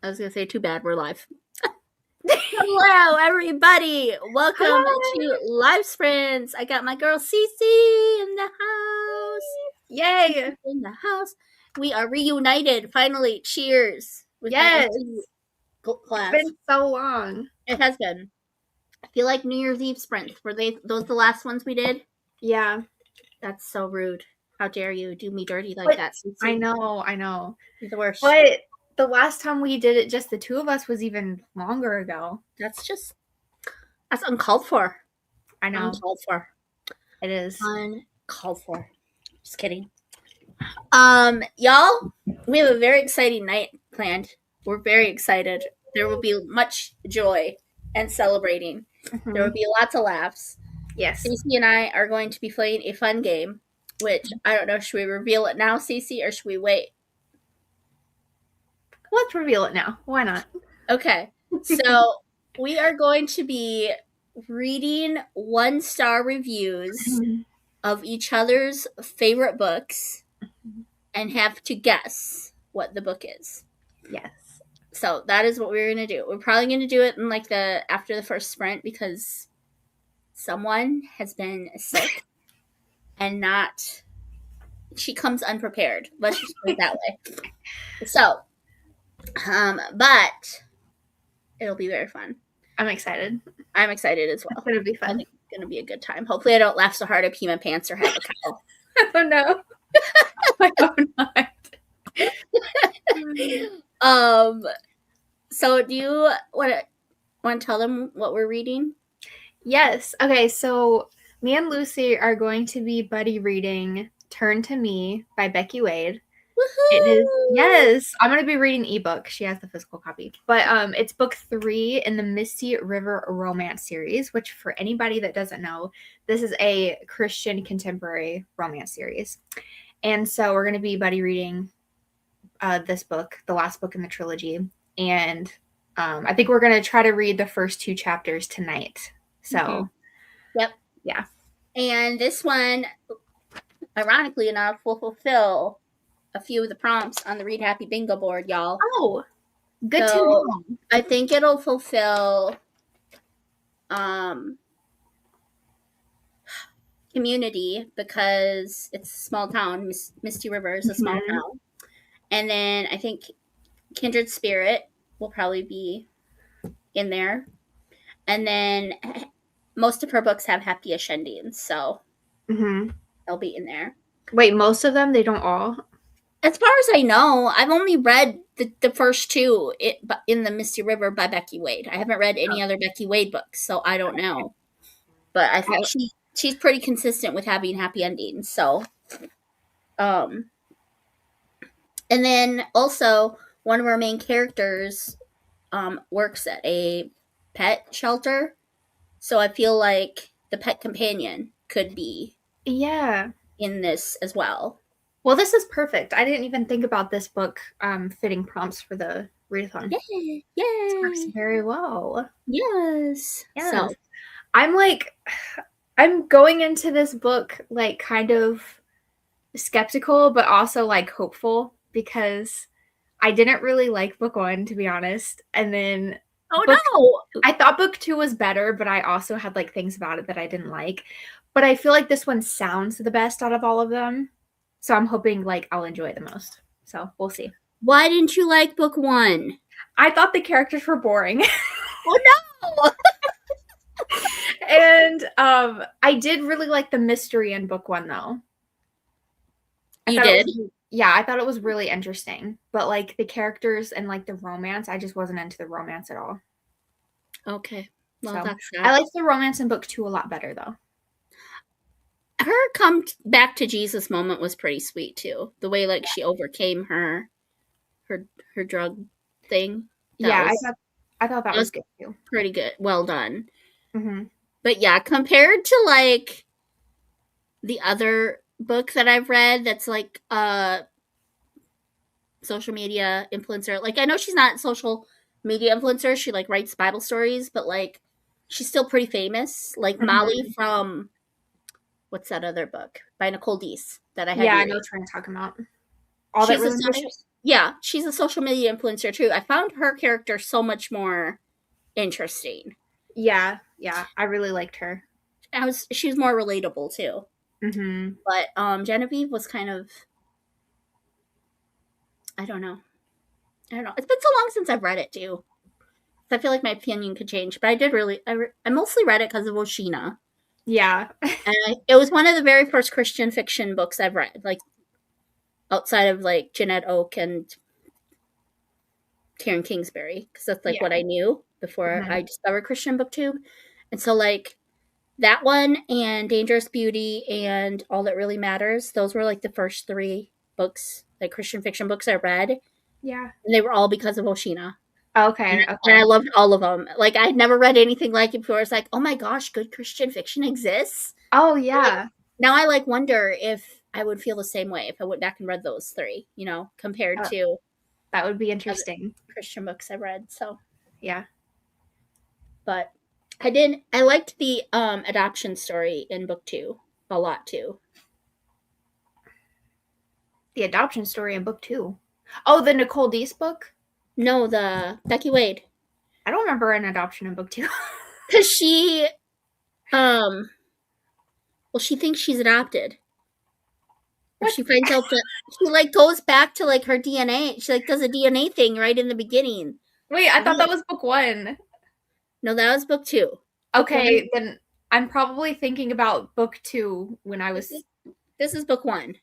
I was going to say, too bad we're live. Hello, everybody. Welcome Hi! to Live Sprints. I got my girl Cece in the house. Yay! In the house. We are reunited, finally. Cheers with my Yes! empty It's glass. been so long. It has been. I feel like New Year's Eve sprints. Were those the last ones we did? Yeah. That's so rude. How dare you do me dirty like that, Cece? I know. You're the worst. But the last time we did it, just the two of us, was even longer ago. That's uncalled for. I know. Uncalled for. It is. Uncalled for. Just kidding. Y'all, we have a very exciting night planned. We're very excited. There will be much joy and celebrating. Mm-hmm. There will be lots of laughs. Yes. Cece and I are going to be playing a fun game, which I don't know, should we reveal it now, Cece, or should we wait? Let's reveal it now. Why not? Okay. So we are going to be reading 1-star reviews of each other's favorite books and have to guess what the book is. Yes. So that is what we're going to do. We're probably going to do it in after the first sprint because someone has been sick and she comes unprepared. Let's just put it that way. So, but it'll be very fun. I'm excited. I'm excited as well. It's going to be fun. I think it's going to be a good time. Hopefully I don't laugh so hard I pee my pants or have a cow. Oh no. I hope not. So do you want to tell them what we're reading? Yes. Okay, so me and Lucy are going to be buddy reading Turn to Me by Becky Wade. Woohoo! It is, yes. I'm going to be reading ebook. She has the physical copy. But it's book 3 in the Misty River romance series, which for anybody that doesn't know, this is a Christian contemporary romance series. And so we're going to be buddy reading this book, the last book in the trilogy. And I think we're going to try to read the first 2 chapters tonight. So, Yep. Yeah. And this one, ironically enough, will fulfill a few of the prompts on the Read Happy Bingo board, y'all. Oh, good to know. I think it'll fulfill community because it's a small town. Misty River is a small town. And then I think Kindred Spirit will probably be in there. And then most of her books have happy-ish endings, so they'll be in there. Wait, most of them? They don't all? As far as I know, I've only read the first 2 in the Misty River by Becky Wade. I haven't read any other Becky Wade books, so I don't know. But I think she's pretty consistent with having happy endings. So, and then also one of our main characters works at a pet shelter, so I feel like the pet companion could be in this as well. Well, this is perfect. I didn't even think about this book fitting prompts for the readathon. Yay! This works very well. Yes. So I'm going into this book like kind of skeptical, but also like hopeful because I didn't really like book 1, to be honest. And then I thought book 2 was better, but I also had like things about it that I didn't like. But I feel like this one sounds the best out of all of them. So I'm hoping like I'll enjoy it the most. So we'll see. Why didn't you like book 1? I thought the characters were boring. Oh no! And I did really like the mystery in book 1 though. You did? Yeah, I thought it was really interesting. But like the characters and like the romance, I just wasn't into the romance at all. Okay. Well, so, that's sad. I liked the romance in book 2 a lot better though. Her come back to Jesus moment was pretty sweet too. The way like she overcame her drug thing. I thought that was good too. Pretty good. Well done. Mm-hmm. But yeah, compared to like the other book that I've read that's like social media influencer. Like I know she's not a social media influencer. She like writes Bible stories, but like she's still pretty famous. Like Molly from what's that other book by Nicole Deese that I had? Yeah, I know what you're talking about. All she's that really matters. Yeah, she's a social media influencer too. I found her character so much more interesting. Yeah, I really liked her. She was more relatable too. Mm-hmm. But Genevieve was kind of, I don't know. I don't know. It's been so long since I've read it too. I feel like my opinion could change, but I did really. I mostly read it because of Oshina, Yeah. and it was one of the very first Christian fiction books I've read, like outside of like Jeanette Oke and Karen Kingsbury, because that's like Yeah. what I knew before Mm-hmm. I discovered Christian BookTube, and so like that one and Dangerous Beauty and All That Really Matters, those were like the first three books, like Christian fiction books I read, Yeah. and they were all because of Oshina. Okay. And I Okay. loved all of them. Like I had never read anything like it before. It's like, oh my gosh, good Christian fiction exists. Oh Like, yeah. now I like wonder if I would feel the same way if I went back and read those three, compared Uh, to that would be other interesting. Christian books I read. So, Yeah. but I did. I liked the adoption story in book two a lot too. The adoption story in book 2. Oh, the Nicole Deese book? No, the Becky Wade, I don't remember an adoption in book 2. because um, well, she thinks she's adopted. Or What? she finds out that she like goes back to like her DNA. She like does a DNA thing right in the beginning. Wait, I And I'm thought that like, was book 1. no, that was book two. Book one. Okay, then I'm probably thinking about book 2 when I This is was. this is book one.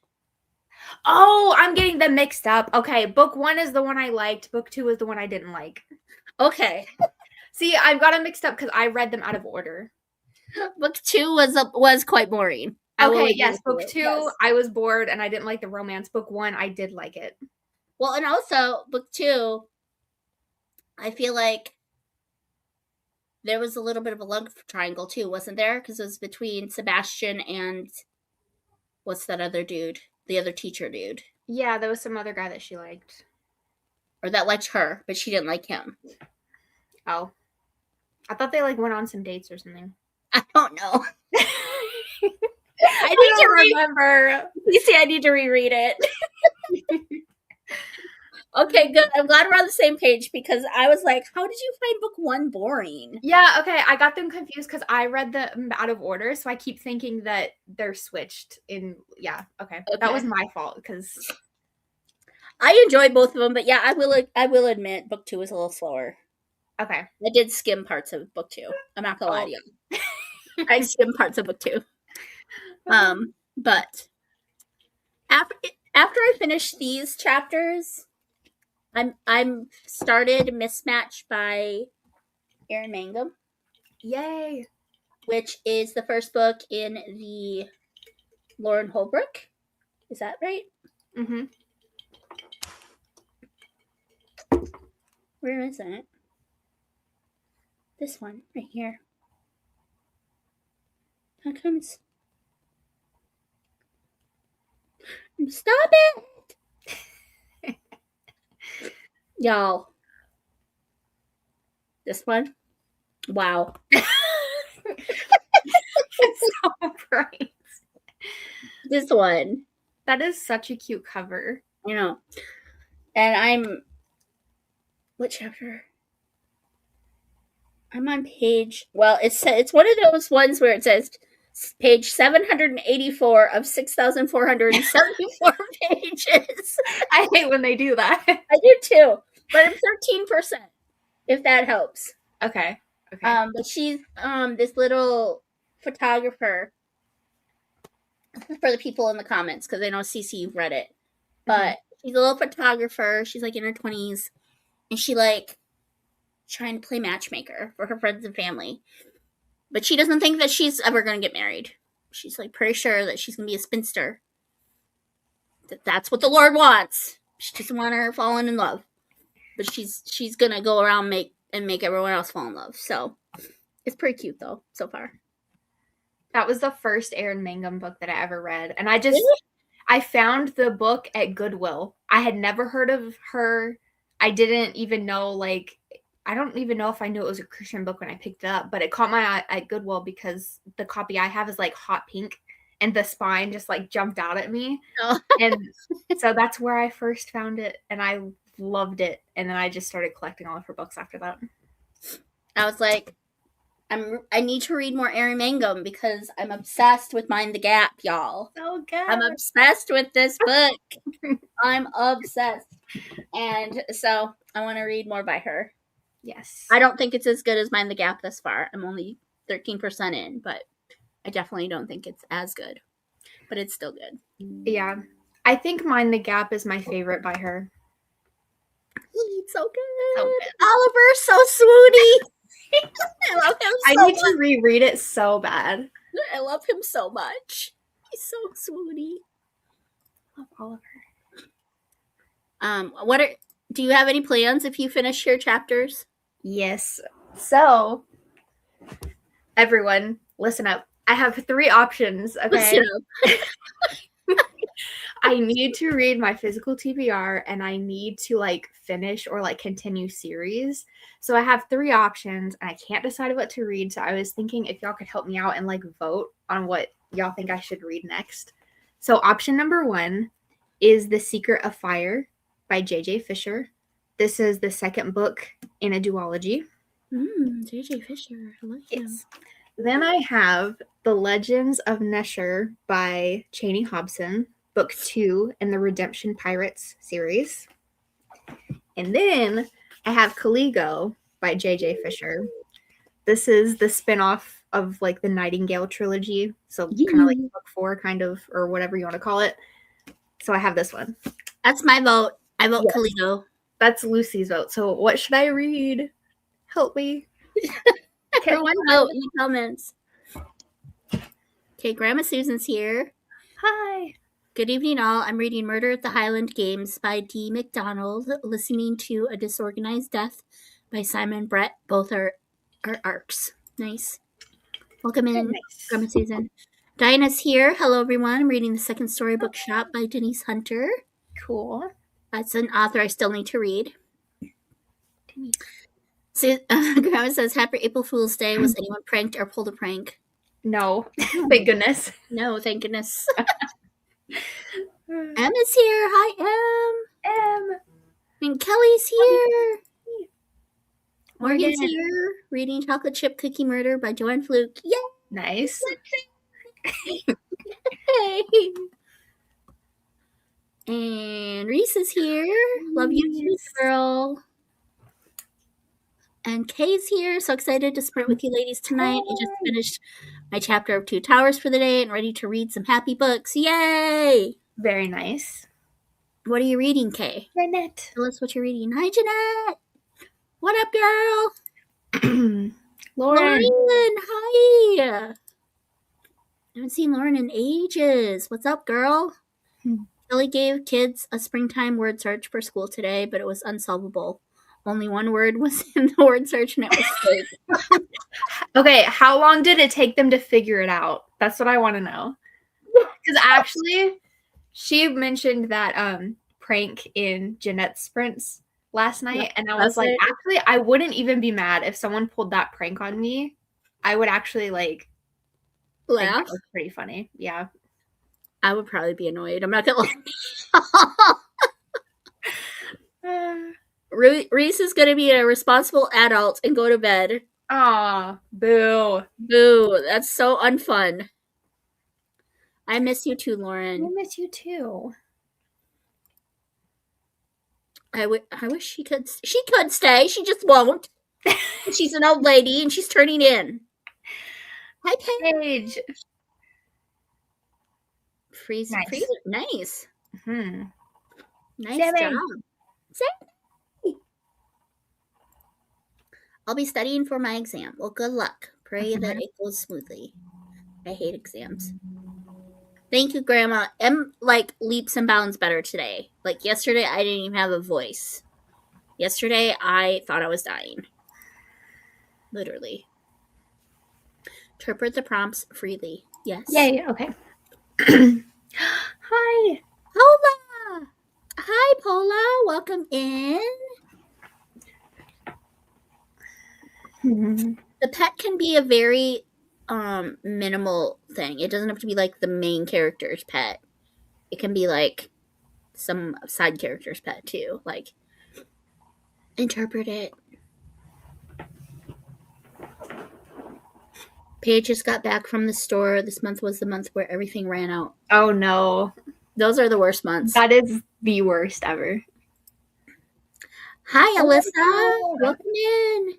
Oh, I'm getting them mixed up. Okay, book 1 is the one I liked. Book 2 is the one I didn't like. Okay, See, I've got them mixed up because I read them out of order. book two was quite boring. I will Okay, agree yes, with book you. 2, Yes. I was bored and I didn't like the romance. Book 1, I did like it. Well, and also book two, I feel like there was a little bit of a love triangle too, wasn't there? Because it was between Sebastian and what's that other dude? The other teacher dude, Yeah, there was some other guy that she liked. or that liked her, but she didn't like him. Oh, I thought they like went on some dates or something. I don't know. I I need to don't remember. You see, I need to reread it. Okay, good. I'm glad we're on the same page because I was like, how did you find book one boring? Yeah, okay. I got them confused because I read them out of order, so I keep thinking that they're switched in. Yeah, okay. That was Okay. my fault because. I enjoyed both of them, but yeah, I will admit book two was a little slower. Okay. I did skim parts of book two. I'm not gonna lie to Oh. you. I skimmed parts of book two. But after I finish these chapters, I'm started Mismatch by Aaron Mangum, Yay. which is the first book in the Lauren Holbrook. Is that right? Mm-hmm. Where is it? This one right here. How comes? Stop it, y'all. This one. Wow. It's so bright. This one. That is such a cute cover. You know. And I'm. What chapter? I'm on page. Well, it's one of those ones where it says page 784 of 6,474 pages. I hate when they do that. I do too, but I'm 13%. If that helps. Okay. Okay. But she's this little photographer for the people in the comments because I know Cece you've read it, but she's a little photographer. She's like in her 20s, and she like trying to play matchmaker for her friends and family. But she doesn't think that she's ever going to get married. She's like pretty sure that she's going to be a spinster. That's what the Lord wants. She doesn't want her falling in love, but she's going to go around make everyone else fall in love. So it's pretty cute though so far. That was the first Erin Mangum book that I ever read, and Really? I found the book at Goodwill. I had never heard of her. I didn't even know, like, I don't even know if I knew it was a Christian book when I picked it up, but it caught my eye at Goodwill because the copy I have is like hot pink and the spine just like jumped out at me. Oh. And so that's where I first found it, and I loved it. And then I just started collecting all of her books after that. I was like, I need to read more Erin Mangum because I'm obsessed with Mind the Gap, y'all. So good. I'm obsessed with this book. I'm obsessed. And so I want to read more by her. Yes. I don't think it's as good as Mind the Gap thus far. I'm only 13% in, but I definitely don't think it's as good. But it's still good. Yeah. I think Mind the Gap is my favorite by her. He's so good. So good. Oliver's so swooty. I love him so I need much. to reread it so bad. I love him so much. He's so swooty. Love Oliver. Do you have any plans if you finish your chapters? Yes. So, everyone, listen up. I have 3 options, okay? Listen up. I need to read my physical TBR, and I need to like finish or like continue series. So I have 3 options, and I can't decide what to read. So I was thinking if y'all could help me out and like vote on what y'all think I should read next. So option number 1 is The Secret of Fire by J.J. Fisher. This is the second book in a duology. J.J. Fisher. I like him. Yes. Then I have The Legends of Nesher by Chaney Hobson, book 2 in the Redemption Pirates series. And then I have Caligo by J.J. Fisher. This is the spinoff of like the Nightingale trilogy. So kind of like book 4 kind of, or whatever you want to call it. So I have this one. That's my vote. I vote Caligo. That's Lucy's vote. So what should I read? Help me. Everyone vote in the comments. Okay, Grandma Susan's here. Hi. Good evening, all. I'm reading Murder at the Highland Games by D. MacDonald, listening to A Disorganized Death by Simon Brett. Both are arcs. Nice. Welcome in, nice. Grandma Susan. Diana's here. Hello, everyone. I'm reading The Second Story Bookshop by Denise Hunter. Cool. That's an author I still need to read. So, Grandma says, Happy April Fool's Day. Was anyone pranked or pulled a prank? No. Thank goodness. No, thank goodness. Emma's here. Hi, Em. And Kelly's here. Morgan's here. Reading Chocolate Chip Cookie Murder by Joanne Fluke. Yay! Nice. Hey. And Reese is here. Love you too, girl. And Kay's here. So excited to sprint with you ladies tonight. I just finished my chapter of Two Towers for the day and ready to read some happy books. Yay! Very nice. What are you reading, Kay? Jeanette. Tell us what you're reading. Hi, Jeanette. What up, girl? Lauren. Hi. I haven't seen Lauren in ages. What's up, girl? Kelly gave kids a springtime word search for school today, but it was unsolvable. Only one word was in the word search, and it was fake. Okay, how long did it take them to figure it out? That's what I want to know. Because actually, she mentioned that prank in Jeanette's sprints last night, and I was like, actually, I wouldn't even be mad if someone pulled that prank on me. I would actually like laugh. Think that was pretty funny. Yeah. I would probably be annoyed. I'm not gonna lie. Reese is gonna be a responsible adult and go to bed. Aw, boo. Boo. That's so unfun. I miss you too, Lauren. I miss you too. I wish she could stay. She just won't. She's an old lady and she's turning in. Hi, Paige. Freeze. Nice. Mm-hmm. Nice job. Sammy. I'll be studying for my exam. Well, good luck. Pray that it goes smoothly. I hate exams. Thank you, Grandma. I'm like leaps and bounds better today. Like yesterday, I didn't even have a voice. Yesterday, I thought I was dying. Literally. Interpret the prompts freely. Yes. Yay, okay. Hi. Pola. Hi, Pola. Welcome in. The pet can be a very minimal thing. It doesn't have to be like the main character's pet. It can be like some side character's pet too. Like interpret it. Paige just got back from the store. This month was the month where everything ran out. Oh no. Those are the worst months. That is the worst ever. Hi, Alyssa. Welcome in.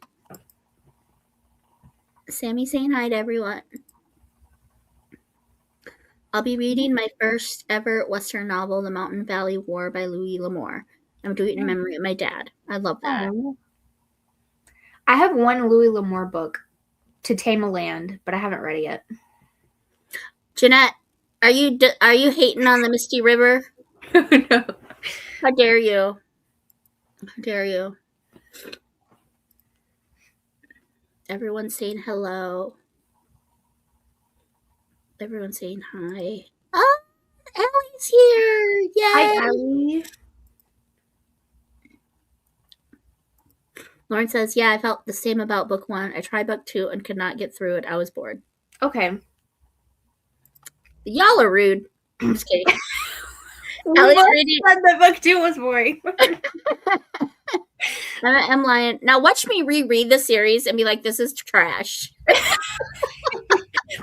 Sammy saying hi to everyone. I'll be reading my first ever Western novel, The Mountain Valley War by Louis L'Amour. I'm doing it in memory of my dad. I love that. I have one Louis L'Amour book, To Tame a Land, but I haven't read it yet. Jeanette, are you hating on the Misty River? No. How dare you? How dare you? Everyone's saying hello. Everyone's saying hi. Oh, Allie's here! Yay! Hi, Allie. Lauren says, yeah, I felt the same about book 1. I tried book 2 and could not get through it. I was bored. Okay. Y'all are rude. I'm just kidding. Allie's reading. The book 2 was boring. I'm lying. Now watch me reread the series and be like, this is trash.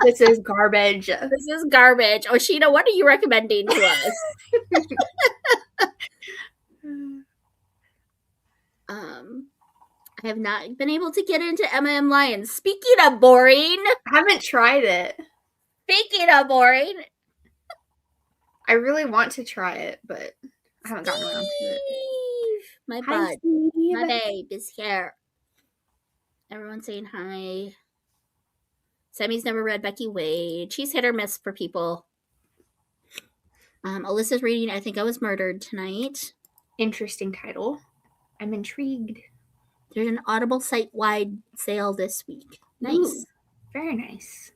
This is garbage. This is garbage. Oh, Sheena, what are you recommending to us? I have not been able to get into Emma M. Lyons. Speaking of boring. I haven't tried it. Speaking of boring. I really want to try it, but I haven't gotten around to it. My bud. My babe is here. Everyone's saying hi. Sammy's never read Becky Wade. She's hit or miss for people. Alyssa's reading I Think I Was Murdered tonight. Interesting title. I'm intrigued. There's an Audible site-wide sale this week. Nice. Ooh, very nice.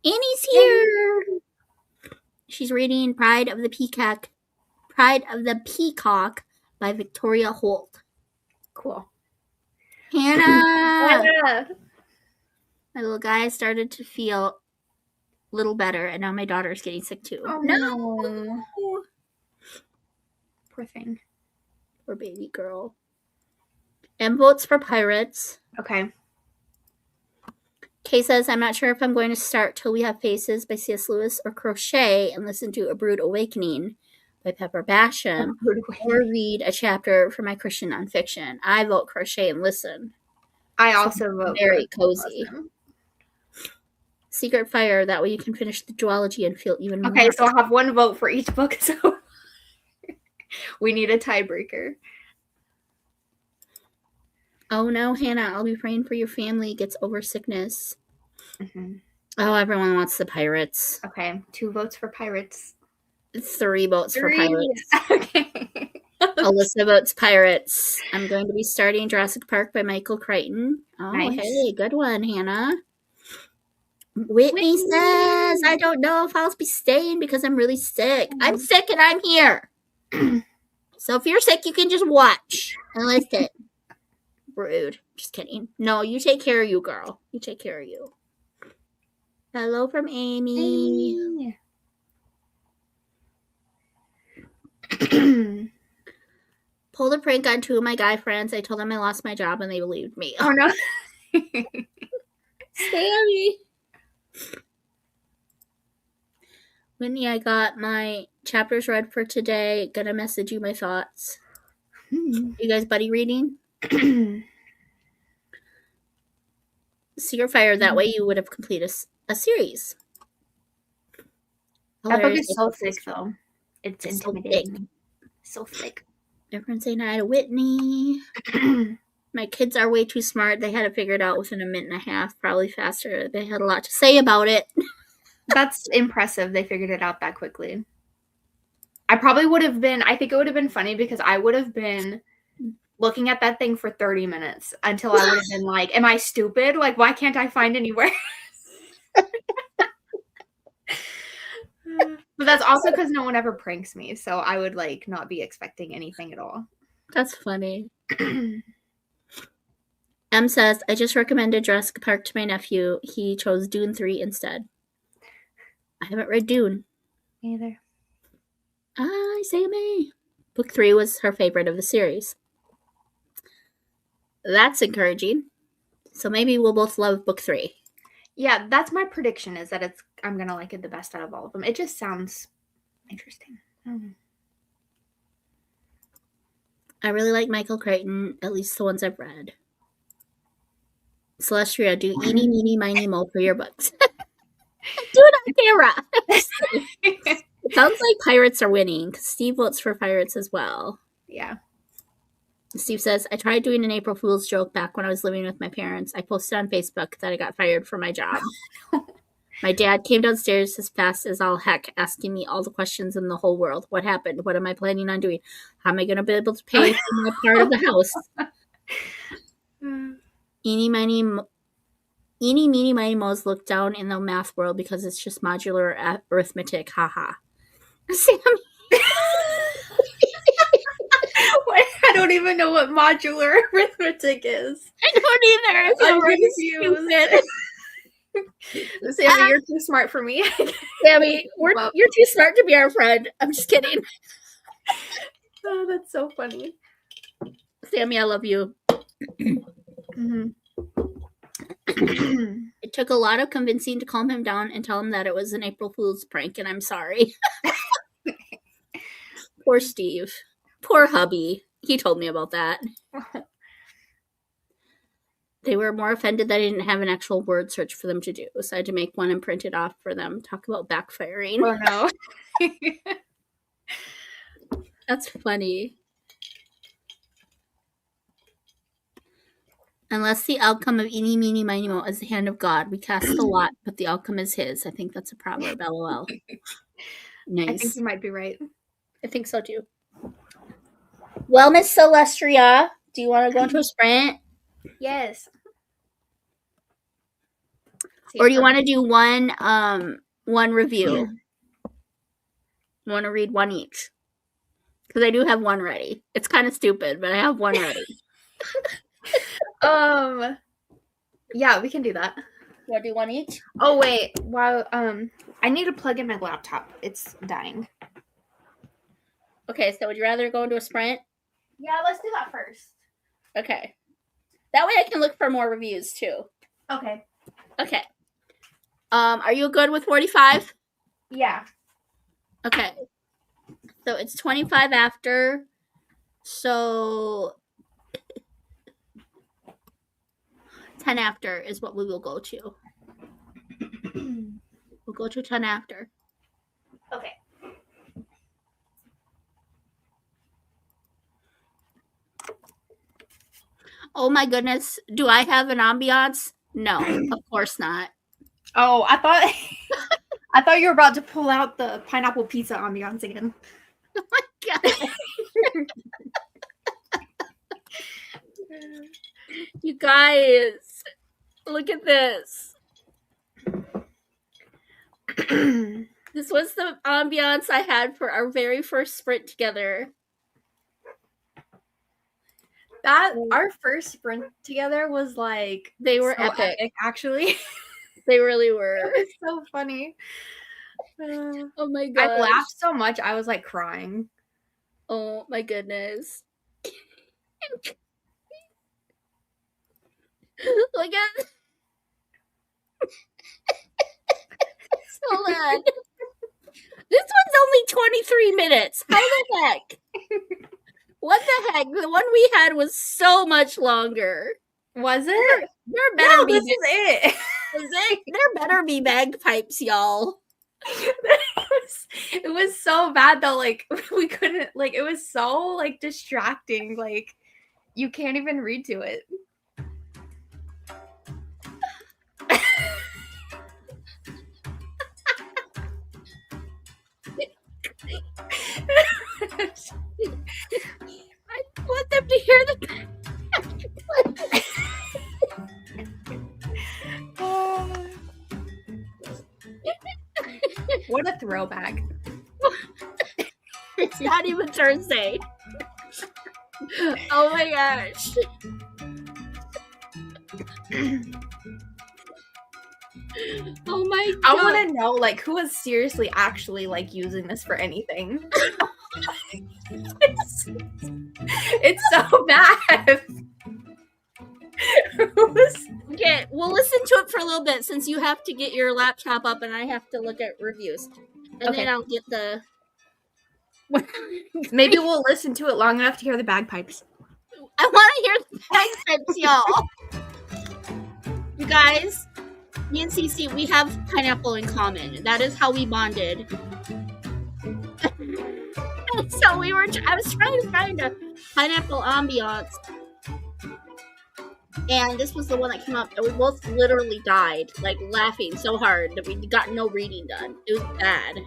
Annie's here. She's reading Pride of the Peacock by Victoria Holt. Cool. Hannah! My little guy started to feel a little better, and now my daughter's getting sick too. Oh, no. Poor thing. Poor baby girl. M votes for Pirates. Okay. Kay says, I'm not sure if I'm going to start Till We Have Faces by C.S. Lewis or Crochet and listen to A Brood Awakening by Pepper Basham or read a chapter for my Christian nonfiction. I vote Crochet and listen. I also vote very cozy. Secret Fire, that way you can finish the duology and feel even more. Okay, so I'll have one vote for each book, so we need a tiebreaker. Oh no, Hannah, I'll be praying for your family gets over sickness. Mm-hmm. Oh, everyone wants the Pirates. Okay, 2 votes for Pirates. 3 votes for 3. Pirates. Okay. Alyssa votes Pirates. I'm going to be starting Jurassic Park by Michael Crichton. Oh, nice. Hey, good one, Hannah. Whitney says, I don't know if I'll be staying because I'm really sick. I'm sick and I'm here. So if you're sick, you can just watch and listen. Rude. Just kidding. No, you take care of you, girl. You take care of you. Hello from Amy. Pulled a prank on 2 of my guy friends. I told them I lost my job and they believed me. Oh no. Sammy. Whitney, I got my chapters read for today. Gonna message you my thoughts. You guys buddy reading? Secret Fire, that way you would have completed a series. That book is so thick, though. It's intimidating. So thick. Everyone's saying hi to Whitney. My kids are way too smart. They had it figured out within a minute and a half, probably faster. They had a lot to say about it. That's impressive. They figured it out that quickly. I probably would have been, I think it would have been funny because I would have been looking at that thing for 30 minutes until I would have been like, am I stupid? Like, why can't I find anywhere? But that's also because no one ever pranks me. So I would like not be expecting anything at all. That's funny. M says, I just recommended Jurassic Park to my nephew. He chose Dune 3 instead. I haven't read Dune. Either. Same A. Book 3 was her favorite of the series. That's encouraging. So maybe we'll both love book 3. Yeah, that's my prediction, is that I'm gonna like it the best out of all of them. It just sounds interesting. I really like Michael Crichton, at least the ones I've read. Celestria, do eeny, meeny, miny, mo for your books. Do it on camera. It sounds like pirates are winning, because Steve votes for pirates as well. Yeah. Steve says, I tried doing an April Fool's joke back when I was living with my parents. I posted on Facebook that I got fired from my job. My dad came downstairs as fast as all heck, asking me all the questions in the whole world. What happened? What am I planning on doing? How am I going to be able to pay for my part of the house? Eeny, meeny, miny, mo's look down in the math world because it's just modular arithmetic. Haha. Sammy. I don't even know what modular arithmetic is. I don't either. I'm confused. Sammy, you're too smart for me. Sammy, you're too smart to be our friend. I'm just kidding. Oh, that's so funny. Sammy, I love you. It took a lot of convincing to calm him down and tell him that it was an April Fool's prank, and I'm sorry. Poor Steve. Poor hubby. He told me about that. They were more offended that I didn't have an actual word search for them to do, so I had to make one and print it off for them. Talk about backfiring. Oh, no. That's funny. Unless the outcome of eeny, meeny, miny, mo is the hand of God, we cast a lot, but the outcome is his. I think that's a proverb, LOL. Nice. I think you might be right. I think so, too. Well, Miss Celestria, do you want to go into a sprint? Yes. Or do you want to do one review? You want to read one each? Because I do have one ready. It's kind of stupid, but I have one ready. Yeah, we can do that. You want to do one each? Oh, wait. Wow. I need to plug in my laptop. It's dying. Okay, so would you rather go into a sprint? Yeah, let's do that first. Okay. That way I can look for more reviews, too. Okay. Okay. Are you good with 45? Yeah. Okay. So it's 25 after. So 10 after is what we will go to. We'll go to 10 after. Okay. Oh my goodness. Do I have an ambiance? No, of course not. Oh, I thought you were about to pull out the pineapple pizza ambiance again. Oh my god. You guys, look at this. This was the ambiance I had for our very first sprint together. Our first sprint together was like, they were so epic, actually. They really were. It was so funny. Oh my god. I laughed so much I was like crying. Oh my goodness. Look at Hold on. This one's only 23 minutes. How the heck? What the heck? The one we had was so much longer. Was it? There better be. This is it. Is it? There better be bagpipes, y'all. It was so bad though. Like we couldn't. Like it was so like distracting. Like you can't even read to it. I want them to hear the. What a throwback. It's not even Thursday. Oh my gosh. Oh my I god. want to know, like, who is seriously actually, like, using this for anything. It's so bad. Okay, we'll listen to it for a little bit since you have to get your laptop up and I have to look at reviews. And Okay. then I'll get the. Maybe we'll listen to it long enough to hear the bagpipes. I want to hear the bagpipes, y'all. You guys, me and Cece, we have pineapple in common. That is how we bonded. So I was trying to find a pineapple ambiance. And this was the one that came up, and we both literally died, like laughing so hard that we got no reading done. It was bad.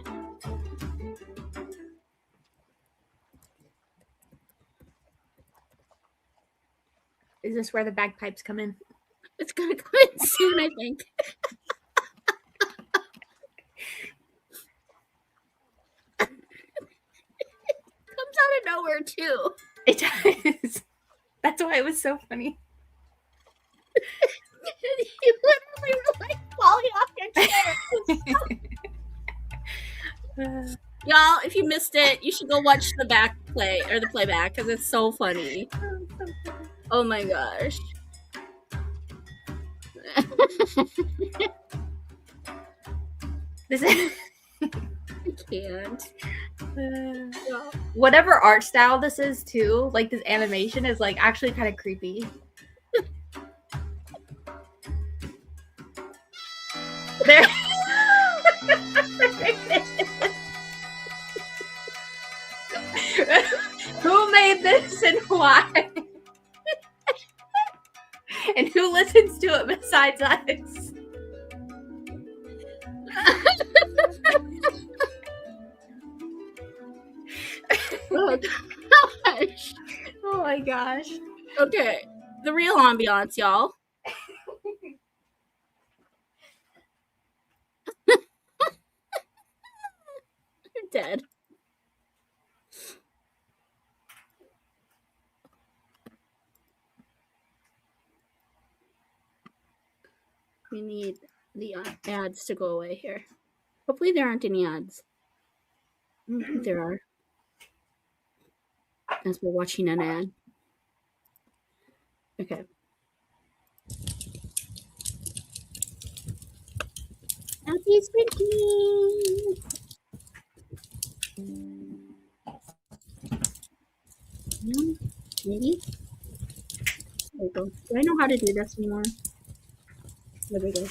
Is this where the bagpipes come in? It's gonna come in soon, I think. It comes out of nowhere too. It does. That's why it was so funny. You literally were like falling off your chair. Y'all, if you missed it, you should go watch the back play or the playback because it's so funny. Oh my gosh. This is. I can't. Whatever art style this is, too, like this animation is like actually kind of creepy. There. Who made this and why? And who listens to it besides us? Oh gosh. Oh my gosh. Okay, the real ambiance, y'all. You're dead. We need the ads to go away here. Hopefully there aren't any ads. I don't think there are. As we're watching an ad. Okay. Happy sprinting! Maybe? There we go. Do I know how to do this anymore? There we go.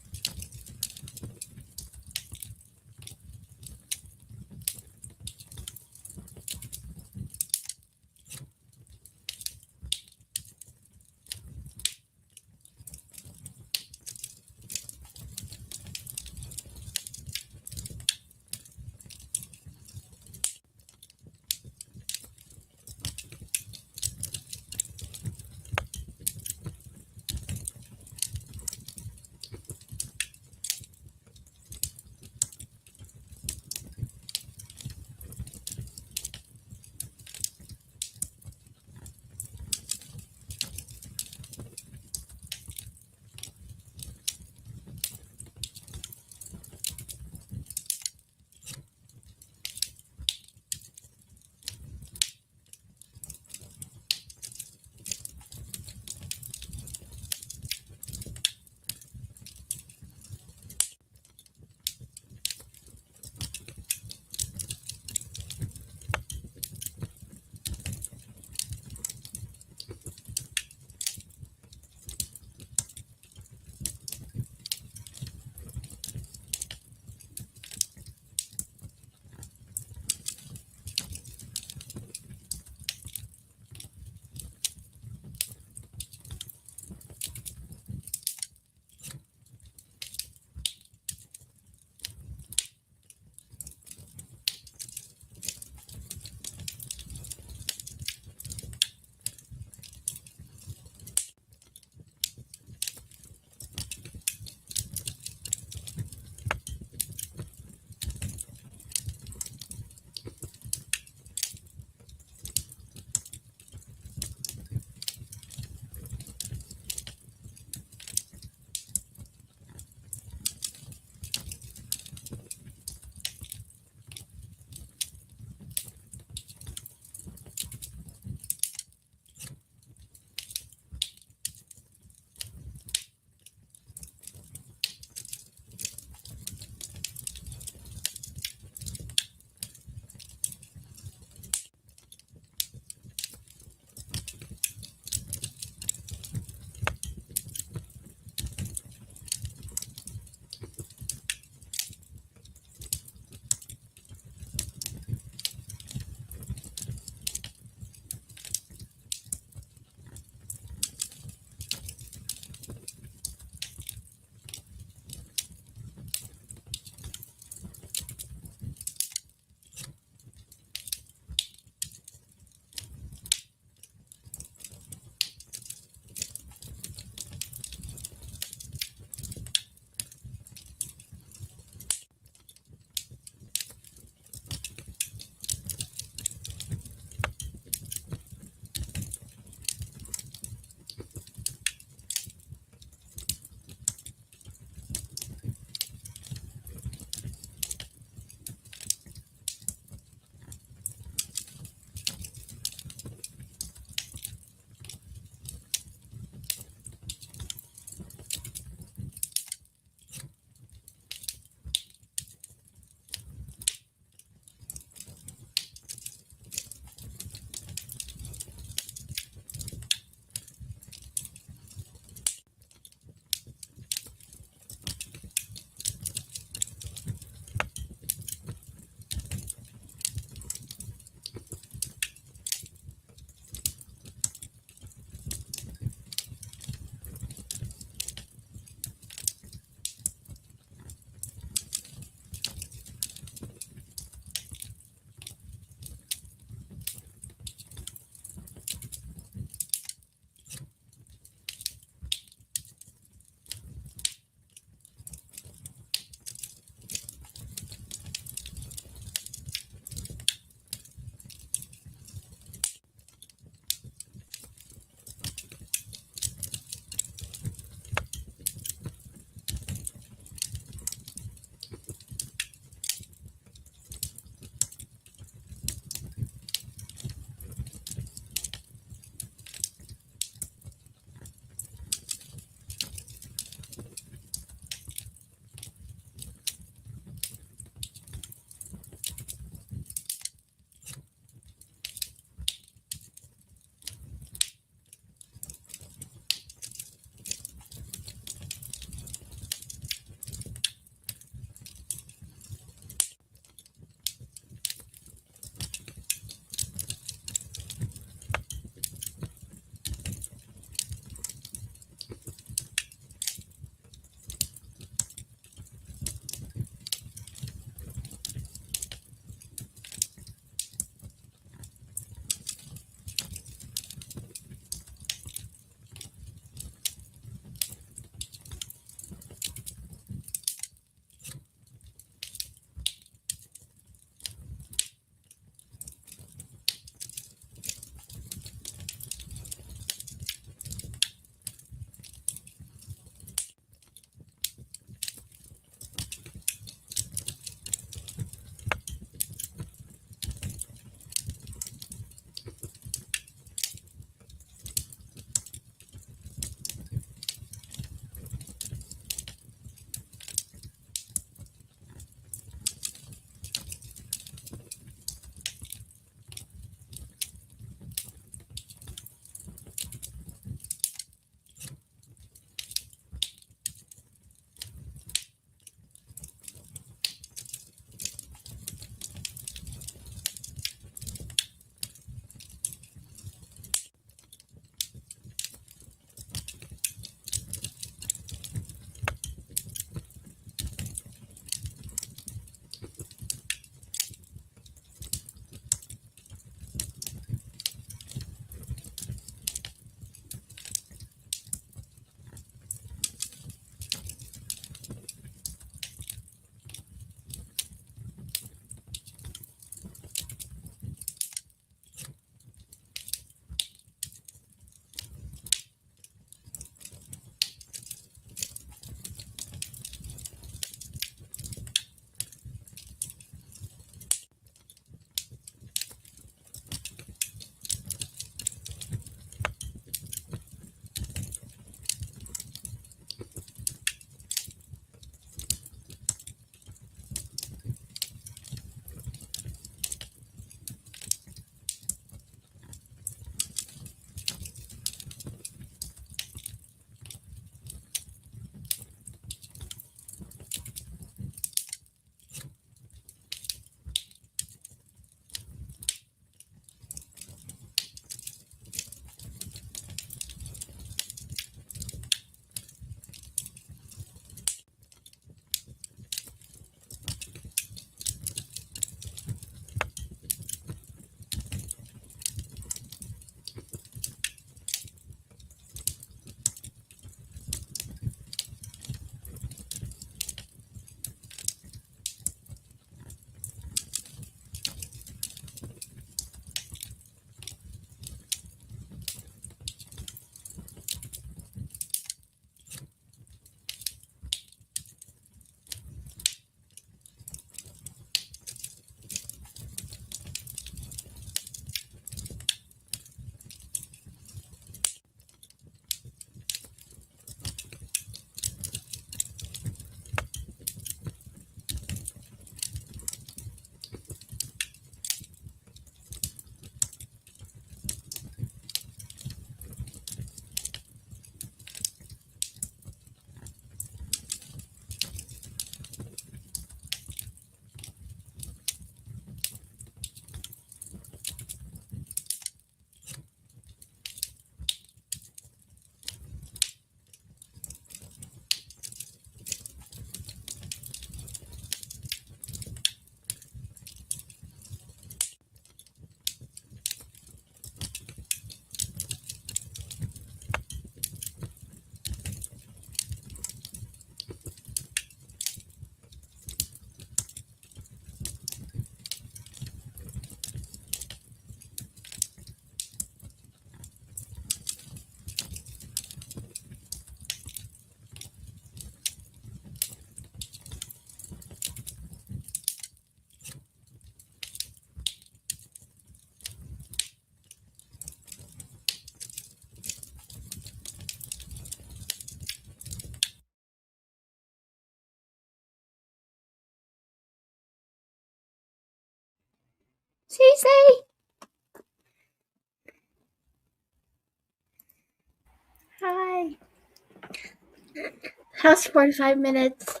past 45 minutes.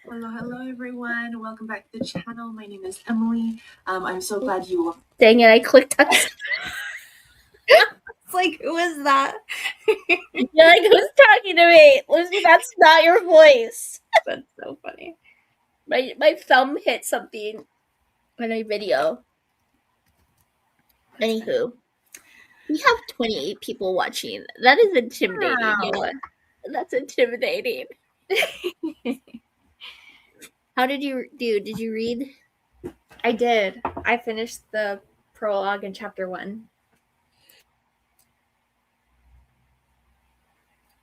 Hello, everyone. Welcome back to the channel. My name is Emily. I'm so glad you. Dang it! I clicked on. It's like, who is that? You're like, who's talking to me, Lucy? That's not your voice. That's so funny. My thumb hit something in a video. Anywho, we have 28 people watching. That is intimidating. Wow. That's intimidating. How did you do? Did you read? I did. I finished the prologue in chapter 1.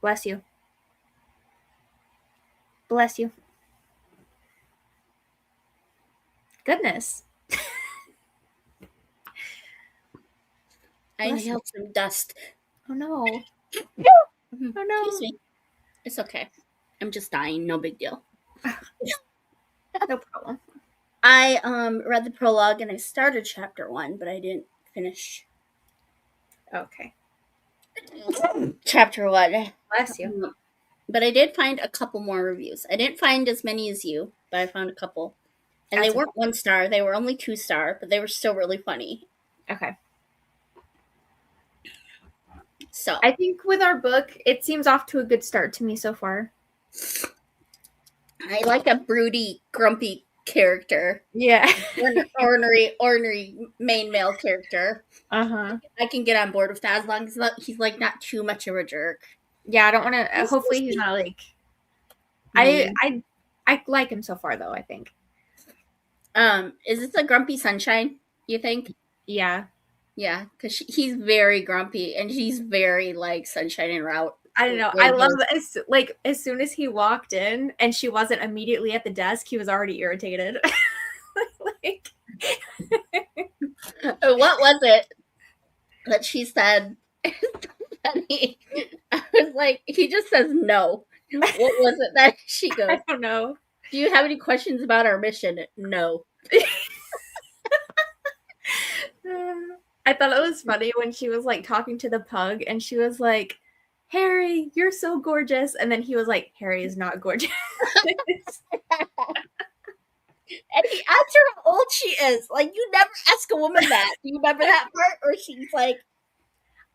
Bless you. Bless you. Goodness. I inhaled some dust. Oh no. Mm-hmm. Oh no. Excuse me. It's okay. I'm just dying. No big deal. No problem. I read the prologue and I started chapter 1, but I didn't finish Okay. chapter 1. Bless you. But I did find a couple more reviews. I didn't find as many as you, but I found a couple. And That's they weren't 1 star. They were only 2 star, but they were still really funny. Okay. So I think with our book, it seems off to a good start to me so far. I like a broody, grumpy character. Yeah. ornery main male character. Uh-huh. I can get on board with that as long as he's like not too much of a jerk. Yeah, I don't want to. Hopefully, he's not like. I like him so far, though. I think. Is this a grumpy sunshine? You think? Yeah. Yeah, because he's very grumpy and she's very like sunshine and route. I don't know. I love that. As soon as he walked in and she wasn't immediately at the desk, he was already irritated. Like, what was it that she said? Funny. I was like, he just says no. What was it that she goes? I don't know. Do you have any questions about our mission? No. I thought it was funny when she was like talking to the pug and she was like, Harry, you're so gorgeous. And then he was like, Harry is not gorgeous. And he asked her how old she is. Like, you never ask a woman that. Do you remember that part? Or she's like,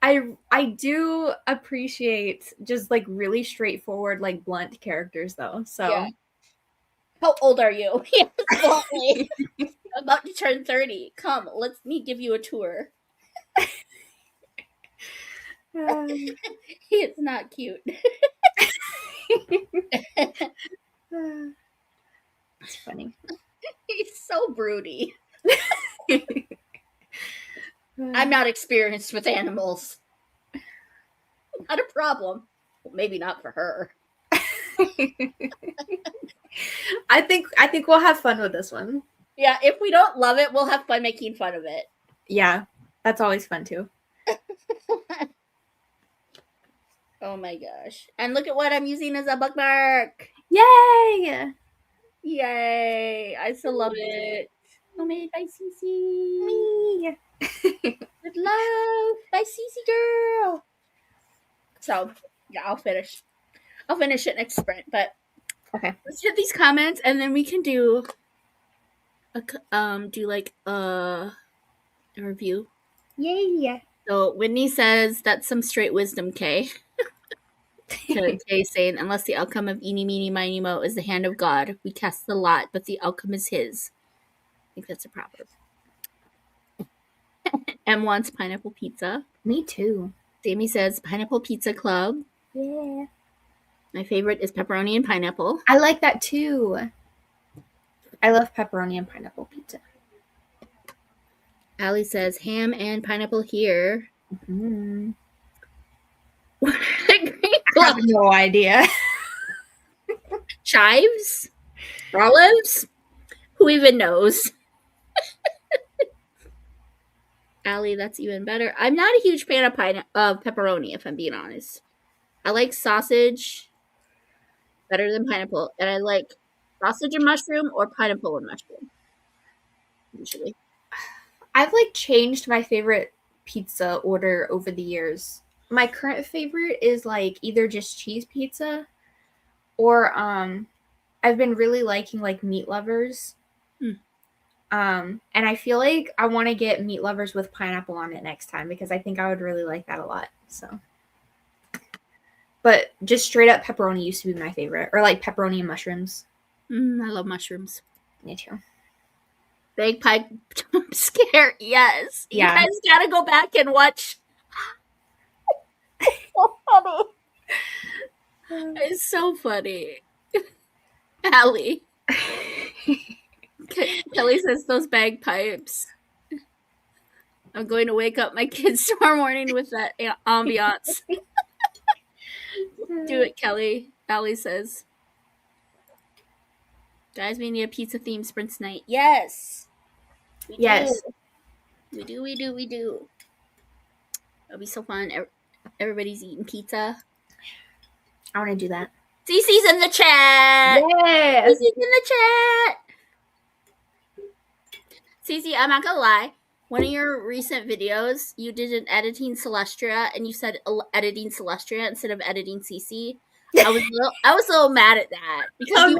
I do appreciate just like really straightforward, like blunt characters though. So yeah. How old are you? I'm about to turn 30. Come, let me give you a tour. He is not cute. It's funny. He's so broody. I'm not experienced with animals. Not a problem. Well, maybe not for her. I think we'll have fun with this one. Yeah, if we don't love it, we'll have fun making fun of it. Yeah, that's always fun too. Oh my gosh. And look at what I'm using as a bookmark. Yay! Yay. I still love it. Homemade by Cece. Me. With love by Cece girl. So, yeah, I'll finish it next sprint, but okay. Let's hit these comments and then we can do a review. Yay. So Whitney says that's some straight wisdom, Kay. Kay saying, unless the outcome of eeny, meeny, miny, mo is the hand of God, we cast the lot, but the outcome is his. I think that's a proverb. M wants pineapple pizza. Me too. Sammy says pineapple pizza club. Yeah. My favorite is pepperoni and pineapple. I like that too. I love pepperoni and pineapple pizza. Allie says ham and pineapple here. Mm-hmm. I have no idea. Chives? Olives? Who even knows? Allie, that's even better. I'm not a huge fan of pepperoni, if I'm being honest. I like sausage better than pineapple, and I like sausage and mushroom or pineapple and mushroom. Usually. I've like changed my favorite pizza order over the years. My current favorite is like either just cheese pizza or I've been really liking like meat lovers. Mm. And I feel like I want to get meat lovers with pineapple on it next time because I think I would really like that a lot. So, but just straight up pepperoni used to be my favorite, or like pepperoni and mushrooms. I love mushrooms. Me too. Big pie jump scare. Yes. Yeah. You guys gotta go back and watch. So funny. It's so funny. Allie. Kelly says those bagpipes. I'm going to wake up my kids tomorrow morning with that ambiance. Do it, Kelly. Allie says. Guys, we need a pizza themed sprints night. Yes. Yes. We do. It'll be so fun. Everybody's eating pizza. I want to do that. Cece's in the chat. Yeah. Cece's in the chat. Cece, I'm not gonna lie. One of your recent videos, you did an editing Celestria, and you said editing Celestria instead of editing Cece. I was a little mad at that because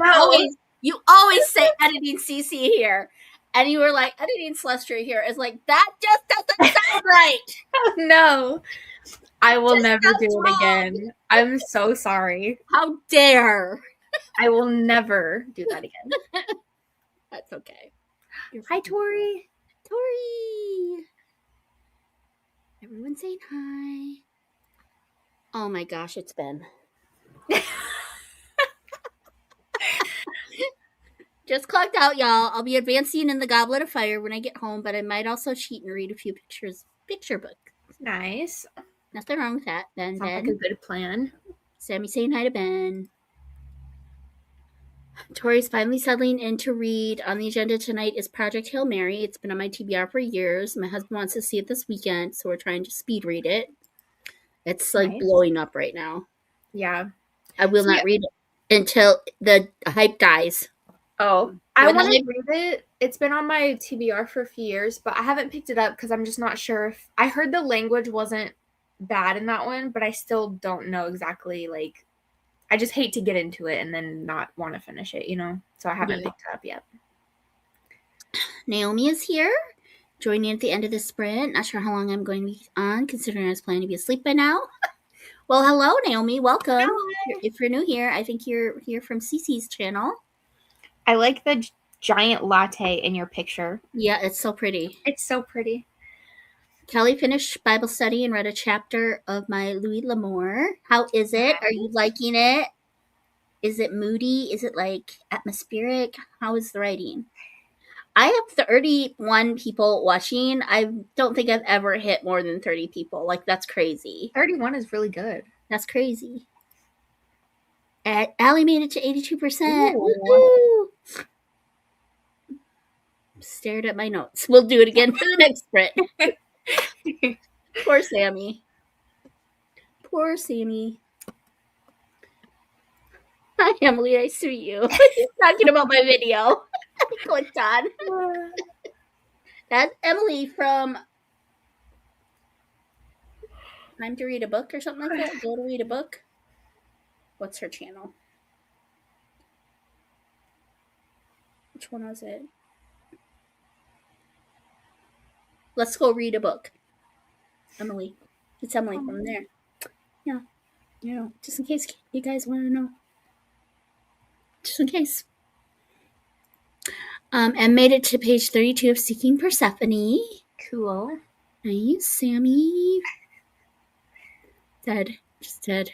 you always say editing Cece here, and you were like editing Celestria here. It's like that just doesn't sound right. No, I will Just never do sounds it again. I'm so sorry. How dare! I will never do that again. That's okay. Hi, Tori. Tori. Everyone's saying hi. Oh my gosh, it's Ben. Just clocked out, y'all. I'll be advancing in the Goblet of Fire when I get home, but I might also cheat and read a few picture book. Nice. Nothing wrong with that, Ben. Sounds like a good plan. Sammy saying hi to Ben. Tori's finally settling in to read. On the agenda tonight is Project Hail Mary. It's been on my TBR for years. My husband wants to see it this weekend, so we're trying to speed read it. It's like blowing up right now. Yeah. I will not read it until the hype dies. Oh, I want to read it. It's been on my TBR for a few years, but I haven't picked it up because I'm just not sure if I heard the language wasn't bad in that one, but I still don't know exactly. Like, I just hate to get into it and then not want to finish it, you know? So I haven't picked it up yet. Naomi is here, joining at the end of the sprint. Not sure how long I'm going to be on, considering I was planning to be asleep by now. Well, hello, Naomi. Welcome. Hi. If you're new here, I think you're here from Cece's channel. I like the giant latte in your picture. Yeah, it's so pretty. It's so pretty. Kelly finished Bible study and read a chapter of my Louis L'Amour. How is it? Are you liking it? Is it moody? Is it like atmospheric? How is the writing? I have 31 people watching. I don't think I've ever hit more than 30 people. Like, that's crazy. 31 is really good. That's crazy. Allie made it to 82%. Woohoo! Stared at my notes. We'll do it again for the next sprint. Poor Sammy. Poor Sammy. Hi, Emily. Nice to meet you. Talking about my video. I clicked on. That's Emily from Time to Read a Book or something like that. Go to Read a Book. What's her channel? Which one was it? Let's Go Read a Book. Emily. It's Emily from there. Yeah. You know, just in case you guys want to know. Just in case. And made it to page 32 of Seeking Persephone. Cool. Nice, Sammy. Dead. Just dead.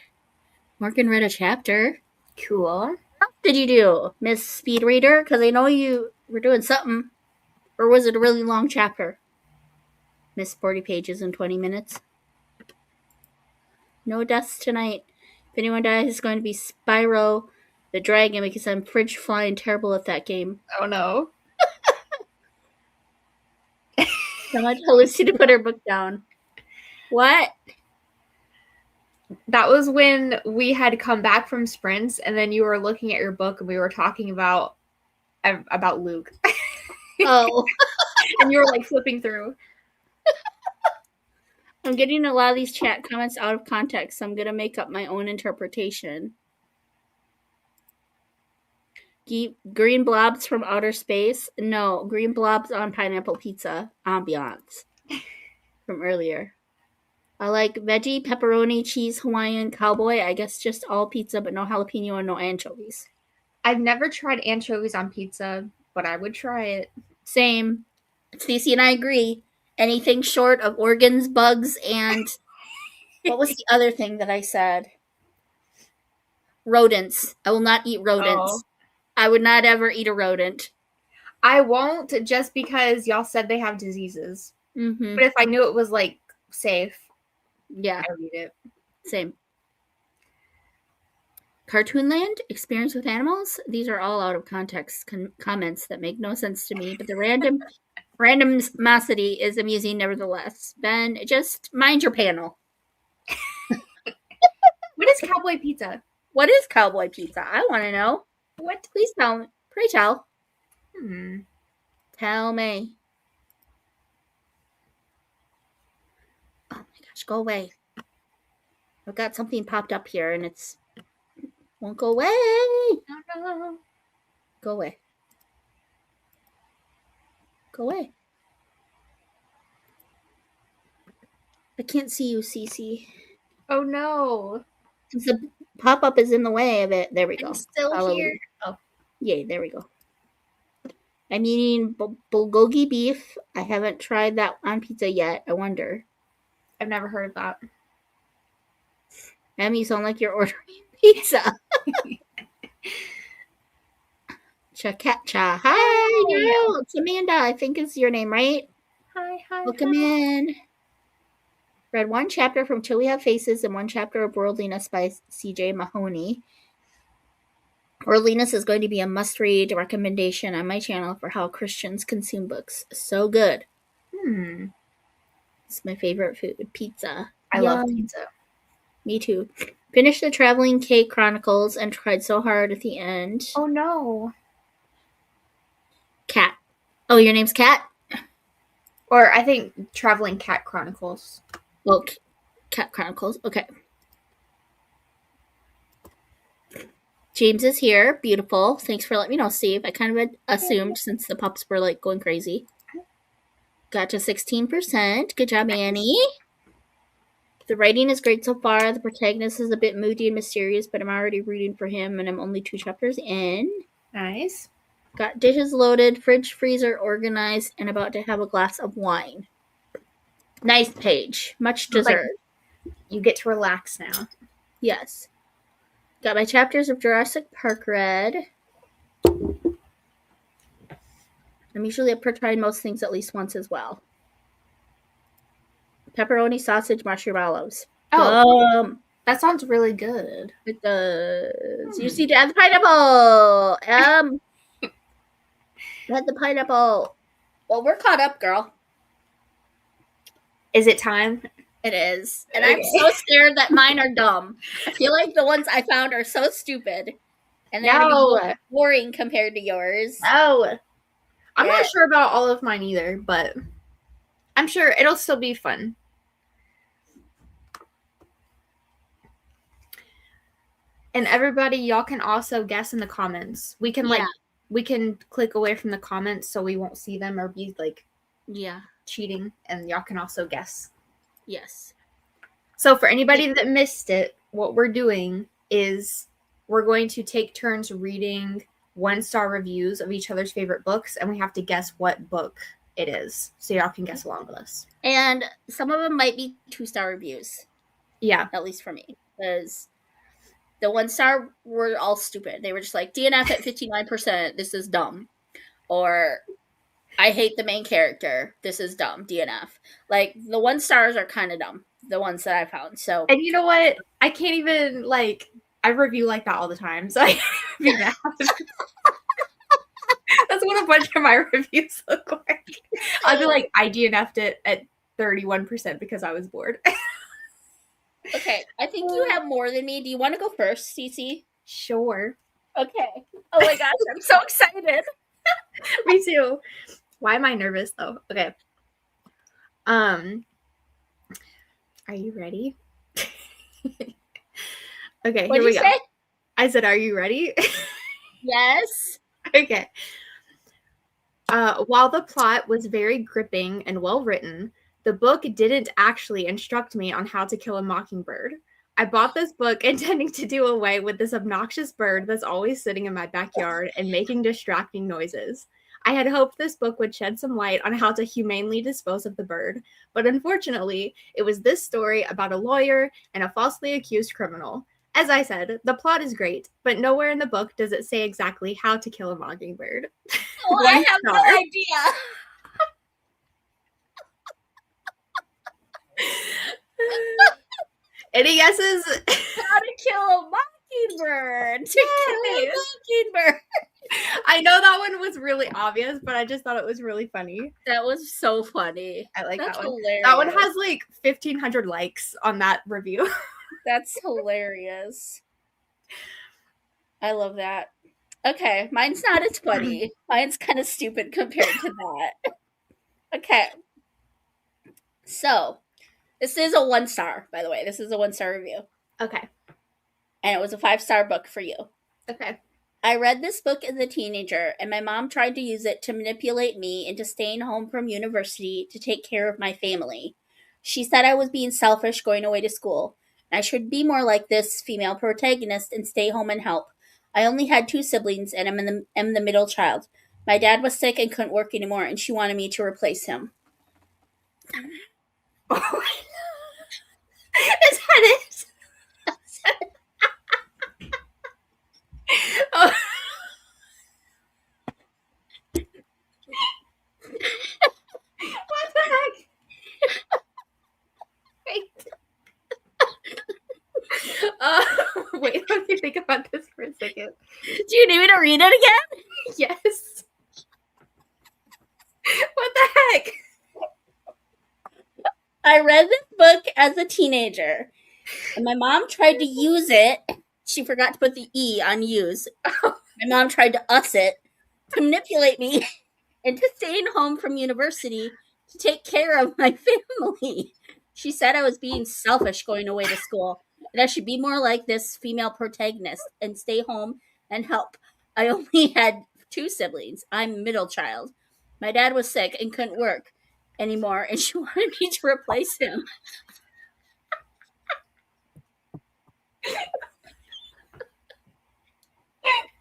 Morgan read a chapter. Cool. What did you do, Miss Speed Reader? Because I know you were doing something. Or was it a really long chapter? Miss 40 pages in 20 minutes. No deaths tonight. If anyone dies, it's going to be Spyro the Dragon because I'm fridge flying terrible at that game. Oh no. Someone tell Lucy to put her book down. What? That was when we had come back from sprints and then you were looking at your book and we were talking about Luke. Oh. And you were like flipping through. I'm getting a lot of these chat comments out of context, so I'm going to make up my own interpretation. Green blobs from outer space? No, green blobs on pineapple pizza. Ambiance. From earlier. I like veggie, pepperoni, cheese, Hawaiian, cowboy. I guess just all pizza, but no jalapeno and no anchovies. I've never tried anchovies on pizza, but I would try it. Same. Stacey and I agree. Anything short of organs, bugs, and what was the other thing that I said? Rodents. I will not eat rodents. Oh. I would not ever eat a rodent. I won't, just because y'all said they have diseases. Mm-hmm. But if I knew it was like safe, yeah, I would eat it. Same. Cartoonland, experience with animals. These are all out of context comments that make no sense to me, but the randomosity is amusing nevertheless. Ben, just mind your panel. What is cowboy pizza? What is cowboy pizza? I want to know. What? Please tell me. Pray tell. Tell me. Oh my gosh, go away. I've got something popped up here and it's won't go away. No. Go away. Go away. I can't see you, Cece. Oh no. The pop-up is in the way of it. There we go. I'm still Hallelujah. here. Oh. Yay, there we go. I'm eating bulgogi beef. I haven't tried that on pizza yet. I wonder. I've never heard of that. Em, you sound like you're ordering pizza. Cha-cat-cha. Hi, girl. It's Amanda, I think is your name, right? Hi. Welcome in. Read one chapter from Till We Have Faces and one chapter of Worldliness by C.J. Mahoney. Worldliness is going to be a must-read recommendation on my channel for how Christians consume books. So good. It's my favorite food. Pizza. I love pizza. Me too. Finished the Traveling Cake Chronicles and tried so hard at the end. Oh no. Cat. Oh, your name's Cat? Or I think Traveling Cat Chronicles. Well, Cat Chronicles. Okay. James is here. Beautiful. Thanks for letting me know, Steve. I kind of assumed since the pups were like going crazy. Got to 16%. Good job, Annie. The writing is great so far. The protagonist is a bit moody and mysterious, but I'm already rooting for him, and I'm only 2 chapters in. Nice. Got dishes loaded, fridge, freezer organized, and about to have a glass of wine. Nice page. Much deserved. Like you get to relax now. Yes. Got my chapters of Jurassic Park read. I'm usually up for trying most things at least once as well. Pepperoni, sausage, mushrooms. Oh, that sounds really good. It does. You see to add the pineapple. Add the pineapple. Well, we're caught up, girl. Is it time? It is. And I'm so scared that mine are dumb. I feel like the ones I found are so stupid. And they're going to be boring compared to yours. No. I'm not sure about all of mine either, but I'm sure it'll still be fun. And everybody, y'all can also guess in the comments. We can we can click away from the comments so we won't see them or be like cheating, and y'all can also guess. Yes. So for anybody that missed it, what we're doing is we're going to take turns reading 1-star reviews of each other's favorite books, and we have to guess what book it is. So y'all can guess along with us. And some of them might be 2-star reviews. Yeah. At least for me. Because the 1-star were all stupid. They were just like, DNF at 59%. This is dumb. Or, I hate the main character. This is dumb. DNF. Like, the 1-stars are kind of dumb. The ones that I found. So. And you know what? I can't even, I review like that all the time. So I can't be mad. That's what a bunch of my reviews look like. I'll be like, I DNF'd it at 31% because I was bored. Okay, I think you have more than me. Do you want to go first, Cece? Sure. Okay. Oh my gosh, I'm so excited. Me too. Why am I nervous though? Okay. Are you ready? Okay, What'd here you we go. say? I said, are you ready? Yes. Okay. While the plot was very gripping and well written, the book didn't actually instruct me on how to kill a mockingbird. I bought this book intending to do away with this obnoxious bird that's always sitting in my backyard and making distracting noises. I had hoped this book would shed some light on how to humanely dispose of the bird, but unfortunately, it was this story about a lawyer and a falsely accused criminal. As I said, the plot is great, but nowhere in the book does it say exactly how to kill a mockingbird. Oh, I 1 have star. no idea. Any guesses? How to kill a mockingbird. To kill a mockingbird. I know that one was really obvious, but I just thought it was really funny. That was so funny. I like That's that one. hilarious. That one has like 1,500 likes on that review. That's hilarious. I love that. Okay, mine's not as funny. Mine's kind of stupid compared to that. Okay. So, this is a 1 star, by the way. This is a 1 star review. Okay. And it was a 5-star book for you. Okay. I read this book as a teenager, and my mom tried to use it to manipulate me into staying home from university to take care of my family. She said I was being selfish going away to school, and I should be more like this female protagonist and stay home and help. I only had 2 siblings, and am the middle child. My dad was sick and couldn't work anymore, and she wanted me to replace him. Oh. Is that it? Oh. What the heck? Wait. Wait, let me think about this for a second. Do you need me to read it again? Yes. What the heck? I read this book as a teenager, and my mom tried to use it. She forgot to put the E on use. My mom tried to us it to manipulate me into staying home from university to take care of my family. She said I was being selfish going away to school, and I should be more like this female protagonist and stay home and help. I only had 2 siblings. I'm middle child. My dad was sick and couldn't work anymore, and she wanted me to replace him.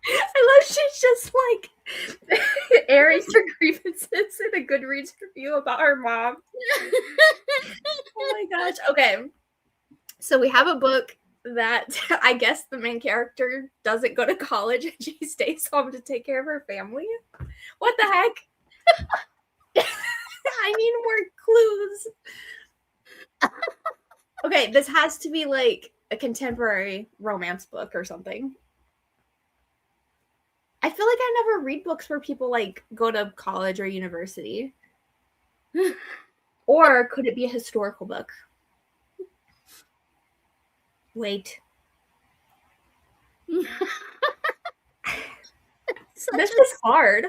I love she's just like airing her grievances in a Goodreads review about her mom. Oh my gosh. Okay. So we have a book that I guess the main character doesn't go to college and she stays home to take care of her family. What the heck? I need more clues. Okay, this has to be like a contemporary romance book or something. I feel like I never read books where people like go to college or university. Or could it be a historical book? Wait. This is hard.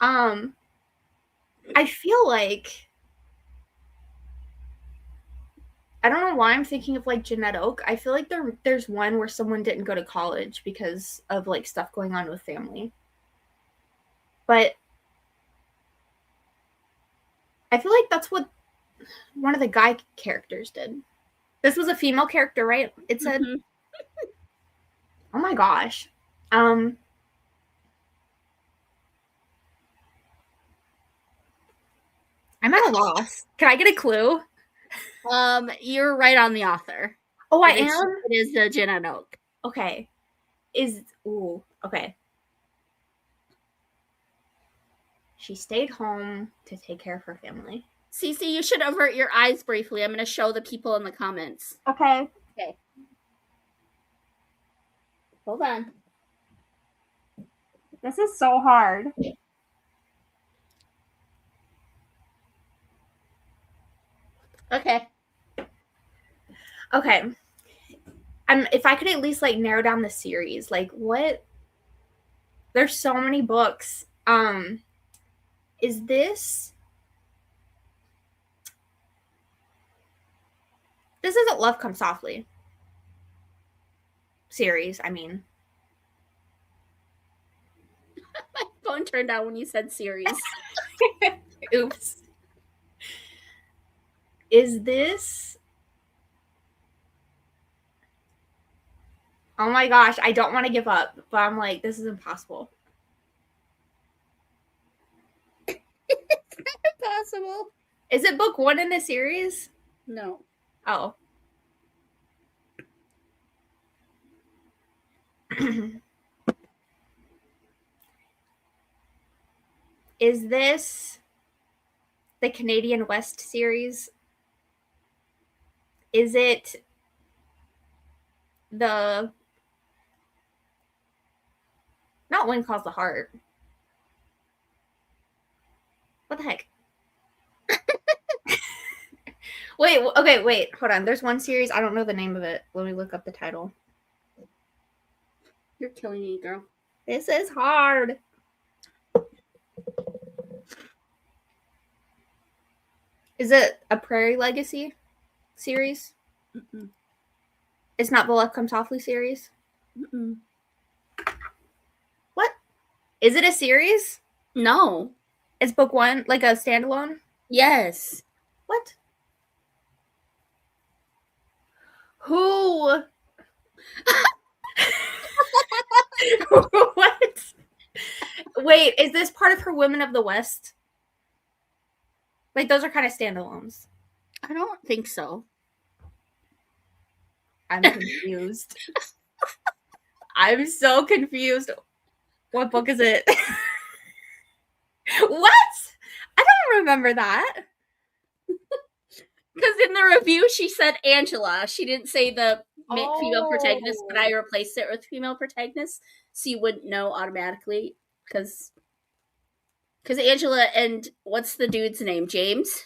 I feel like I don't know why I'm thinking of like Jeanette Oak. I feel like there's one where someone didn't go to college because of like stuff going on with family. But I feel like that's what one of the guy characters did. This was a female character, right? It said. Mm-hmm. Oh my gosh. I'm at a loss. Can I get a clue? You're right on the author. Oh, I am? It is Jeanette Oak. Okay. Okay. She stayed home to take care of her family. Cece, you should avert your eyes briefly. I'm going to show the people in the comments. Okay. Hold on. This is so hard. Okay. If I could at least like narrow down the series, like what? There's so many books. Is this? This isn't Love Comes Softly series, I mean. My phone turned on when you said series. Oops. Is this... Oh my gosh, I don't want to give up, but I'm like, this is impossible. It's not impossible. Is it book 1 in the series? No. Oh. Is this the Canadian West series? Is it the... Not Wind Calls the Heart. What the heck? Wait. Hold on. There's one series. I don't know the name of it. Let me look up the title. You're killing me, girl. This is hard. Is it a Prairie Legacy series? Mm-mm. It's not the Love Comes Softly series? Mm-mm. What? Is it a series? No. It's book 1, like a standalone? Yes. What? Who? What? Wait, is this part of her Women of the West? Like, those are kind of standalones. I don't think so. I'm confused. I'm so confused. What book is it? What? I don't remember that. Because in the review, she said Angela. She didn't say the female protagonist, but I replaced it with female protagonist, so you wouldn't know automatically. Because Angela and what's the dude's name? James?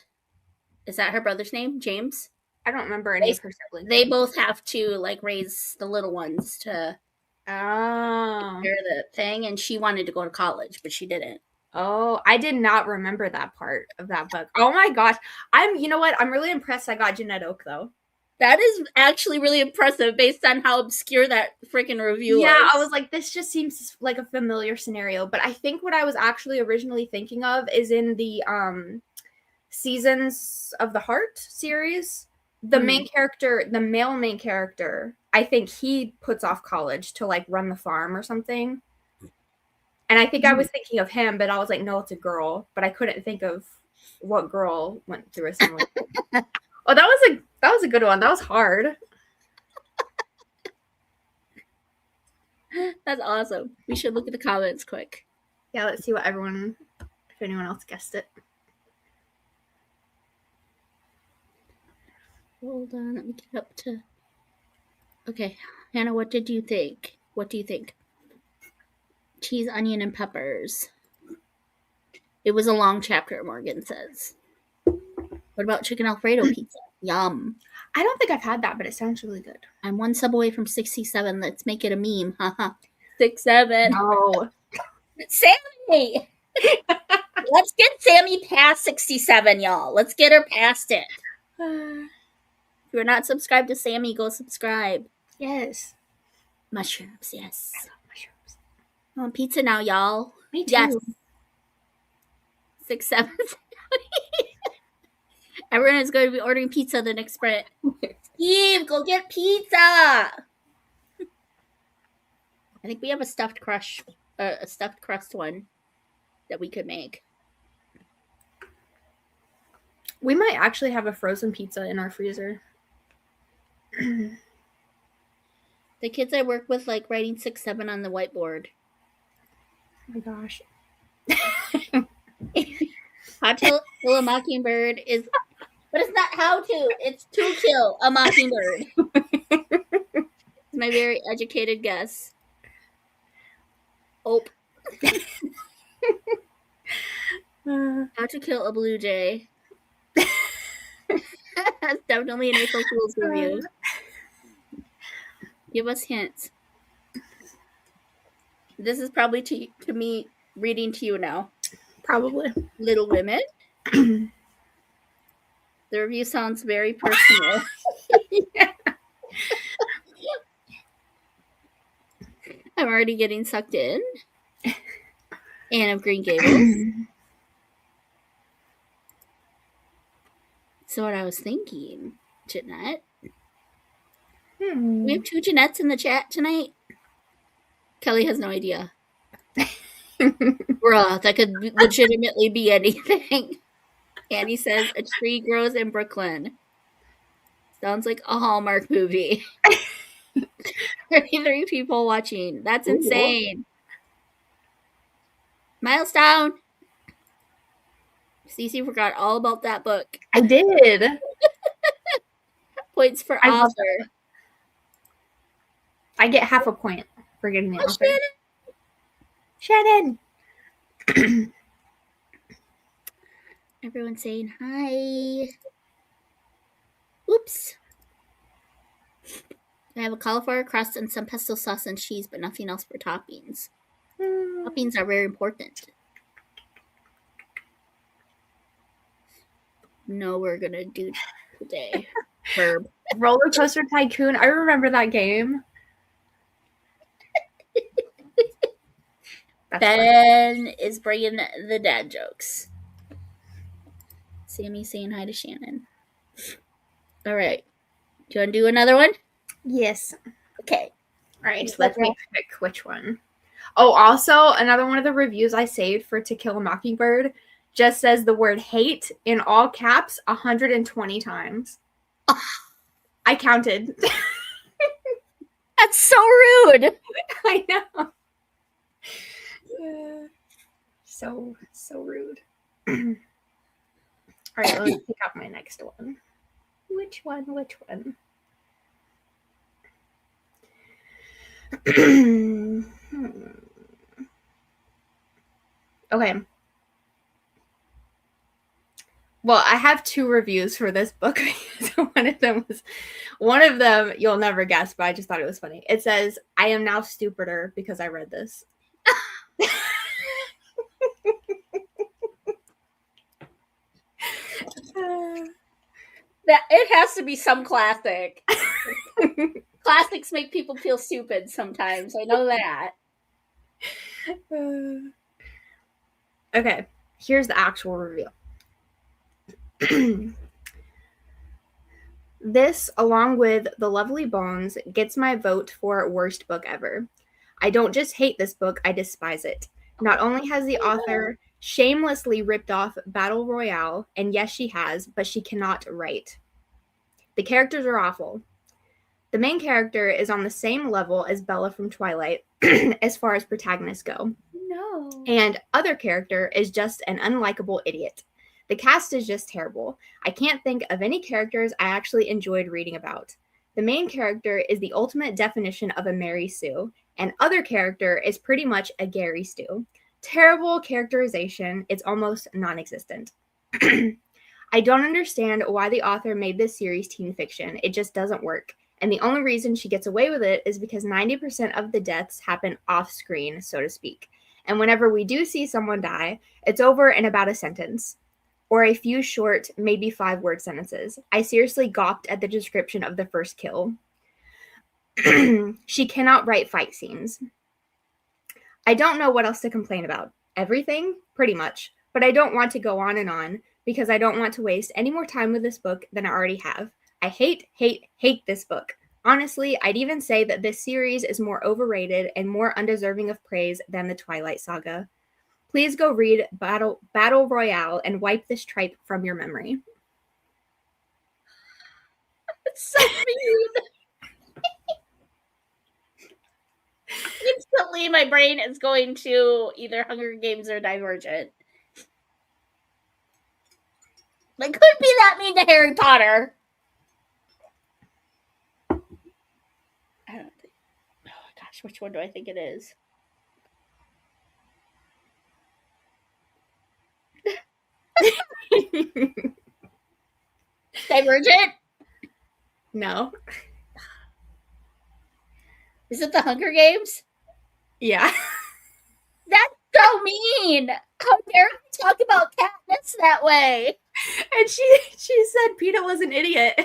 Is that her brother's name? James? I don't remember any of her siblings. They both have to like raise the little ones to hear the thing, and she wanted to go to college, but she didn't. Oh, I did not remember that part of that book. Oh my gosh. You know what? I'm really impressed I got Jeanette Oak, though. That is actually really impressive based on how obscure that freaking review was. Yeah, I was like, this just seems like a familiar scenario. But I think what I was actually originally thinking of is in the Seasons of the Heart series. The main character, the male main character, I think he puts off college to like run the farm or something. And I think I was thinking of him, but I was like, no, it's a girl. But I couldn't think of what girl went through a similar thing. Oh, that was a good one. That was hard. That's awesome. We should look at the comments quick. Yeah, let's see if anyone else guessed it. Hold on, let me get up to... Okay, Hannah, what did you think? What do you think? Cheese, onion, and peppers. It was a long chapter, Morgan says. What about chicken Alfredo pizza? Yum. I don't think I've had that, but it sounds really good. I'm one sub away from 67. Let's make it a meme. Haha. 67. No. Sammy! Let's get Sammy past 67, y'all. Let's get her past it. If you're not subscribed to Sammy, go subscribe. Yes. Mushrooms, yes. I love mushrooms. I want pizza now, y'all. Me too. Yes. 6, 7. Everyone is going to be ordering pizza the next sprint. Steve, go get pizza! I think we have a stuffed crust one that we could make. We might actually have a frozen pizza in our freezer. The kids I work with like writing 6, 7 on the whiteboard. Oh my gosh. How to kill a mockingbird is... But it's not how to. It's to kill a mockingbird. It's my very educated guess. Oh. How to kill a blue jay. That's definitely an April Fool's review. Give us hints. This is probably to me reading to you now. Probably. Little Women. The review sounds very personal. I'm already getting sucked in. Anne of Green Gables. So what I was thinking, Jeanette. We have 2 Jeanettes in the chat tonight. Kelly has no idea. Bruh, that could legitimately be anything. Annie says a tree grows in Brooklyn. Sounds like a Hallmark movie. 33 people watching. That's insane. Milestone. Cece forgot all about that book. I did. Points for author. I get half a point for getting the author. Shannon. Everyone's saying hi. Oops. I have a cauliflower crust and some pesto sauce and cheese, but nothing else for toppings. Toppings are very important. No, we're gonna do today. Verb. Roller Coaster Tycoon. I remember that game. Ben is bringing the dad jokes. Sammy saying hi to Shannon. All right. Do you want to do another one? Yes. Okay. All right. Let me pick which one. Oh, also, another one of the reviews I saved for To Kill a Mockingbird just says the word hate in all caps 120 times. I counted. That's so rude. I know. So rude. All right, let me pick up my next one. Which one? Okay. Well, I have 2 reviews for this book. One of them you'll never guess, but I just thought it was funny. It says, "I am now stupider because I read this." That it has to be some classic. Classics make people feel stupid sometimes. I know that. Okay, here's the actual review. This, along with The Lovely Bones, gets my vote for worst book ever. I don't just hate this book, I despise it. Not only has the author shamelessly ripped off Battle Royale, and yes, she has, but she cannot write. The characters are awful. The main character is on the same level as Bella from Twilight, as far as protagonists go. No. And other character is just an unlikable idiot. The cast is just terrible. I can't think of any characters I actually enjoyed reading about. The main character is the ultimate definition of a Mary Sue, and other character is pretty much a Gary Stu. Terrible characterization, it's almost non-existent. I don't understand why the author made this series teen fiction. It just doesn't work. And the only reason she gets away with it is because 90% of the deaths happen off screen, so to speak. And whenever we do see someone die, it's over in about a sentence. Or a few short, maybe 5-word sentences. I seriously gawped at the description of the first kill. She cannot write fight scenes. I don't know what else to complain about. Everything? Pretty much. But I don't want to go on because I don't want to waste any more time with this book than I already have. I hate this book. Honestly, I'd even say that this series is more overrated and more undeserving of praise than the Twilight Saga. Please go read Battle Royale and wipe this tripe from your memory. It's so mean. Instantly, my brain is going to either Hunger Games or Divergent. Like, could be that mean to Harry Potter. I don't think. Oh gosh, which one do I think it is? Divergent? No. Is it the Hunger Games? Yeah. That's so mean. How dare you talk about Katniss that way? And she said Peeta was an idiot.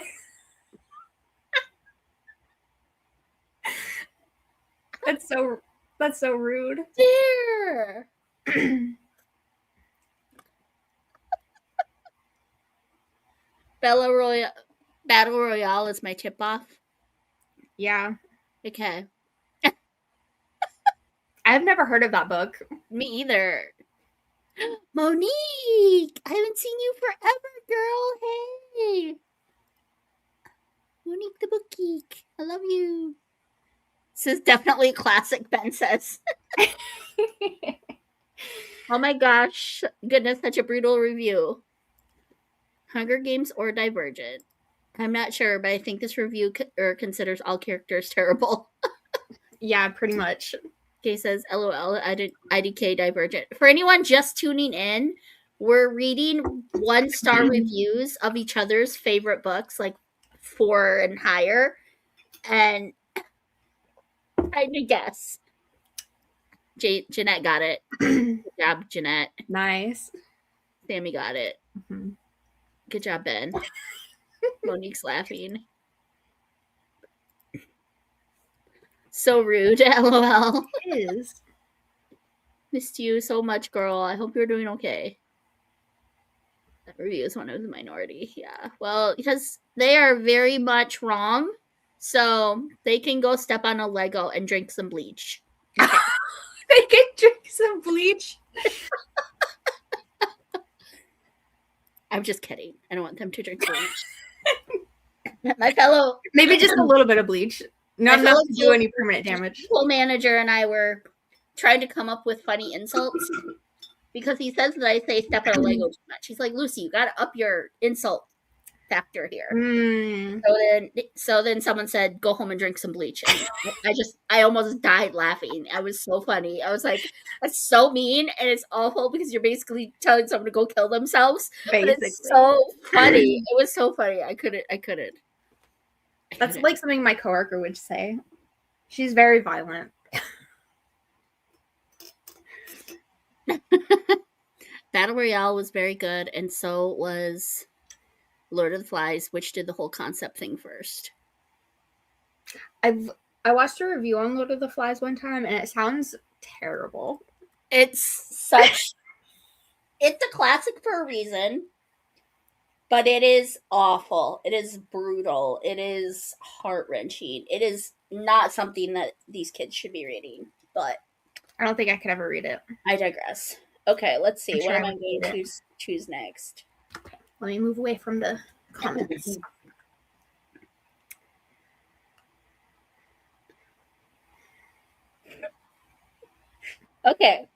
That's so rude. Dear. Battle Royale is my tip off. Yeah. Okay. I've never heard of that book. Me either. Monique! I haven't seen you forever, girl. Hey! Monique the Book Geek. I love you. This is definitely a classic, Ben says. Oh my gosh. Goodness, such a brutal review. Hunger Games or Divergent? I'm not sure, but I think this review considers all characters terrible. Yeah, pretty much. Kay says, LOL, IDK Divergent. For anyone just tuning in, we're reading 1-star reviews of each other's favorite books, like 4 and higher. And trying to guess. Jeanette got it. Good job, Jeanette. Nice. Sammy got it. Mm-hmm. Good job, Ben. Monique's laughing. So rude, LOL. It is. Missed you so much, girl. I hope you're doing okay. That review is one of the minority. Yeah. Well, because they are very much wrong. So they can go step on a Lego and drink some bleach. Okay. They can drink some bleach. I'm just kidding. I don't want them to drink bleach. My fellow... Maybe just a little bit of bleach. Not enough to do any permanent damage. School manager and I were trying to come up with funny insults because he says that I say step on a Lego too much. He's like, Lucy, you gotta up your insult factor here. So then someone said, go home and drink some bleach. And I almost died laughing. I was so funny. I was like, that's so mean and it's awful because you're basically telling someone to go kill themselves. Basically. But it's so funny. It was so funny. I couldn't. That's like something my coworker would say. She's very violent. Battle Royale was very good, and so was Lord of the Flies, which did the whole concept thing first. I watched a review on Lord of the Flies one time, and it sounds terrible. It's a classic for a reason, but it is awful. It is brutal. It is heart-wrenching. It is not something that these kids should be reading, but I don't think I could ever read it. I digress. Okay, let's see. What am I going to choose next? Let me move away from the comments. Okay.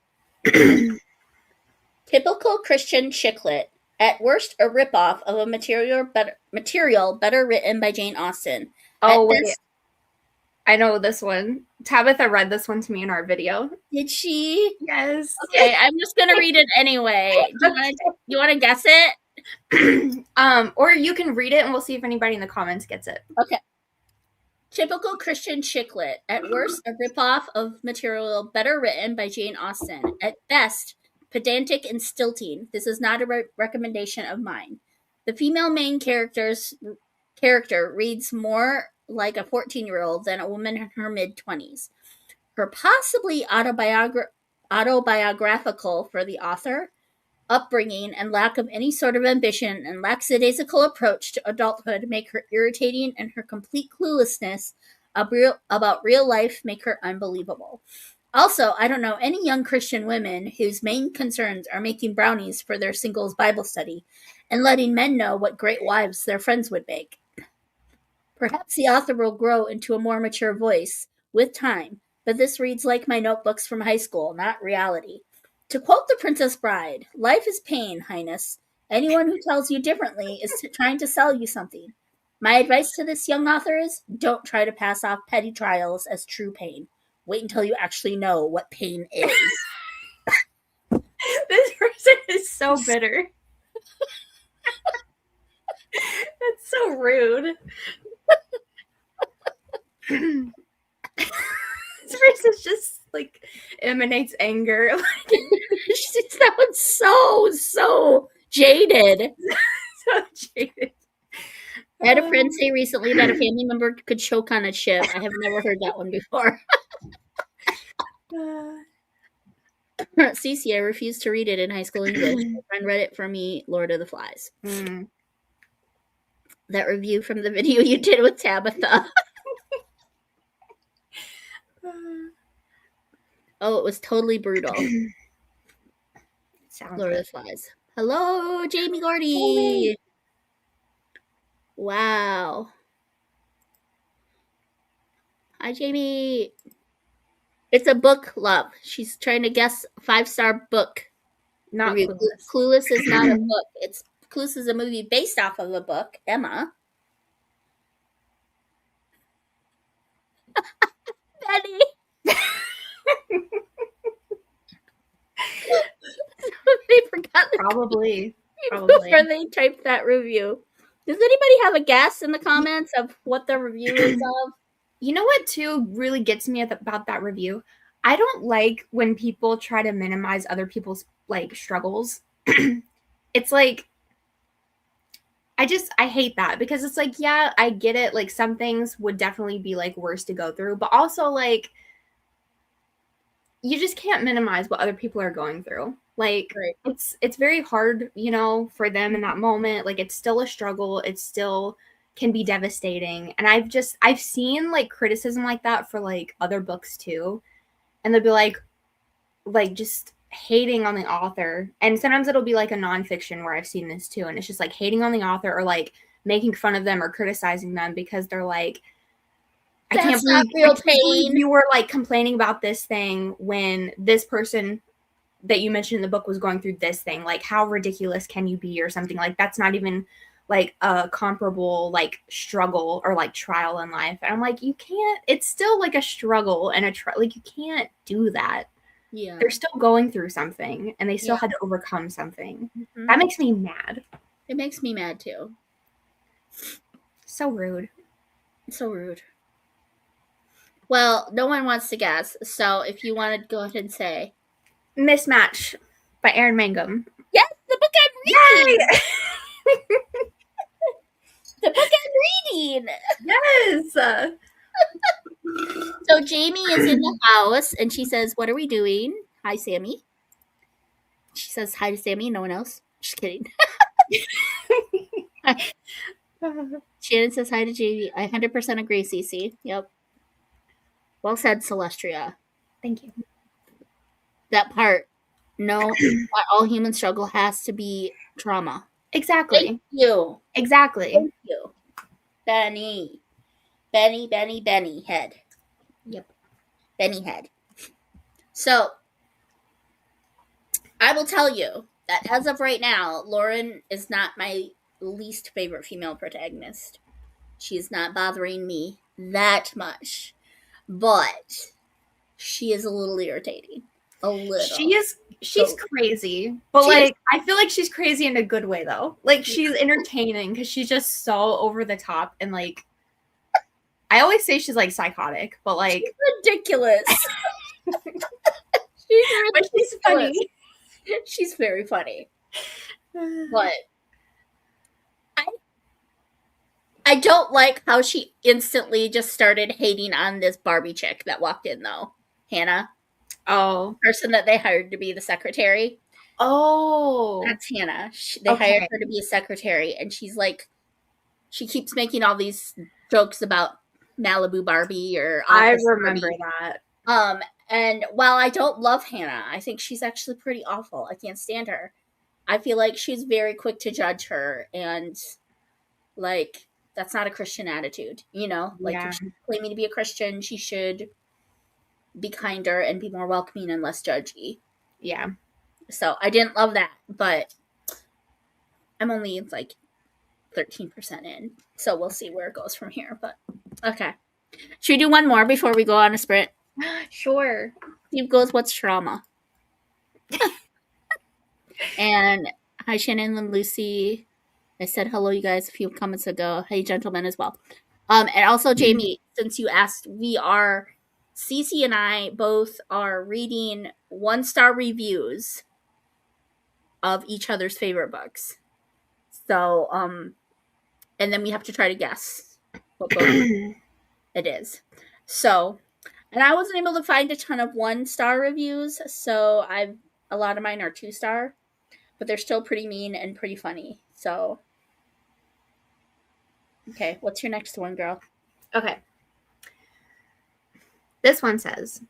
Typical Christian chicklet. At worst, a ripoff of a material better written by Jane Austen. Oh, wait. I know this one. Tabitha read this one to me in our video. Did she? Yes. Okay, I'm just gonna read it anyway. You want to guess it? Or you can read it and we'll see if anybody in the comments gets it. Okay. Typical Christian chicklet. At worst, a ripoff of material better written by Jane Austen. At best, pedantic and stilting. This is not a recommendation of mine. The female main character reads more like a 14-year-old than a woman in her mid-20s. Her possibly autobiographical for the author upbringing and lack of any sort of ambition and lackadaisical approach to adulthood make her irritating, and her complete cluelessness about real life make her unbelievable. Also, I don't know any young Christian women whose main concerns are making brownies for their singles Bible study and letting men know what great wives their friends would make. Perhaps the author will grow into a more mature voice with time, but this reads like my notebooks from high school, not reality. To quote The Princess Bride, life is pain, Highness. Anyone who tells you differently is trying to sell you something. My advice to this young author is don't try to pass off petty trials as true pain. Wait until you actually know what pain is. This person is so bitter. That's so rude. This person just like emanates anger. She sounds so jaded. So jaded. I had a friend say recently that a family member could choke on a chip. I have never heard that one before. Cece, I refused to read it in high school English. My friend read it for me, Lord of the Flies. That review from the video you did with Tabitha. Oh, it was totally brutal. Lord of the Flies. Hello, Jamie Gordy. Wow. Hi, Jamie. It's a book, love. She's trying to guess 5-star book. Not review. Clueless. Clueless is not a book. Clueless is a movie based off of a book. Emma. Benny. They forgot Probably. before they typed that review. Does anybody have a guess in the comments of what the review is of? You know what, too, really gets me about that review? I don't like when people try to minimize other people's, like, struggles. It's like, I hate that because it's like, yeah, I get it. Like, some things would definitely be, like, worse to go through. But also, like, you just can't minimize what other people are going through. Like, right. It's very hard, you know, for them in that moment. Like, it's still a struggle. It still can be devastating. And I've seen, like, criticism like that for, like, other books, too. And they'll be like, just hating on the author. And sometimes it'll be, like, a nonfiction where I've seen this, too. And it's just, like, hating on the author or, like, making fun of them or criticizing them because they're, like, I can't believe you were, like, complaining about this thing when this person that you mentioned in the book was going through this thing. Like, how ridiculous can you be or something? Like, that's not even, like, a comparable, like, struggle or, like, trial in life. And I'm like, you can't, it's still, like, a struggle and like, you can't do that. Yeah. They're still going through something and they still had to overcome something. Mm-hmm. That makes me mad. It makes me mad, too. So rude. So rude. Well, no one wants to guess, so if you want to go ahead and say. Mismatch by Aaron Mangum. Yes, the book I'm reading! The book I'm reading! Yes! So Jamie is in the house, and she says, what are we doing? Hi, Sammy. She says hi to Sammy, no one else. Just kidding. Shannon says hi to Jamie. I 100% agree, Cece. Yep. Well said, Celestria. Thank you. That part. No, not all human struggle has to be trauma. Exactly. Thank you. Exactly. Thank you. Benny. Head. Yep. Benny Head. So, I will tell you that as of right now, Lauren is not my least favorite female protagonist. She is not bothering me that much. But she is a little irritating. A little. She's crazy. But like I feel like she's crazy in a good way though. Like she's entertaining because she's just so over the top and like I always say she's like psychotic, but like she's ridiculous. But she's funny. She's very funny. But I don't like how she instantly just started hating on this Barbie chick that walked in, though. Hannah. Oh. Person that they hired to be the secretary. Oh. That's Hannah. They hired her to be a secretary, and she's like, she keeps making all these jokes about Malibu Barbie or I remember Barbie. That. And while I don't love Hannah, I think she's actually pretty awful. I can't stand her. I feel like she's very quick to judge her, and like that's not a Christian attitude, you know? Like if she's claiming to be a Christian, she should be kinder and be more welcoming and less judgy. Yeah. So I didn't love that, but I'm only like 13% in. So we'll see where it goes from here. But okay. Should we do one more before we go on a sprint? Sure. Steve goes, what's trauma? And hi, Shannon and Lucy. I said hello, you guys, a few comments ago. Hey, gentlemen, as well. And also, Jamie, since you asked, Cece and I both are reading 1-star reviews of each other's favorite books. So, and then we have to try to guess what book it is. So, And I wasn't able to find a ton of 1-star reviews, so a lot of mine are 2-star, but they're still pretty mean and pretty funny. So, okay, what's your next one, girl? Okay. This one says,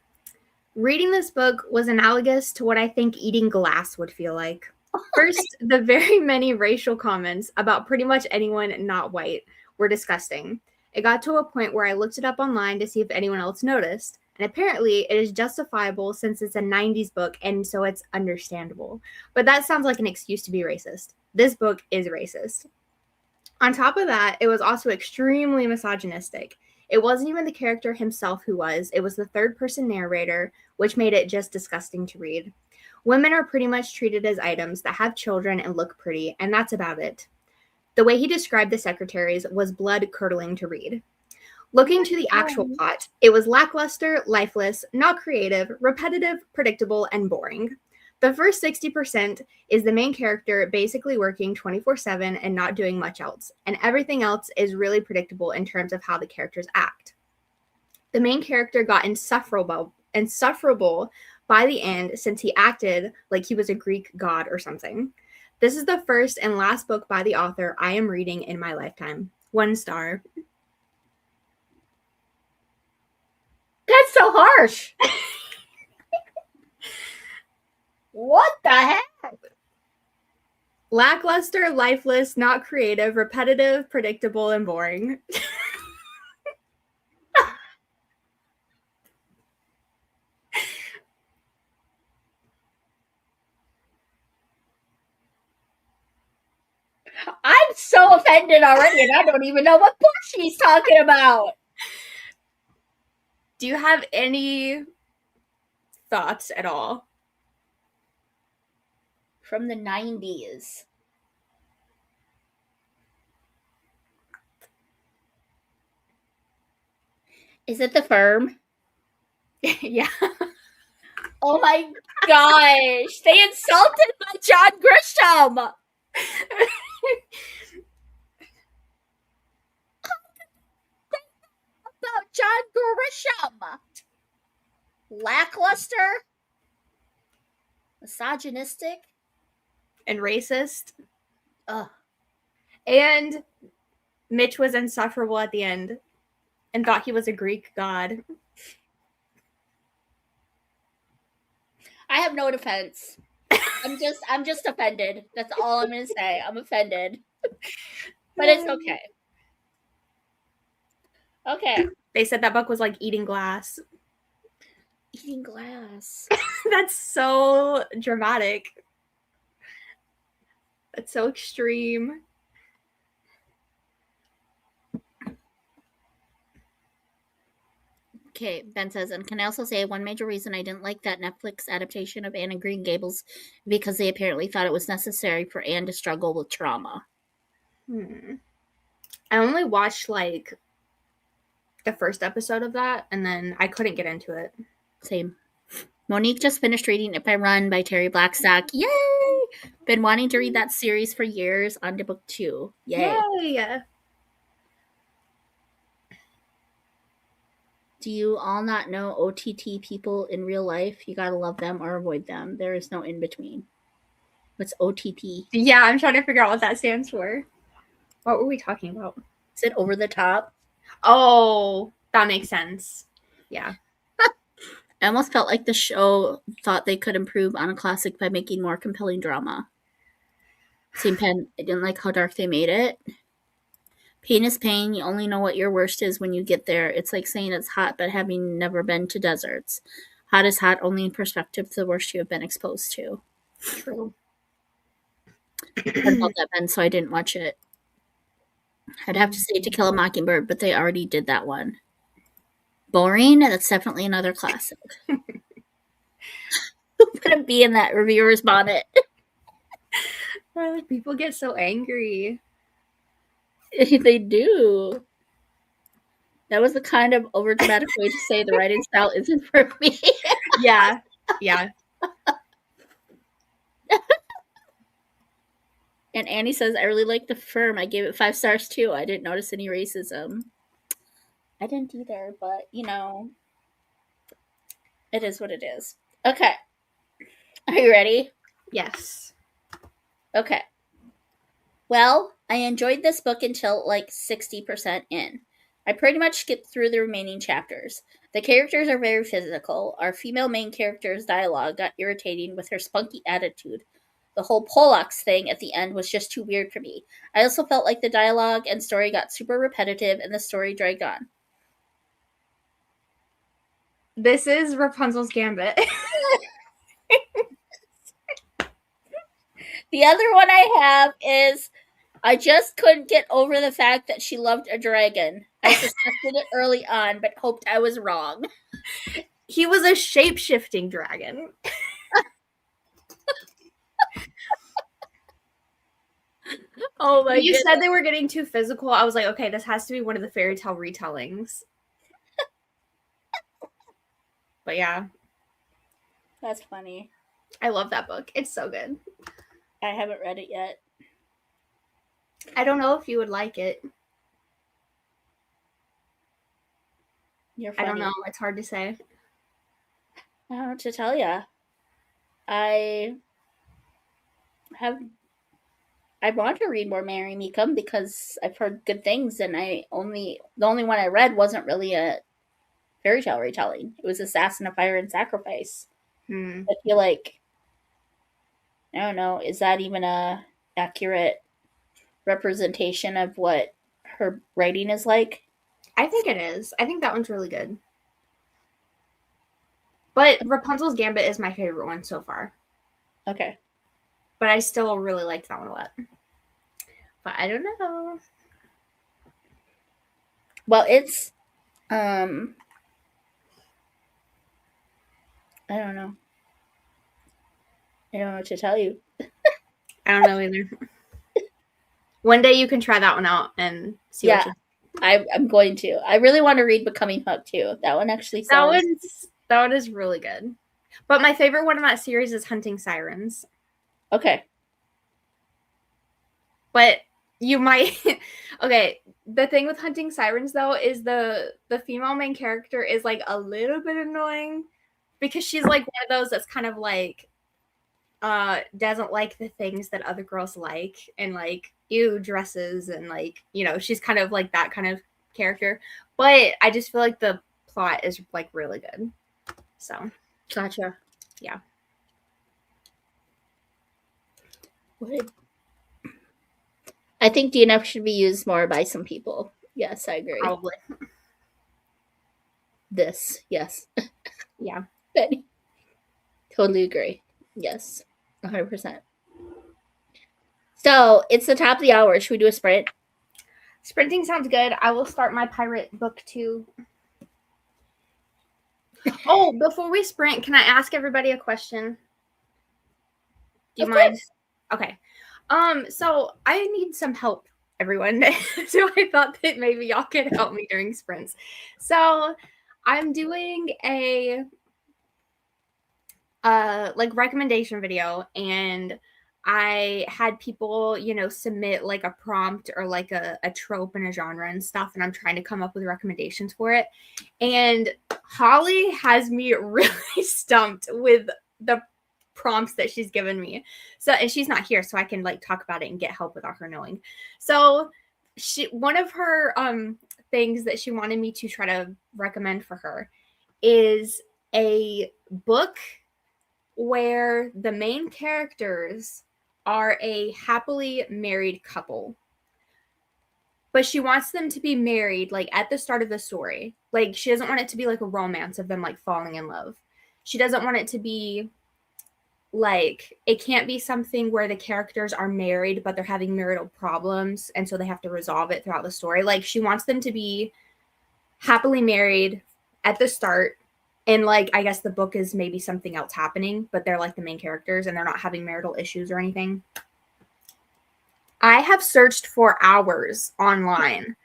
reading this book was analogous to what I think eating glass would feel like. First, the very many racial comments about pretty much anyone not white were disgusting. It got to a point where I looked it up online to see if anyone else noticed, and apparently it is justifiable since it's a 90s book and so it's understandable. But that sounds like an excuse to be racist. This book is racist. On top of that, it was also extremely misogynistic. It wasn't even the character himself who was, it was the third-person narrator, which made it just disgusting to read. Women are pretty much treated as items that have children and look pretty, and that's about it. The way he described the secretaries was blood-curdling to read. Looking to the actual plot, it was lackluster, lifeless, not creative, repetitive, predictable, and boring. The first 60% is the main character basically working 24/7 and not doing much else, and everything else is really predictable in terms of how the characters act. The main character got insufferable by the end since he acted like he was a Greek god or something. This is the first and last book by the author I am reading in my lifetime. 1 star. That's so harsh. What the heck? Lackluster, lifeless, not creative, repetitive, predictable, and boring. I'm so offended already, and I don't even know what book she's talking about. Do you have any thoughts at all? From the 90s. Is it The Firm? Yeah. Oh my gosh. They insulted my John Grisham. About John Grisham. Lackluster. Misogynistic. And racist. Ugh. And Mitch was insufferable at the end and thought he was a Greek god. I have no defense. I'm just offended. That's all I'm gonna say. I'm offended. But it's okay. Okay. They said that book was like eating glass. Eating glass. That's so dramatic. That's so extreme. Okay, Ben says, and can I also say one major reason I didn't like that Netflix adaptation of Anne and Green Gables because they apparently thought it was necessary for Anne to struggle with trauma. I only watched like the first episode of that, and then I couldn't get into it. Same. Monique just finished reading If I Run by Terry Blackstock. Yay! Been wanting to read that series for years. On to book 2. Yay. Yay! Do you all not know OTT people in real life? You gotta love them or avoid them. There is no in between. What's OTT? Yeah, I'm trying to figure out what that stands for. What were we talking about? Is it over the top? Oh, that makes sense. Yeah. I almost felt like the show thought they could improve on a classic by making more compelling drama. Same pen. I didn't like how dark they made it. Pain is pain. You only know what your worst is when you get there. It's like saying it's hot, but having never been to deserts. Hot is hot only in perspective to the worst you have been exposed to. True. I heard about that, Ben, so I didn't watch it. I'd have to say To Kill a Mockingbird, but they already did that one. Boring? That's definitely another classic. Who put a bee in that reviewer's bonnet? People get so angry. They do. That was the kind of overdramatic way to say the writing style isn't for me. Yeah. And Annie says, I really like The Firm. I gave it 5 stars too. I didn't notice any racism. I didn't either, but you know. It is what it is. Okay. Are you ready? Yes. Okay. Well, I enjoyed this book until like 60% in. I pretty much skipped through the remaining chapters. The characters are very physical. Our female main character's dialogue got irritating with her spunky attitude. The whole Pollux thing at the end was just too weird for me. I also felt like the dialogue and story got super repetitive and the story dragged on. This is Rapunzel's Gambit. The other one I have is I just couldn't get over the fact that she loved a dragon. I suspected it early on, but hoped I was wrong. He was a shape-shifting dragon. Oh my When you goodness. said they were getting too physical, I was like, okay, this has to be one of the fairy tale retellings. But yeah. That's funny. I love that book. It's so good. I haven't read it yet. I don't know if you would like it. You're funny. I don't know. It's hard to say. I don't know what to tell you. I want to read more Mary Meekum because I've heard good things, and the only one I read wasn't really a fairy tale retelling. It was Assassin of Fire and Sacrifice. I feel like, I don't know, is that even a accurate representation of what her writing is like? I think it is. I think that one's really good. But Rapunzel's Gambit is my favorite one so far. Okay. But I still really liked that one a lot. But I don't know. Well, it's I don't know. I don't know what to tell you. I don't know either. One day you can try that one out and see what you think. I'm going to. I really want to read Becoming Hooked too. That one actually sounds... That one is really good. But my favorite one in that series is Hunting Sirens. Okay. But you might... Okay, the thing with Hunting Sirens, though, is the female main character is, like, a little bit annoying. Because she's, like, one of those that's kind of, like, doesn't like the things that other girls like. And, like, ew, dresses. And, like, you know, she's kind of, like, that kind of character. But I just feel like the plot is, like, really good. So. Gotcha. Yeah. What? I think DNF should be used more by some people. Yes, I agree. Probably. This, yes. Yeah. Betty. Totally agree. Yes. 100%. So, it's the top of the hour. Should we do a sprint? Sprinting sounds good. I will start my pirate book too. Oh, before we sprint, can I ask everybody a question? Do you mind? Okay. So I need some help, everyone. So I thought that maybe y'all could help me during sprints. So I'm doing a like recommendation video, and I had people, you know, submit like a prompt or like a trope and a genre and stuff, and I'm trying to come up with recommendations for it. And Holly has me really stumped with the prompts that she's given me. So, and she's not here, so I can like talk about it and get help without her knowing. So one of her things that she wanted me to try to recommend for her is a book where the main characters are a happily married couple. But she wants them to be married like at the start of the story. Like she doesn't want it to be like a romance of them like falling in love. She doesn't want it to be like, it can't be something where the characters are married but they're having marital problems and so they have to resolve it throughout the story. Like she wants them to be happily married at the start, and like I guess the book is maybe something else happening, but they're like the main characters and they're not having marital issues or anything. I have searched for hours online.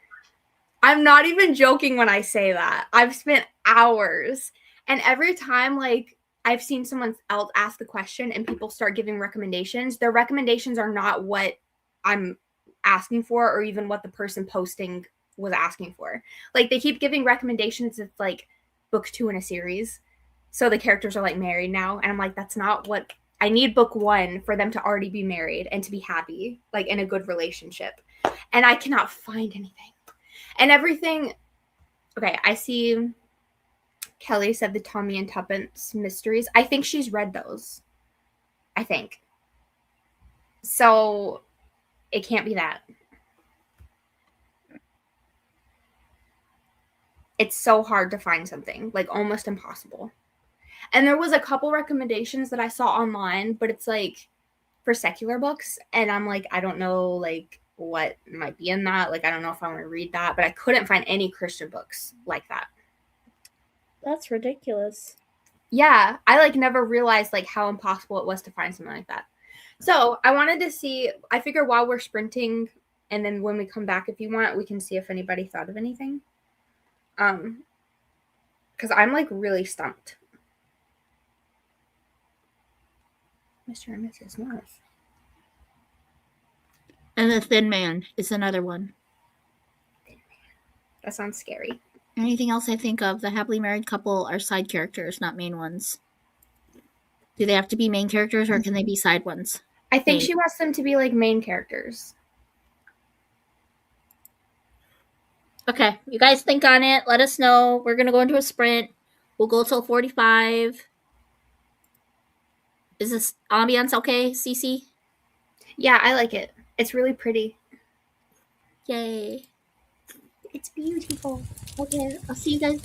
I'm not even joking when I say that. I've spent hours, and every time like I've seen someone else ask the question and people start giving recommendations, their recommendations are not what I'm asking for or even what the person posting was asking for. Like they keep giving recommendations. It's like book 2 in a series. So the characters are like married now, and I'm like, that's not what I need. Book 1 for them to already be married and to be happy, like in a good relationship. And I cannot find anything. And everything. Okay, I see Kelly said the Tommy and Tuppence mysteries. I think she's read those. I think. So it can't be that. It's so hard to find something, like almost impossible. And there was a couple recommendations that I saw online, but it's like for secular books, and I'm like, I don't know like what might be in that. Like I don't know if I want to read that, but I couldn't find any Christian books like that. That's ridiculous. Yeah, I like never realized like how impossible it was to find something like that. So I wanted to see, I figure while we're sprinting, and then when we come back, if you want, we can see if anybody thought of anything. Because I'm like really stumped. Mr. and Mrs. North. And the Thin Man is another one. That sounds scary. Anything else I think of? The happily married couple are side characters, not main ones. Do they have to be main characters, or can they be side ones? I think she wants them to be like main characters. Okay, you guys think on it. Let us know. We're gonna go into a sprint. We'll go till 45. Is this ambiance okay, Cece? Yeah, I like it. It's really pretty. Yay. It's beautiful. Okay, I'll see you guys.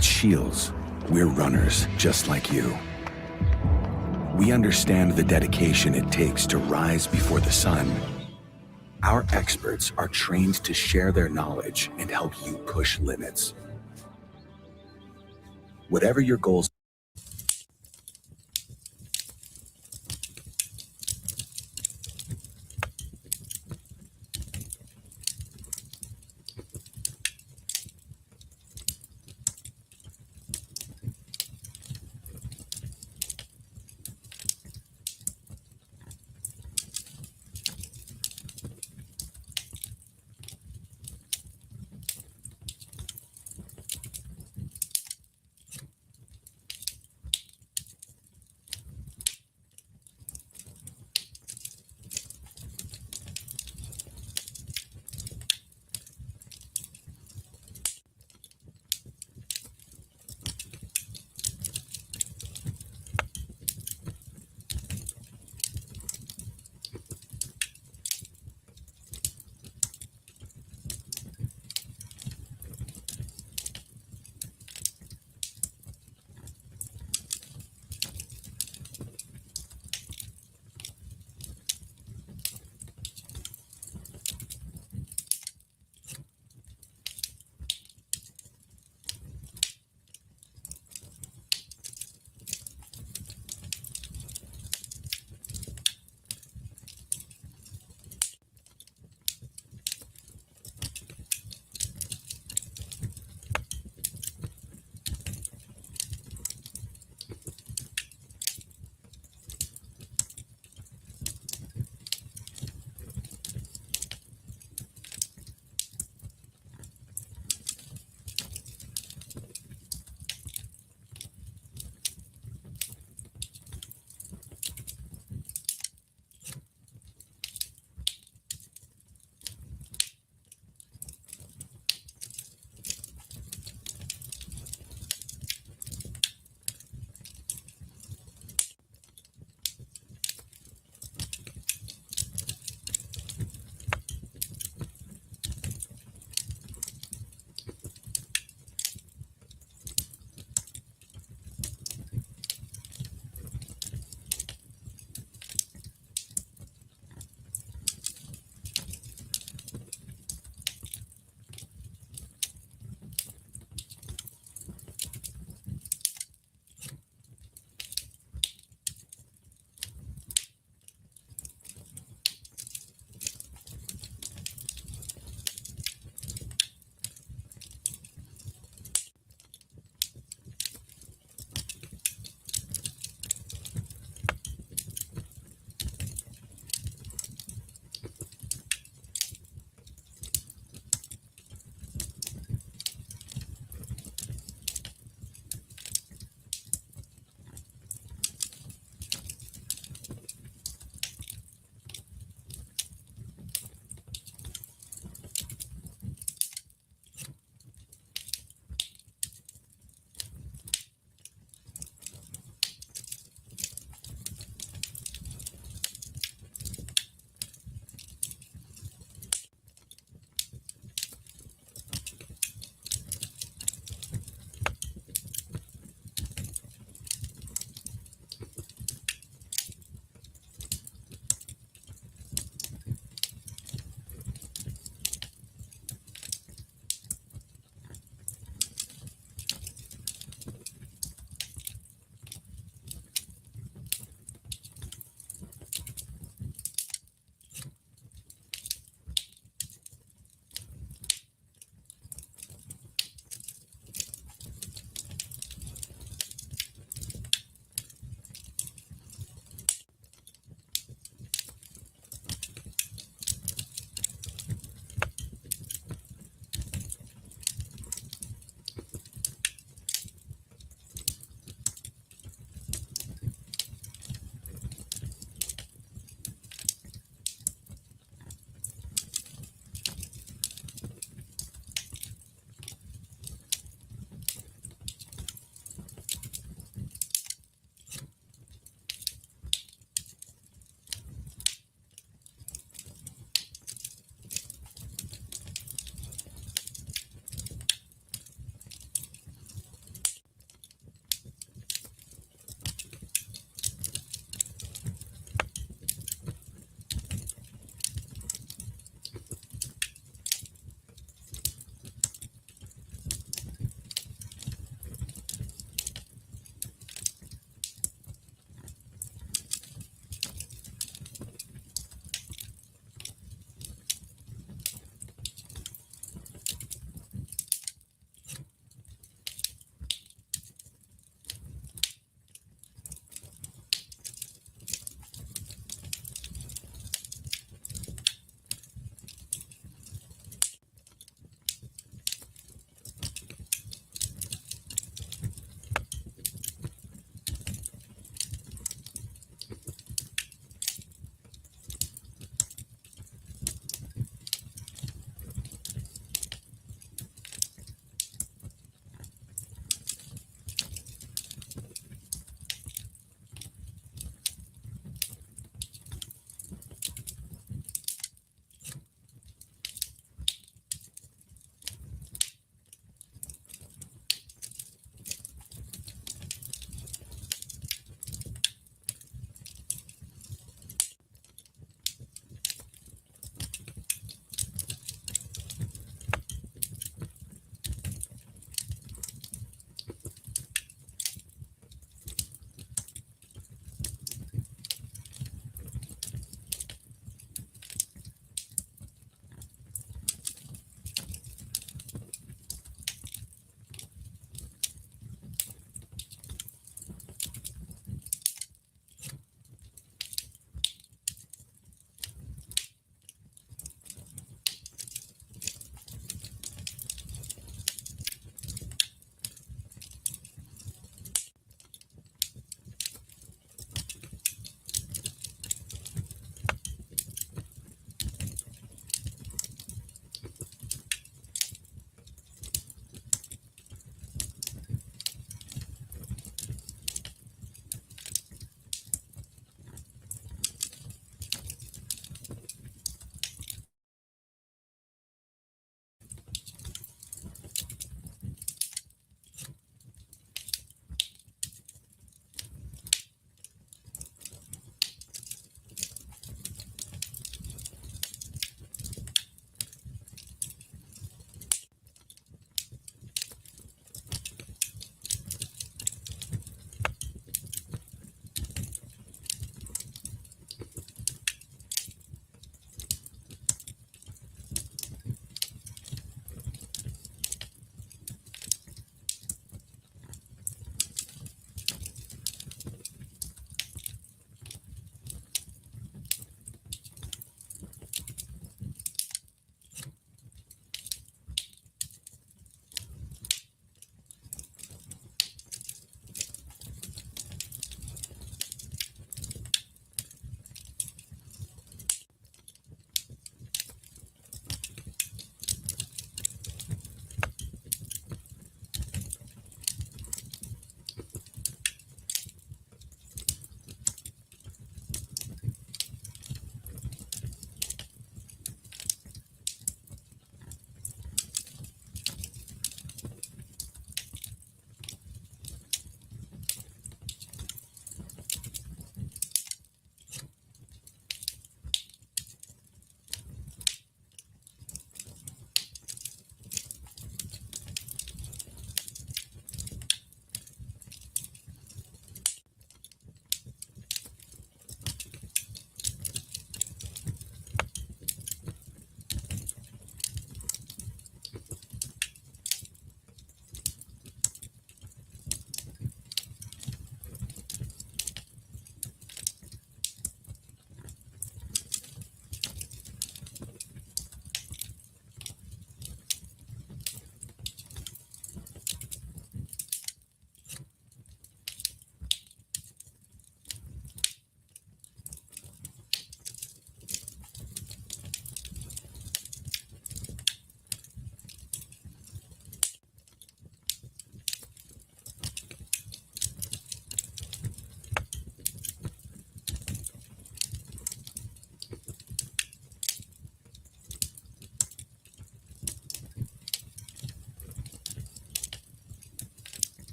At Shields, we're runners just like you. We understand the dedication it takes to rise before the sun. Our experts are trained to share their knowledge and help you push limits. Whatever your goals.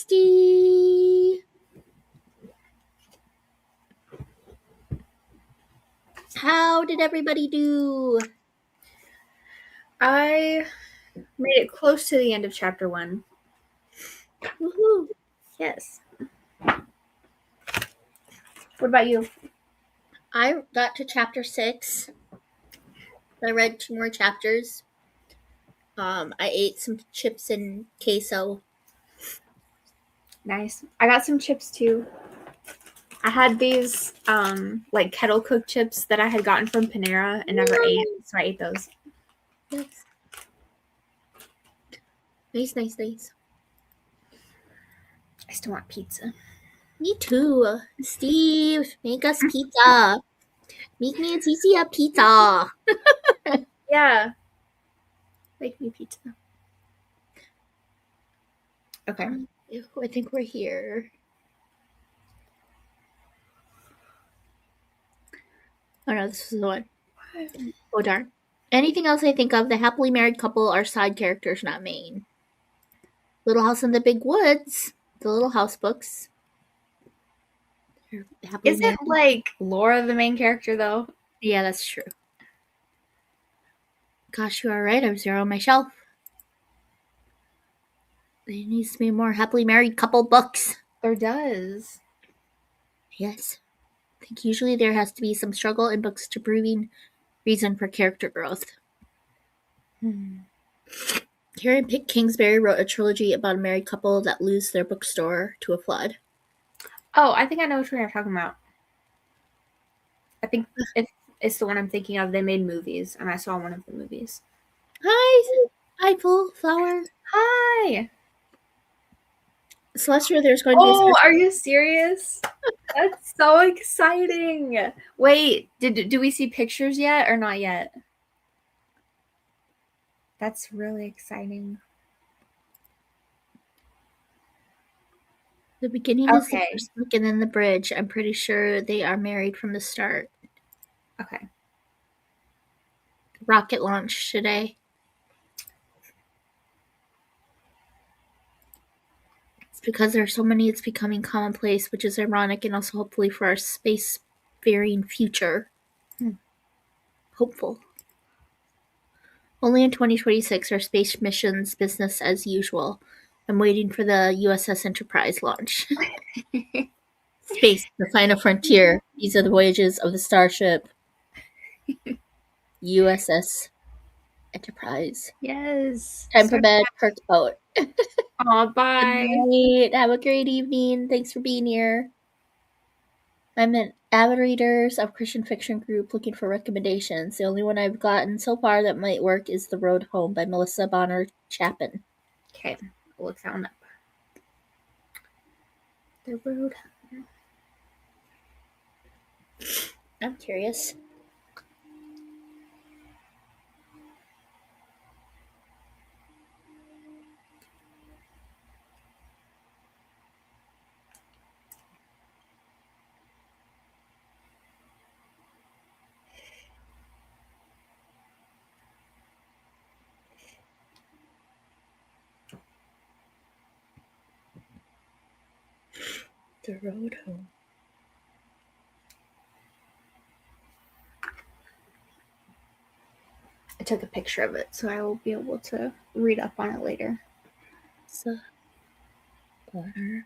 Misty. How did everybody do? I made it close to the end of chapter 1. Woohoo. Yes. What about you? I got to chapter 6. I read 2 more chapters. I ate some chips and queso. Nice. I got some chips too. I had these like kettle cooked chips that I had gotten from Panera and never ate, so I ate those. Yes. Nice, nice, nice. I still want pizza. Me too. Steve, make us pizza. Make me and Cece a pizza. Yeah. Make me pizza. Okay. I think we're here. Oh no, this is the one. Oh darn. Anything else I think of, the happily married couple are side characters, not main. Little House in the Big Woods, the Little House books. Isn't like Laura the main character though? Yeah, that's true. Gosh, you are right. I was zero on my shelf. There needs to be more happily married couple books. There does. Yes. I think usually there has to be some struggle in books to proving reason for character growth. Karen Pitt Kingsbury wrote a trilogy about a married couple that lose their bookstore to a flood. Oh, I think I know which one you're talking about. I think it's the one I'm thinking of. They made movies, and I saw one of the movies. Hi, Eiffel Flower. Hi. Celestria, there's going to be. Oh, are you serious? That's so exciting! Wait, do we see pictures yet or not yet? That's really exciting. The beginning is the first book, and then the bridge. I'm pretty sure they are married from the start. Okay. Rocket launch today. It's because there are so many, it's becoming commonplace, which is ironic, and also hopefully for our space-faring future. Hopeful. Only in 2026 are space missions business as usual. I'm waiting for the USS Enterprise launch. Space, the final frontier. These are the voyages of the starship USS Enterprise. Yes. Time for bed. Perked out. Oh, bye. Good night. Have a great evening. Thanks for being here. I'm an avid reader of Christian fiction group looking for recommendations. The only one I've gotten so far that might work is The Road Home by Melissa Bonner Chapin. Okay, we'll look that one up. The Road Home. I'm curious. The Road Home. I took a picture of it, so I will be able to read up on it later. So, Bonner.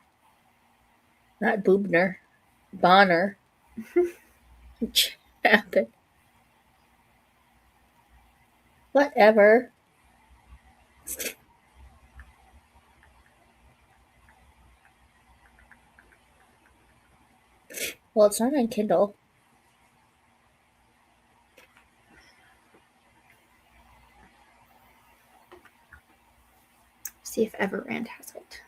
Not Boobner. Bonner. Chapin. Whatever. Well, it's not on Kindle. See if Everrand has it.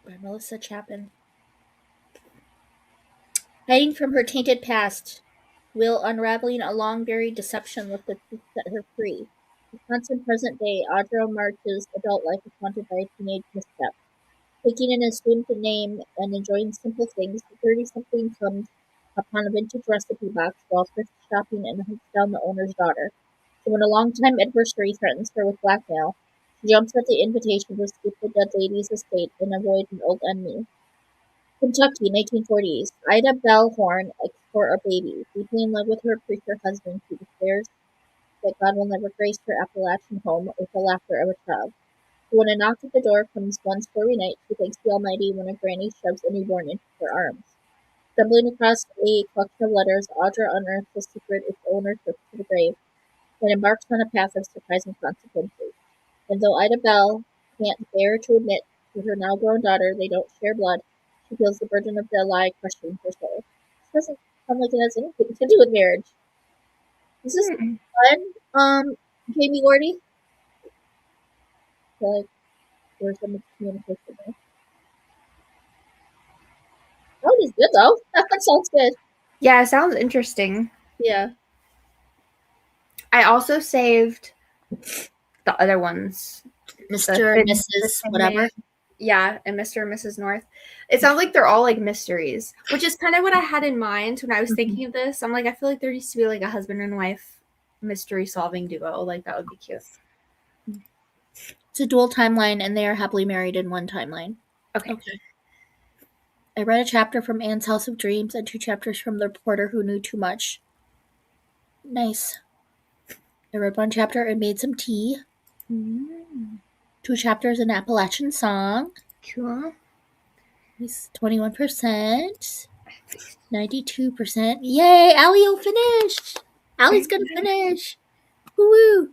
By Melissa Chapin. Hiding from her tainted past, Will unraveling a long buried deception with the to set her free. Wisconsin present day, Audra March's adult life is haunted by a teenage misstep. Taking an assumed name and enjoying simple things, the 30-something comes upon a vintage recipe box while thrift shopping and hunts down the owner's daughter. So when a longtime adversary threatens her with blackmail, she jumps at the invitation to escape the dead lady's estate and avoid an old enemy. Kentucky, 1940s. Ida Bell Horn, for a baby. Deeply in love with her preacher husband, she declares that God will never grace her Appalachian home with the laughter of a child. When a knock at the door comes one stormy night, she thanks the Almighty when a granny shoves a newborn into her arms. Stumbling across a collection of letters, Audra unearths the secret its owner took to the grave and embarks on a path of surprising consequences. And though Ida Bell can't bear to admit to her now grown daughter they don't share blood, she feels the burden of the lie crushing her soul. This doesn't sound like it has anything to do with marriage. This is fun. Jamie Gordy? I feel like there's some miscommunication there. Oh, he's good though. That sounds good. Yeah, it sounds interesting. Yeah. I also saved the other ones. Mr. and Mrs. whatever. Yeah, and Mr. and Mrs. North. It sounds like they're all like mysteries, which is kind of what I had in mind when I was thinking of this. I'm like, I feel like there used to be like a husband and wife mystery solving duo. Like that would be cute. It's a dual timeline, and they are happily married in one timeline. Okay. I read a chapter from Anne's House of Dreams and 2 chapters from The Reporter Who Knew Too Much. Nice. I read 1 chapter and made some tea. 2 chapters an Appalachian song. Cool. He's 21%. 92%. Yay! Allie finished! Allie's gonna finish! Woo-woo!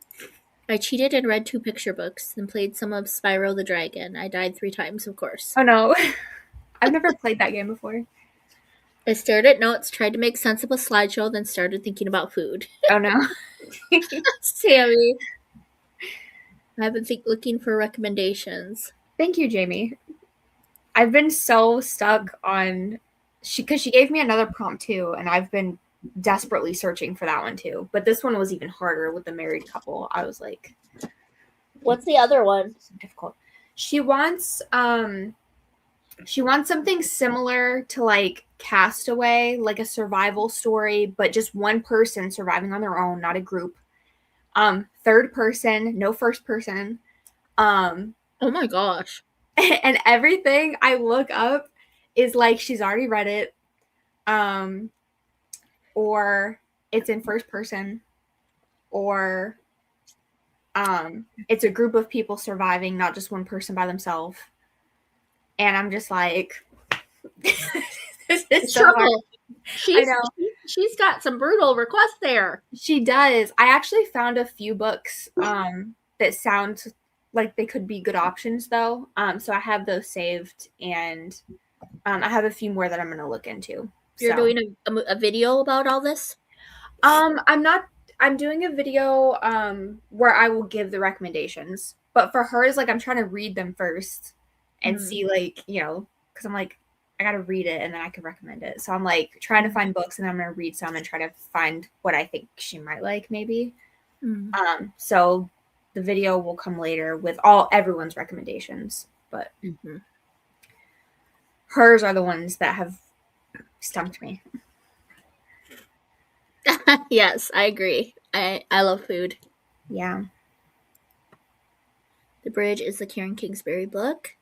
I cheated and read 2 picture books, then played some of Spyro the Dragon. I died 3 times, of course. Oh no. I've never played that game before. I stared at notes, tried to make sense of a slideshow, then started thinking about food. Oh no. Sammy. I've been looking for recommendations. Thank you, Jamie. I've been so stuck on because she gave me another prompt too, and I've been desperately searching for that one too. But this one was even harder with the married couple. I was like, what's the other one? So difficult. She wants something similar to like Castaway, like a survival story, but just one person surviving on their own, not a group. Third person, no first person. Oh my gosh. And everything I look up is like she's already read it. Or it's in first person, or it's a group of people surviving, not just one person by themselves. And I'm just like, this is so hard. I know. She's got some brutal requests there. She does. I actually found a few books that sound like they could be good options, though. So I have those saved, and I have a few more that I'm going to look into. You're doing a video about all this? I'm doing a video where I will give the recommendations. But for hers, like, I'm trying to read them first and see, like, you know, because I'm like, I got to read it and then I can recommend it. So I'm like trying to find books, and then I'm going to read some and try to find what I think she might like, maybe. So the video will come later with everyone's recommendations. But hers are the ones that have stumped me. Yes, I agree. I love food. Yeah. The Bridge is the Karen Kingsbury book.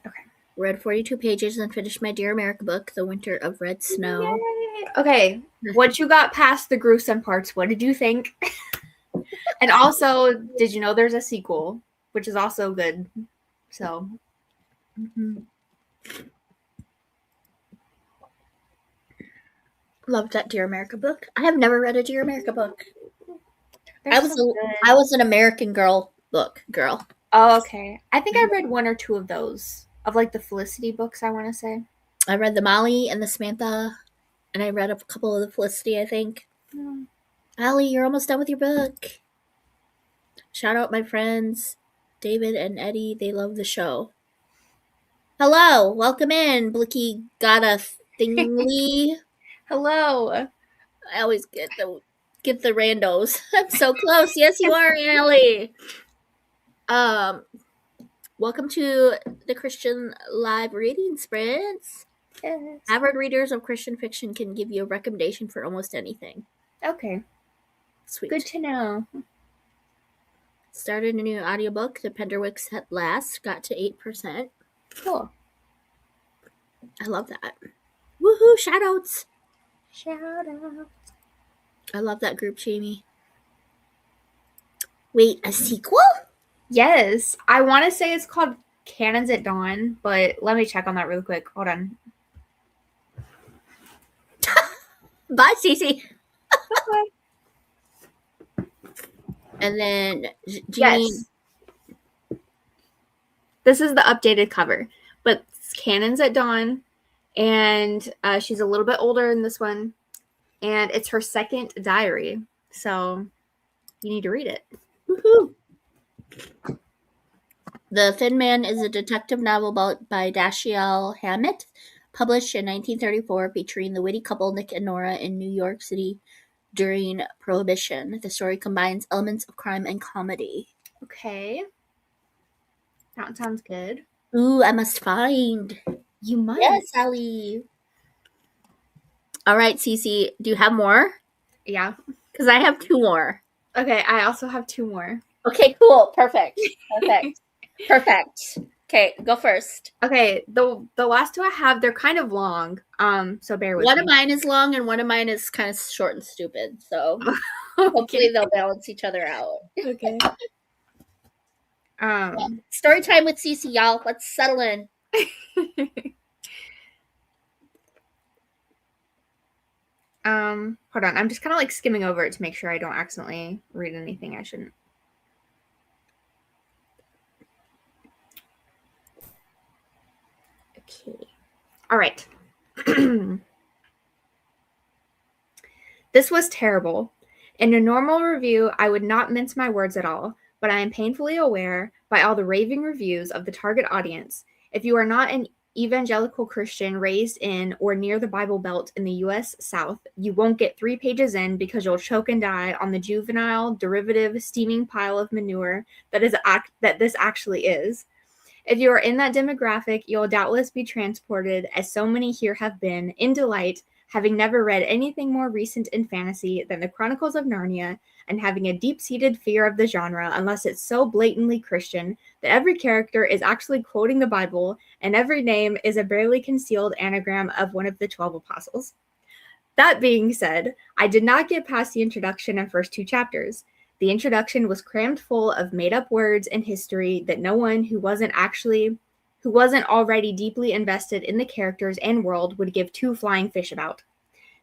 Okay. Read 42 pages and finished my Dear America book, The Winter of Red Snow. Yay. Okay. Once you got past the gruesome parts, what did you think? And also, did you know there's a sequel, which is also good? So. Loved that Dear America book. I have never read a Dear America book. I was an American Girl book girl. Oh, okay. I think I read 1 or 2 of those, of like the Felicity books, I want to say. I read the Molly and the Samantha, and I read a couple of the Felicity, I think. Allie, you're almost done with your book. Shout out my friends, David and Eddie. They love the show. Hello, welcome in, Blicky Gotta Thingley. Hello. I always get get the randos. I'm so close. Yes, you are, Allie. Welcome to the Christian Live Reading Sprints. Yes. Avid readers of Christian fiction can give you a recommendation for almost anything. Okay. Sweet. Good to know. Started a new audiobook, The Penderwicks at Last, got to 8%. Cool. I love that. Woohoo, shoutouts. Shout out. I love that group, Jamie. Wait, a sequel? Yes. I want to say it's called Cannons at Dawn, but let me check on that really quick. Hold on. Bye, Cece. Bye. And then, Jamie. Yes. This is the updated cover, but it's Cannons at Dawn, and she's a little bit older in this one, and it's her second diary, so you need to read it. Woohoo! The Thin Man is a detective novel by Dashiell Hammett, published in 1934, featuring the witty couple Nick and Nora in New York City during Prohibition. The story combines elements of crime and comedy. Okay. That sounds good. Ooh, I must find. You might. Yes, Sally. All right, Cece, do you have more? Yeah. Because I have 2 more. Okay, I also have 2 more. Okay, cool. Perfect. Perfect. Okay, go first. Okay, the last 2 I have, they're kind of long. So bear with me. One of mine is long and one of mine is kind of short and stupid. So hopefully they'll balance each other out. Okay. Story time with Cece, y'all. Let's settle in. Hold on. I'm just kind of like skimming over it to make sure I don't accidentally read anything I shouldn't. Okay. All right. This was terrible. In a normal review, I would not mince my words at all, but I am painfully aware, by all the raving reviews of the target audience, if you are not an evangelical Christian raised in or near the Bible Belt in the U.S. South, you won't get 3 pages in because you'll choke and die on the juvenile, derivative, steaming pile of manure that this actually is. If you are in that demographic, you'll doubtless be transported, as so many here have been, in delight, having never read anything more recent in fantasy than the Chronicles of Narnia, and having a deep-seated fear of the genre unless it's so blatantly Christian that every character is actually quoting the Bible and every name is a barely concealed anagram of one of the 12 apostles. That being said, I did not get past the introduction and first 2 chapters. The introduction was crammed full of made-up words and history that no one who wasn't already deeply invested in the characters and world would give 2 flying fish about.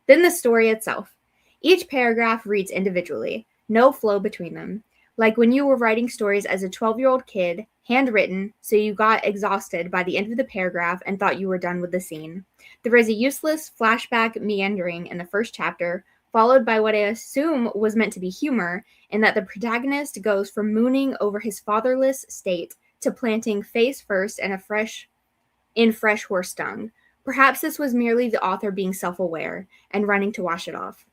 Then the story itself. Each paragraph reads individually, no flow between them. Like when you were writing stories as a 12-year-old kid, handwritten, so you got exhausted by the end of the paragraph and thought you were done with the scene. There is a useless flashback meandering in the first chapter, followed by what I assume was meant to be humor, in that the protagonist goes from mooning over his fatherless state to planting face first in fresh horse dung. Perhaps this was merely the author being self-aware and running to wash it off.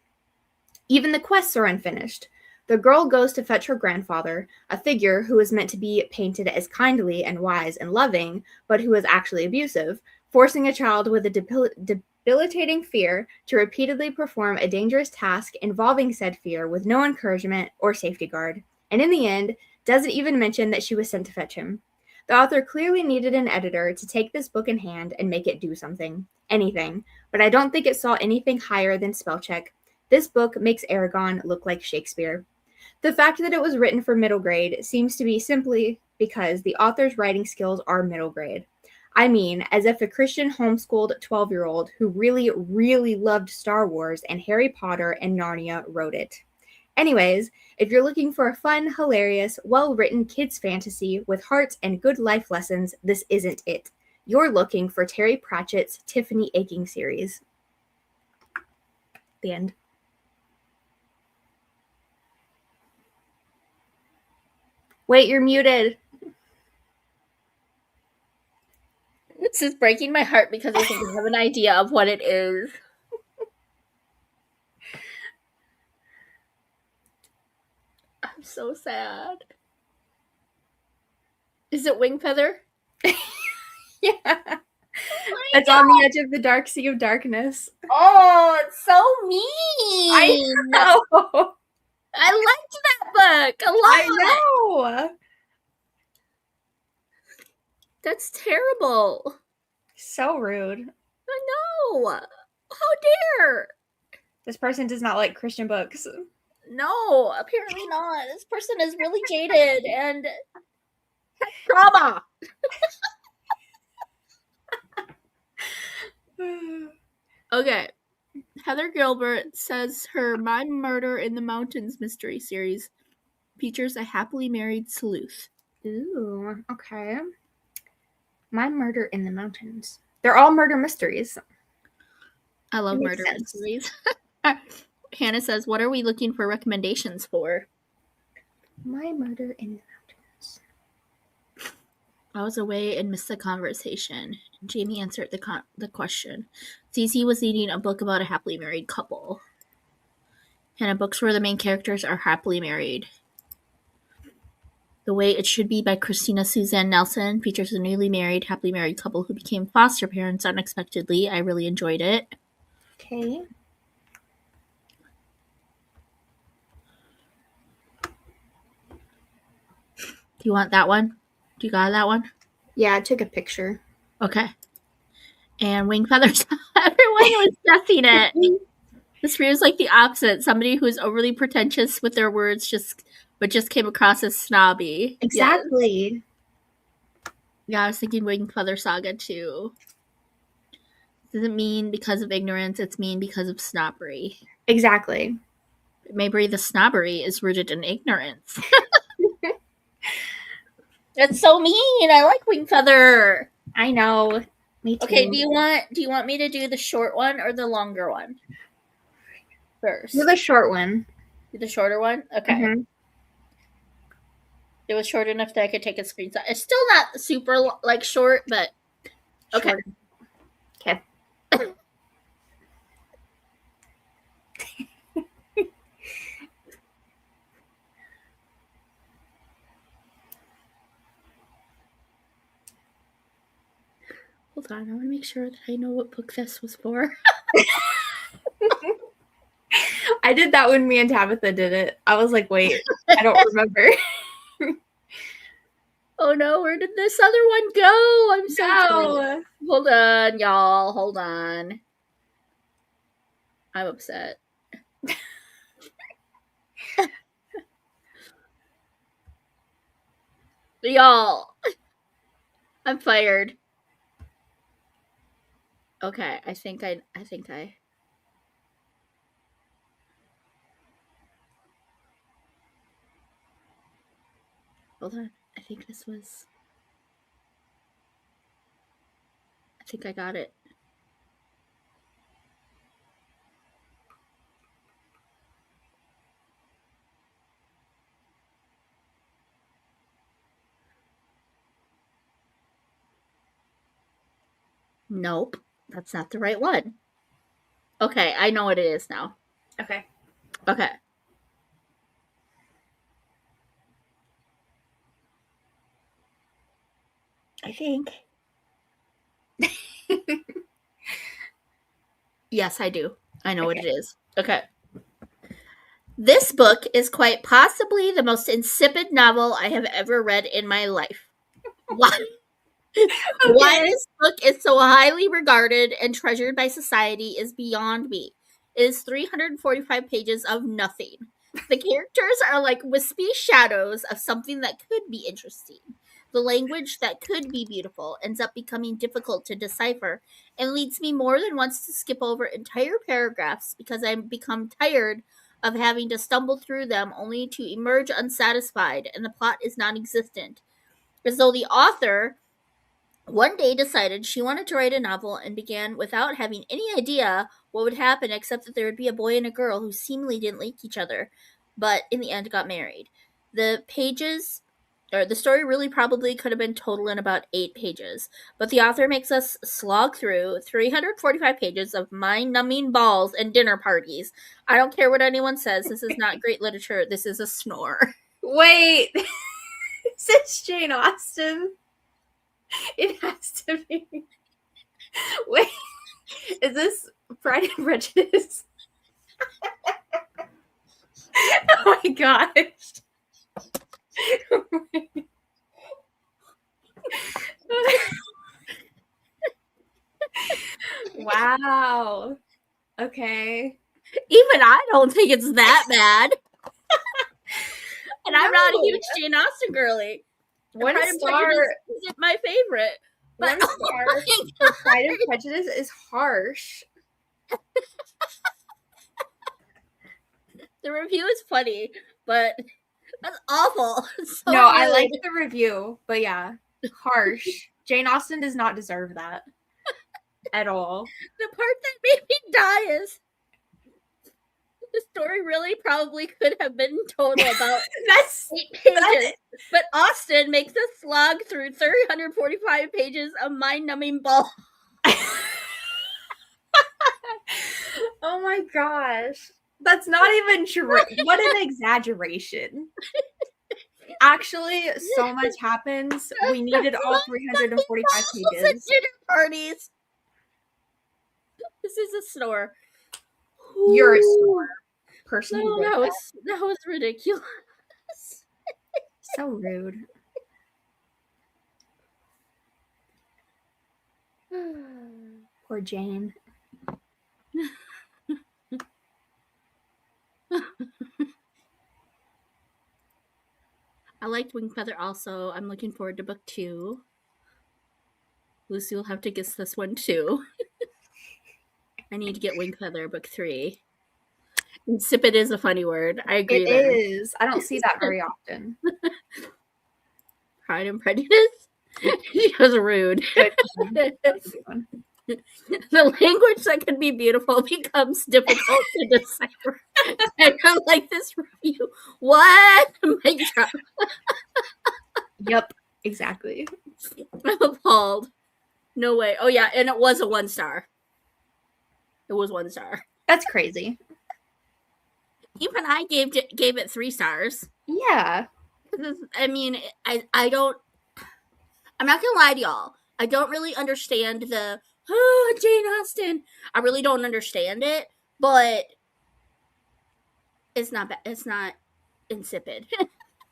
Even the quests are unfinished. The girl goes to fetch her grandfather, a figure who is meant to be painted as kindly and wise and loving, but who is actually abusive, forcing a child with a debilitating fear to repeatedly perform a dangerous task involving said fear with no encouragement or safety guard, and in the end, doesn't even mention that she was sent to fetch him. The author clearly needed an editor to take this book in hand and make it do something. Anything. But I don't think it saw anything higher than spell check. This book makes Aragon look like Shakespeare. The fact that it was written for middle grade seems to be simply because the author's writing skills are middle grade. I mean, as if a Christian homeschooled 12-year-old who really, really loved Star Wars and Harry Potter and Narnia wrote it. Anyways, if you're looking for a fun, hilarious, well-written kids' fantasy with heart and good life lessons, this isn't it. You're looking for Terry Pratchett's Tiffany Aching series. The end. Wait, you're muted. This is breaking my heart because I think I have an idea of what it is. I'm so sad. Is it Wing Feather? Yeah. It's on the edge of the dark sea of darkness. Oh, it's so mean. I know. I liked that book a lot. I know. That's terrible. So rude. I know. How dare? This person does not like Christian books. No, apparently not. This person is really jaded and has trauma. Okay. Heather Gilbert says her My Murder in the Mountains mystery series features a happily married sleuth. Ooh, okay. My Murder in the Mountains. They're all murder mysteries. I love Makes murder sense. mysteries. Hannah says, what are we looking for recommendations for? My Murder in the Mountains. I was away and missed the conversation. Jamie answered the question. Cece was reading a book about a happily married couple. Hannah, books where the main characters are happily married. The Way It Should Be by Christina Suzanne Nelson features a newly married, happily married couple who became foster parents unexpectedly. I really enjoyed it. Okay. Do you want that one? Do you got that one? Yeah, I took a picture. Okay. And Wing Feathers. Everyone was guessing it. This feels like the opposite. Somebody who's overly pretentious with their words but just came across as snobby. Exactly. Yeah, I was thinking Wing Feather Saga too. Doesn't mean because of ignorance, it's mean because of snobbery. Exactly. Maybe the snobbery is rooted in ignorance. That's so mean. I like Wing Feather. I know. Me too. Okay, do you want me to do the short one or the longer one first? Do the short one. Do the shorter one? Okay. Mm-hmm. It was short enough that I could take a screenshot. It's still not super short, but okay. Short. Okay. Hold on, I want to make sure that I know what book this was for. I did that when me and Tabitha did it. I was like, wait, I don't remember. Oh no, where did this other one go? I'm so No. Hold on, y'all. Hold on. I'm upset. Y'all. I'm fired. Okay, I think I Hold on. I think I got it. Nope, that's not the right one. Okay, I know what it is now. Okay. Okay. I think. Yes, I do. I know what it is. Okay. This book is quite possibly the most insipid novel I have ever read in my life. Why? Why this book is so highly regarded and treasured by society is beyond me. It is 345 pages of nothing. The characters are like wispy shadows of something that could be interesting. The language that could be beautiful ends up becoming difficult to decipher and leads me more than once to skip over entire paragraphs because I've become tired of having to stumble through them only to emerge unsatisfied and the plot is non existent. As though the author one day decided she wanted to write a novel and began without having any idea what would happen except that there would be a boy and a girl who seemingly didn't like each other, but in the end got married. The story really probably could have been total in about 8 pages, but the author makes us slog through 345 pages of mind-numbing balls and dinner parties. I don't care what anyone says, this is not great literature, this is a snore. Wait. Since Jane Austen, it has to be. Wait, is this Pride and Prejudice? Oh my gosh. Wow. Okay. Even I don't think it's that bad. And I'm not a No. huge Jane Austen girly. One Pride and star. Prejudice isn't my favorite. But One star for Pride and Prejudice is harsh. The review is funny, but that's awful. It's so No, I rude. like the review, but yeah, harsh. Jane Austen does not deserve that at all. The part that made me die is the story really probably could have been total about That's 8 pages, but Austen makes us slog through 345 pages of mind-numbing ball. oh my gosh. That's not even true. What an exaggeration. Actually, so much happens. We needed all 345 pages. Dinner parties. This is a snore. You're a snore. Person who No, wrote that was ridiculous. so rude. Poor Jane. I liked Wingfeather also. I'm looking forward to book 2. Lucy will have to guess this one too. I need to get Wingfeather book 3. Insipid is a funny word. I agree. It is. I don't see that very often. Pride and Prejudice? She was rude. The language that can be beautiful becomes difficult to decipher. And I'm like, this review. What? Mic drop. Yep, exactly. I'm appalled. No way. Oh yeah, and it was a 1 star. It was 1 star. That's crazy. Even I gave it 3 stars. Yeah. I mean, I don't. I'm not gonna lie to y'all. I don't really understand the Jane Austen. I really don't understand it, but it's not bad. It's not insipid.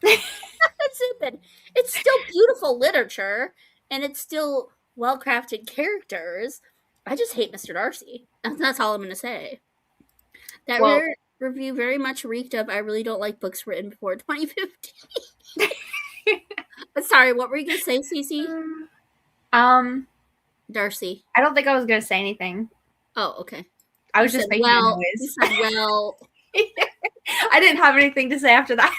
Insipid. It's still beautiful literature, and it's still well-crafted characters. I just hate Mr. Darcy. That's all I'm gonna say. That review very much reeked of I really don't like books written before 2015. Sorry, what were you gonna say, Cece? Darcy. I don't think I was gonna say anything. Oh, okay. I was just making a noise. You said, well, I didn't have anything to say after that.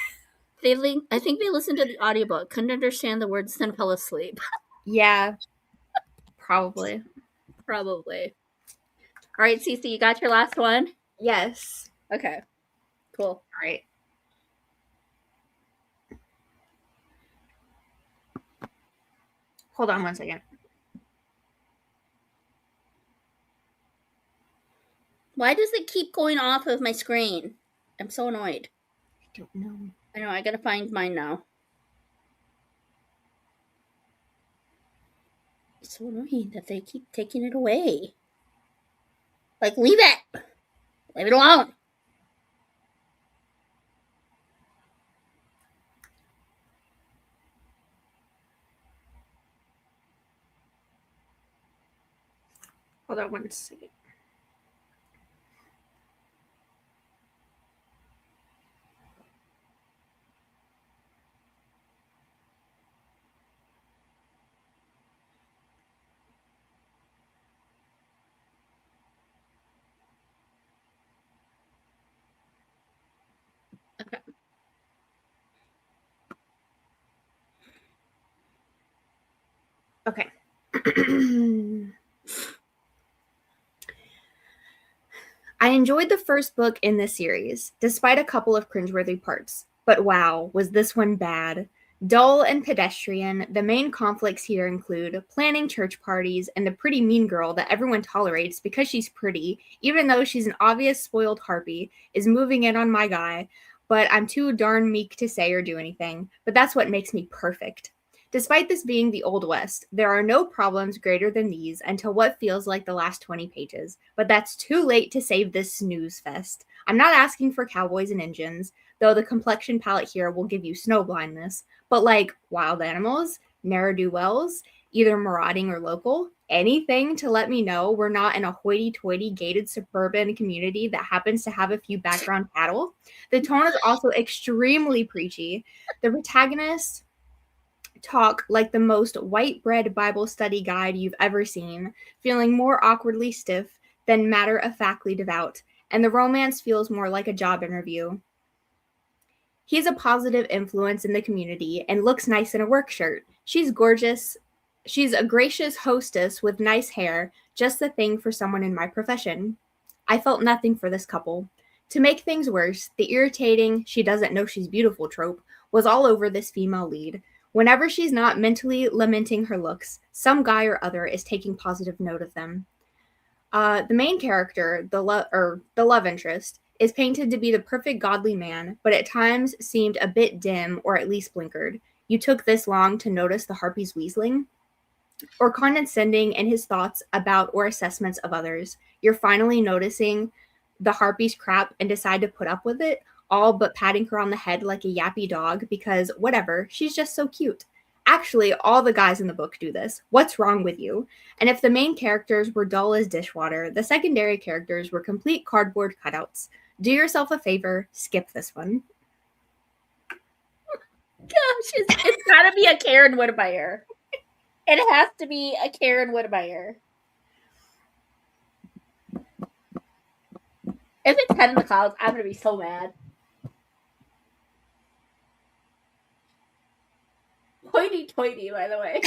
I think they listened to the audiobook, couldn't understand the words, then fell asleep. Yeah. Probably. Probably. All right, Cece, you got your last one? Yes. Okay. Cool. All right. Hold on one second. Why does it keep going off of my screen? I'm so annoyed. I don't know. I know, I gotta find mine now. It's so annoying that they keep taking it away. Like, leave it! Leave it alone! Hold on one second. Okay. Okay. I enjoyed the first book in this series, despite a couple of cringeworthy parts. But wow, was this one bad. Dull and pedestrian, the main conflicts here include planning church parties and the pretty mean girl that everyone tolerates because she's pretty, even though she's an obvious spoiled harpy, is moving in on my guy. but I'm too darn meek to say or do anything. But that's what makes me perfect. Despite this being the Old West, there are no problems greater than these until what feels like the last 20 pages. But that's too late to save this snooze fest. I'm not asking for cowboys and engines, though the complexion palette here will give you snow blindness, but like wild animals, ne'er-do-wells, either marauding or local, anything to let me know we're not in a hoity-toity gated suburban community that happens to have a few background cattle. The tone is also extremely preachy. The protagonist talk like the most white bread Bible study guide you've ever seen, feeling more awkwardly stiff than matter-of-factly devout, and the romance feels more like a job interview. He's a positive influence in the community and looks nice in a work shirt. She's gorgeous. She's a gracious hostess with nice hair, just the thing for someone in my profession. I felt nothing for this couple. To make things worse, the irritating "she doesn't know she's beautiful" trope was all over this female lead. Whenever she's not mentally lamenting her looks, some guy or other is taking positive note of them. The main character, the love interest, is painted to be the perfect godly man, but at times seemed a bit dim or at least blinkered. You took this long to notice the harpy's weaseling? Or condescending in his thoughts about or assessments of others. You're finally noticing the harpy's crap and decide to put up with it, all but patting her on the head like a yappy dog because, whatever, she's just so cute. Actually, all the guys in the book do this. What's wrong with you? And if the main characters were dull as dishwater, the secondary characters were complete cardboard cutouts. Do yourself a favor, skip this one. Gosh, it's gotta be a Karen Whitmire. It has to be a Karen Whitmire. If it's Head in the Clouds, I'm gonna be so mad. Hoity-toity, by the way.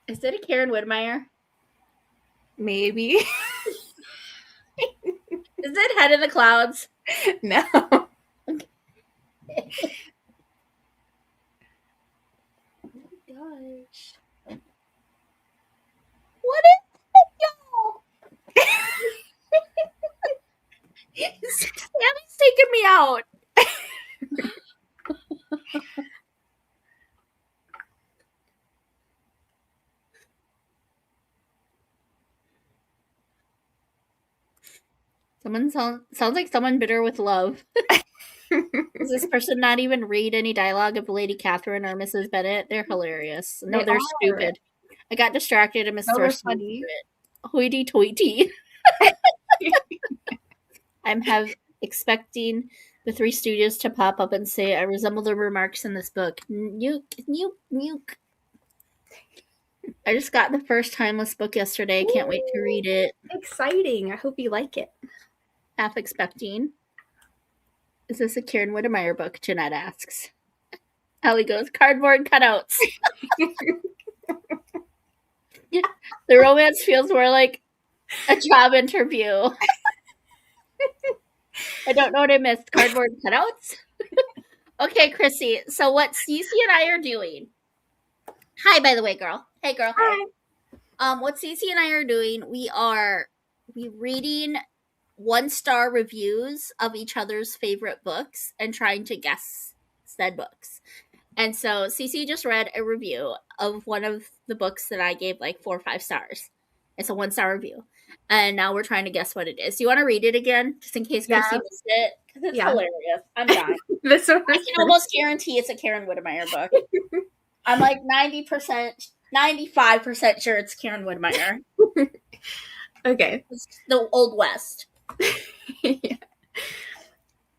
Is it a Karen Whitmire? Maybe. Is it Head in the Clouds? No. Gosh. What is it, y'all? Sammy's taking me out. Someone sounds like someone bitter with love. Does this person not even read any dialogue of Lady Catherine or Mrs. Bennet? They're hilarious. No, they're stupid. I got distracted and missed their funny. Hoity-toity. I'm expecting the Three Stooges to pop up and say, I resemble the remarks in this book. Nuke. I just got the first timeless book yesterday. Can't wait to read it. Exciting. I hope you like it. Half expecting. Is this a Karen Whitmire book? Jeanette asks. Allie goes, cardboard cutouts. The romance feels more like a job interview. I don't know what I missed. Cardboard cutouts? Okay, Chrissy. So what Cece and I are doing. Hi, by the way, girl. Hey, girl. Hi. What Cece and I are doing, we're reading 1-star reviews of each other's favorite books and trying to guess said books. And so Cece just read a review of one of the books that I gave like 4 or 5 stars. It's a 1-star review. And now we're trying to guess what it is. Do you want to read it again? Just in case Chrissy missed it? Because it's hilarious. I'm dying. This one I can almost guarantee it's a Karen Whitmire book. I'm like 90%, 95% sure it's Karen Whitmire. Okay. It's the Old West. Yeah.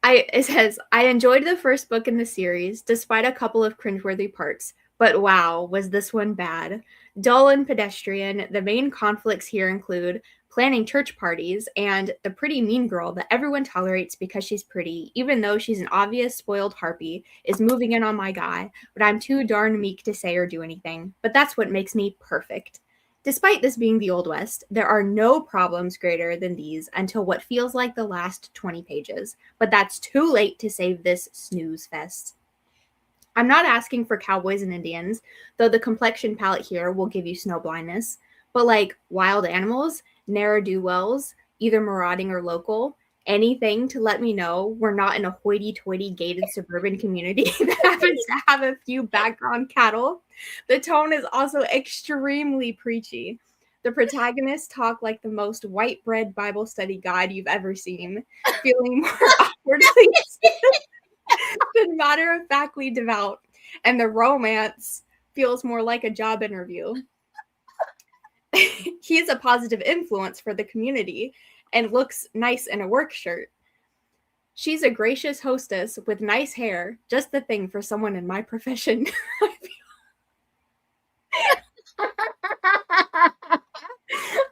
It says, I enjoyed the first book in the series, despite a couple of cringeworthy parts, but wow, was this one bad. Dull and pedestrian, the main conflicts here include planning church parties and the pretty mean girl that everyone tolerates because she's pretty, even though she's an obvious spoiled harpy, is moving in on my guy, but I'm too darn meek to say or do anything. But that's what makes me perfect. Despite this being the Old West, there are no problems greater than these until what feels like the last 20 pages. But that's too late to save this snooze fest. I'm not asking for cowboys and Indians, though the complexion palette here will give you snow blindness, but like wild animals, ne'er-do-wells, either marauding or local, anything to let me know we're not in a hoity-toity gated suburban community that happens to have a few background cattle. The tone is also extremely preachy. The protagonists talk like the most white bread Bible study guide you've ever seen, feeling more awkwardly than matter-of-factly devout, and the romance feels more like a job interview. He's a positive influence for the community and looks nice in a work shirt. She's a gracious hostess with nice hair, just the thing for someone in my profession.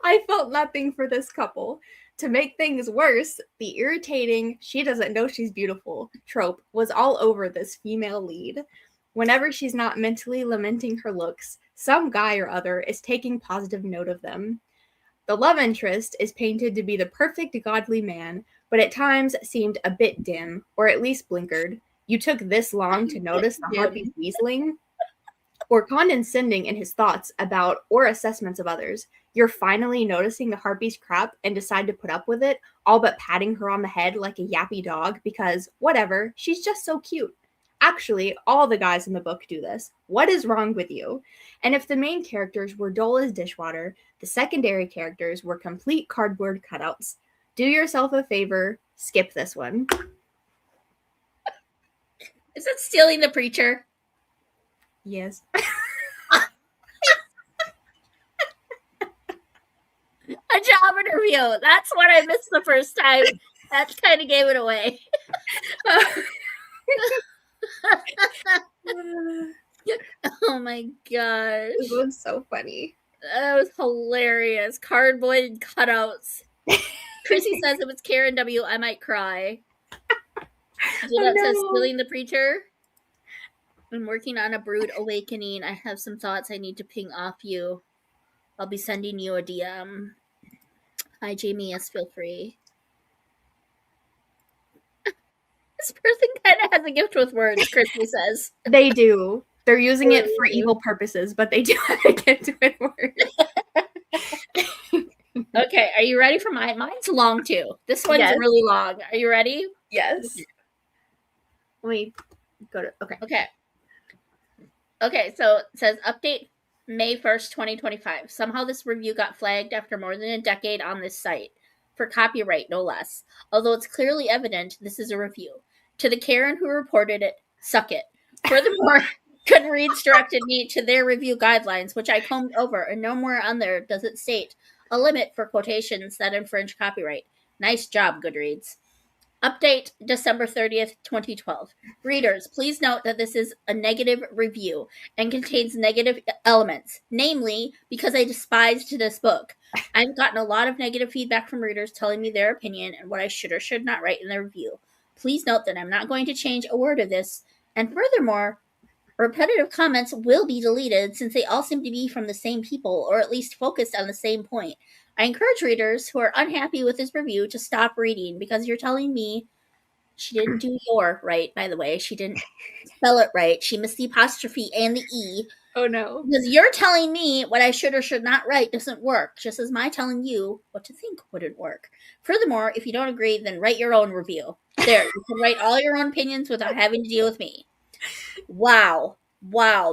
I felt nothing for this couple. To make things worse, the irritating "she doesn't know she's beautiful" trope was all over this female lead. Whenever she's not mentally lamenting her looks, some guy or other is taking positive note of them. The love interest is painted to be the perfect godly man, but at times seemed a bit dim, or at least blinkered. You took this long to notice the harpy's weaseling? Or condescending in his thoughts about or assessments of others. You're finally noticing the harpy's crap and decide to put up with it, all but patting her on the head like a yappy dog because, whatever, she's just so cute. Actually, all the guys in the book do this. What is wrong with you? And if the main characters were dull as dishwater, the secondary characters were complete cardboard cutouts. Do yourself a favor, skip this one. Is it Stealing the Preacher? Yes. A job interview. That's what I missed the first time. That kind of gave it away. Oh my gosh. It was so funny. That was hilarious. Cardboard cutouts. Chrissy says if it's Karen W, I might cry. Jeanette says Stealing the Preacher. I'm working on a brood awakening. I have some thoughts I need to ping off you. I'll be sending you a DM. Hi, Jamie. Yes, feel free. This person kind of has a gift with words, Chrissy says. They do. They're using it for evil purposes, but they do have a gift with words. Okay, are you ready for mine? Mine's long, too. This one's really long. Are you ready? Yes. Let me go to... Okay. Okay, so it says, update May 1st, 2025. Somehow this review got flagged after more than a decade on this site. For copyright, no less. Although it's clearly evident this is a review. To the Karen who reported it, suck it. Furthermore, Goodreads directed me to their review guidelines, which I combed over, and nowhere on there does it state a limit for quotations that infringe copyright. Nice job, Goodreads. Update December 30th, 2012. Readers, please note that this is a negative review and contains negative elements, namely because I despised this book. I've gotten a lot of negative feedback from readers telling me their opinion and what I should or should not write in the review. Please note that I'm not going to change a word of this, and furthermore, repetitive comments will be deleted since they all seem to be from the same people, or at least focused on the same point. I encourage readers who are unhappy with this review to stop reading because you're telling me she didn't do your right, by the way. She didn't spell it right. She missed the apostrophe and the E. Oh, no. Because you're telling me what I should or should not write doesn't work, just as my telling you what to think wouldn't work. Furthermore, if you don't agree, then write your own review. There, you can write all your own opinions without having to deal with me. Wow,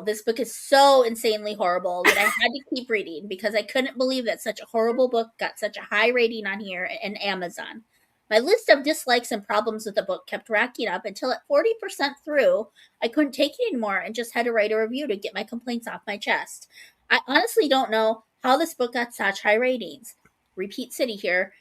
this book is so insanely horrible that I had to keep reading because I couldn't believe that such a horrible book got such a high rating on here and Amazon. My list of dislikes and problems with the book kept racking up until at 40% through, I couldn't take it anymore and just had to write a review to get my complaints off my chest. I honestly don't know how this book got such high ratings. Repeat City here.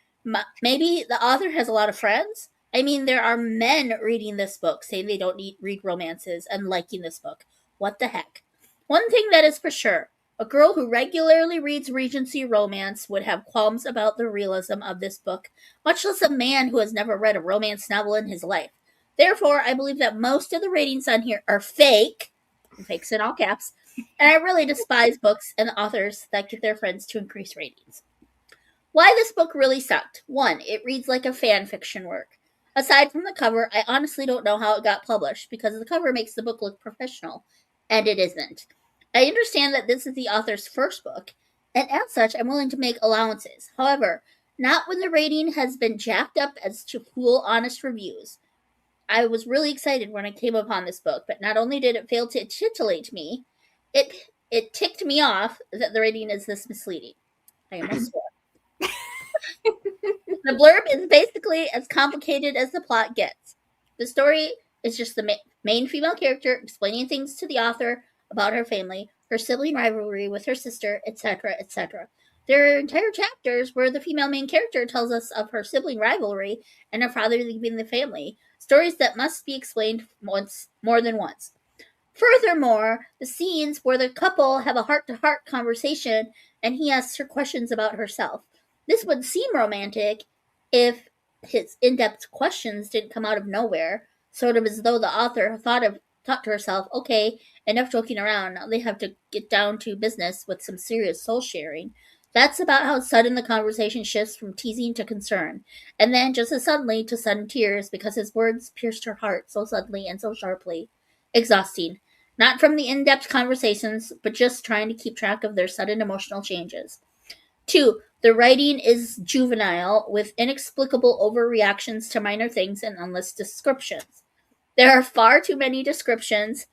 Maybe the author has a lot of friends? I mean, there are men reading this book saying they don't read romances and liking this book. What the heck? One thing that is for sure, a girl who regularly reads Regency romance would have qualms about the realism of this book, much less a man who has never read a romance novel in his life. Therefore, I believe that most of the ratings on here are fake, fakes in all caps, and I really despise books and authors that get their friends to increase ratings. Why this book really sucked. 1, it reads like a fan fiction work. Aside from the cover, I honestly don't know how it got published because the cover makes the book look professional, and it isn't. I understand that this is the author's first book, and as such, I'm willing to make allowances. However, not when the rating has been jacked up as to fool honest reviews. I was really excited when I came upon this book, but not only did it fail to titillate me, it ticked me off that the rating is this misleading. I almost swore. The blurb is basically as complicated as the plot gets. The story is just the main female character explaining things to the author about her family, her sibling rivalry with her sister, etc., etc. There are entire chapters where the female main character tells us of her sibling rivalry and her father leaving the family, stories that must be explained more than once. Furthermore, the scenes where the couple have a heart-to-heart conversation and he asks her questions about herself. This would seem romantic if his in-depth questions didn't come out of nowhere, sort of as though the author thought to herself, okay, enough joking around, now they have to get down to business with some serious soul-sharing. That's about how sudden the conversation shifts from teasing to concern, and then just as suddenly to sudden tears because his words pierced her heart so suddenly and so sharply. Exhausting. Not from the in-depth conversations, but just trying to keep track of their sudden emotional changes. 2. The writing is juvenile, with inexplicable overreactions to minor things and endless descriptions. There are far too many descriptions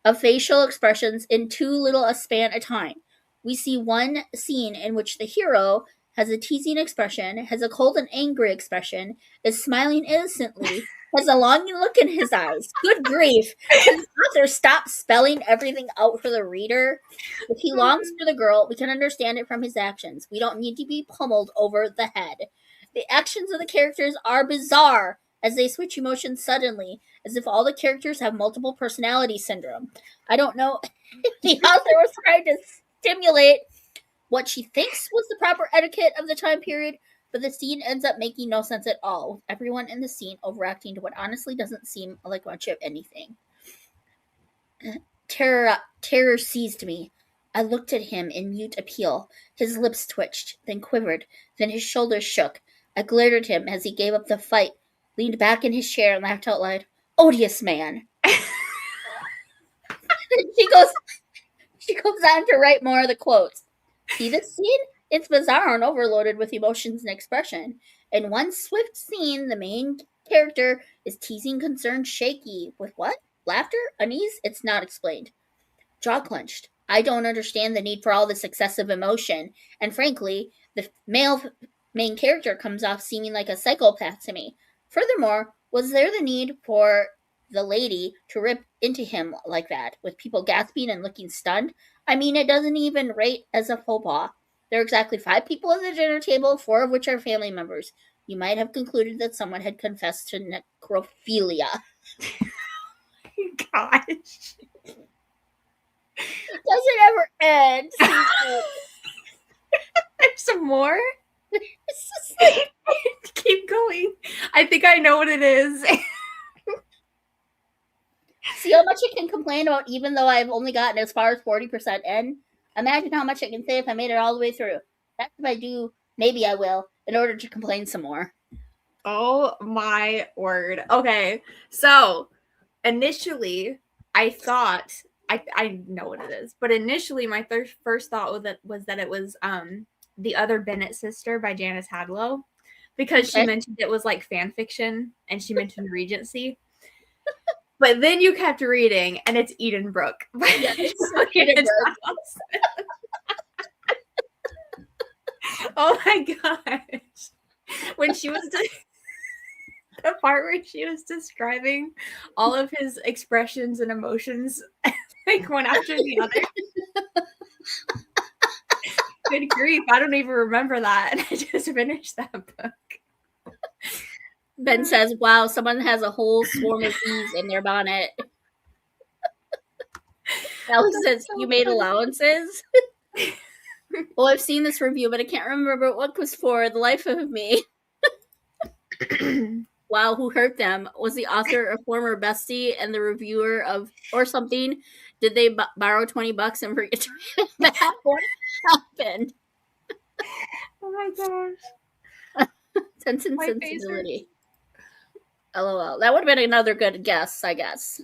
of facial expressions in too little a span of time. We see one scene in which the hero has a teasing expression, has a cold and angry expression, is smiling innocently, has a longing look in his eyes. Good grief! Can the author stop spelling everything out for the reader? If he longs for the girl, we can understand it from his actions. We don't need to be pummeled over the head. The actions of the characters are bizarre, as they switch emotions suddenly, as if all the characters have multiple personality syndrome. I don't know if the author was trying to stimulate what she thinks was the proper etiquette of the time period, but the scene ends up making no sense at all, with everyone in the scene overacting to what honestly doesn't seem like much of anything. Terror seized me. I looked at him in mute appeal. His lips twitched, then quivered, then his shoulders shook. I glared at him as he gave up the fight, leaned back in his chair, and laughed out loud. Odious man! She goes on to write more of the quotes. See this scene? It's bizarre and overloaded with emotions and expression. In one swift scene, the main character is teasing, concerned, shaky. With what? Laughter? Unease? It's not explained. Jaw clenched. I don't understand the need for all this excessive emotion, and frankly, the male main character comes off seeming like a psychopath to me. Furthermore, was there the need for the lady to rip into him like that, with people gasping and looking stunned? I mean, it doesn't even rate as a faux pas. There are exactly 5 people at the dinner table, 4 of which are family members. You might have concluded that someone had confessed to necrophilia. Gosh. Doesn't ever end. There's some more? It's just like, Keep going. I think I know what it is. see how much I can complain about even though I've only gotten as far as 40% in? Imagine how much I can say if I made it all the way through. That's if I do, maybe I will, in order to complain some more. Oh my word. Okay. So initially I thought I know what it is, but initially my first thought was that it was The Other Bennett Sister by Janice Hadlow, because she mentioned it was like fan fiction and she mentioned Regency. But then you kept reading and it's Eden Brooke. Yeah, it's Eden Brooke. Oh my gosh. When she was the part where she was describing all of his expressions and emotions, like one after the other. Good grief. I don't even remember that. I just finished that book. Ben says, wow, someone has a whole swarm of bees in their bonnet. Alex says, you made allowances? Well, I've seen this review, but I can't remember what it was for. The life of me. Wow, who hurt them? Was the author a former bestie and the reviewer of or something? Did they borrow $20 and forget to pay them back? What happened? Oh my gosh. Sense and My sensibility. LOL. That would have been another good guess, I guess.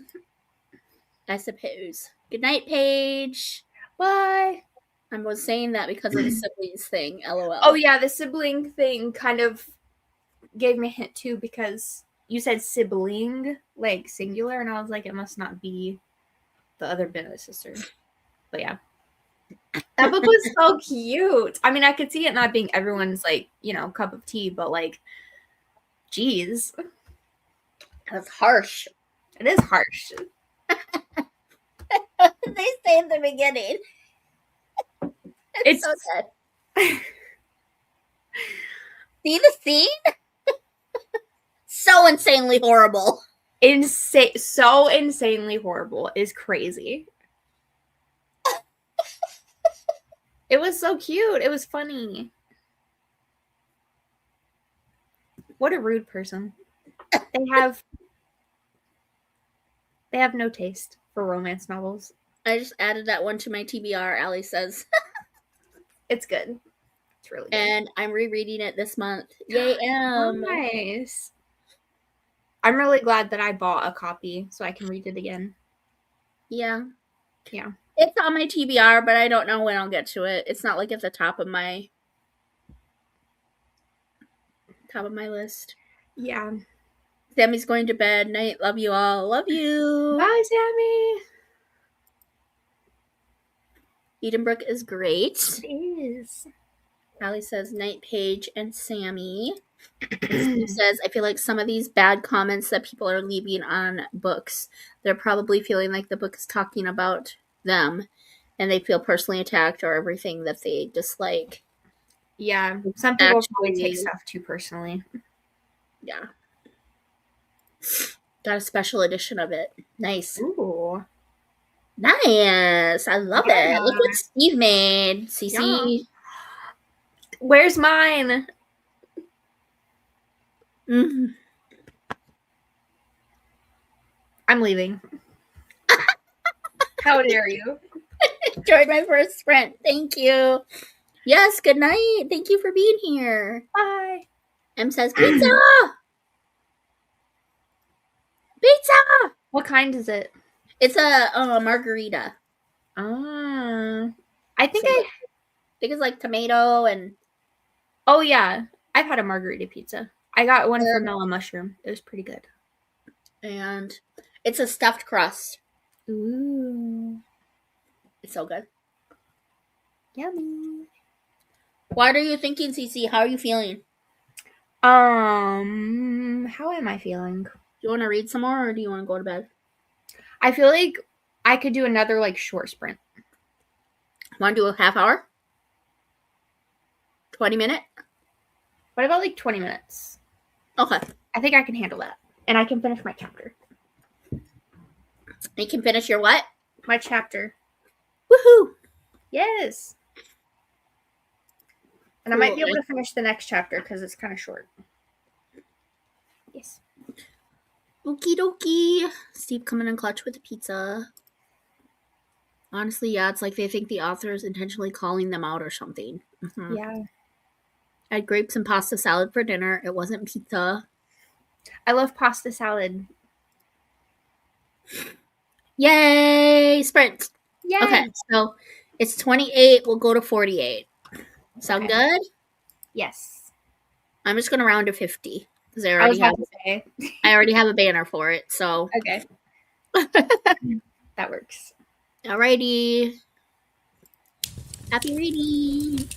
I suppose. Good night, Paige. Bye. I was saying that because of the siblings thing. LOL. Oh yeah, the sibling thing kind of gave me a hint too, because you said sibling, like singular, and I was like, it must not be the other Bennett sister. But yeah. That book was so cute. I mean, I could see it not being everyone's, like, you know, cup of tea, but like, geez. That's harsh. It is harsh. They say in the beginning. It's so good. See the scene? So insanely horrible. So insanely horrible. Is crazy. It was so cute. It was funny. What a rude person. They have no taste for romance novels. I just added that one to my TBR, Allie says. It's good. It's really good. And I'm rereading it this month. Yay, Nice. I'm really glad that I bought a copy so I can read it again. Yeah. Yeah. It's on my TBR, but I don't know when I'll get to it. It's not like at the top of my list. Yeah. Sammy's going to bed. Night. Love you all. Love you. Bye, Sammy. Edenbrook is great. It is. Allie says night, Paige and Sammy. Steve says, I feel like some of these bad comments that people are leaving on books, they're probably feeling like the book is talking about them and they feel personally attacked or everything that they dislike. Yeah. Some people probably take stuff too personally. Yeah. Got a special edition of it. Nice. Ooh. Nice. I love it. Look what Steve made. CC. Yeah. Where's mine? Mm-hmm. I'm leaving. How dare you? Enjoyed my first sprint. Thank you. Yes, good night. Thank you for being here. Bye. M says pizza. Pizza. What kind is it? It's a margarita. I think I think it's like tomato and. Oh yeah, I've had a margarita pizza. I got one from Mellow Mushroom. It was pretty good. And it's a stuffed crust. Ooh, it's so good. Yummy. What are you thinking, Cece? How are you feeling? How am I feeling? Do you want to read some more, or do you want to go to bed? I feel like I could do another like short sprint. Want to do a half hour? 20 minute? What about like 20 minutes? Okay. I think I can handle that. And I can finish my chapter. You can finish your what? My chapter. Woohoo! Yes. And cool. I might be able to finish the next chapter because it's kind of short. Yes. Okie dokie. Steve coming in clutch with the pizza. Honestly, yeah, it's like they think the author is intentionally calling them out or something. Mm-hmm. Yeah. I had grapes and pasta salad for dinner. It wasn't pizza. I love pasta salad. Yay! Sprint. Yay! Okay, so it's 28. We'll go to 48. Sound good? Yes. I'm just going to round to 50 because I already have a banner for it. So okay. That works. Alrighty. Happy reading.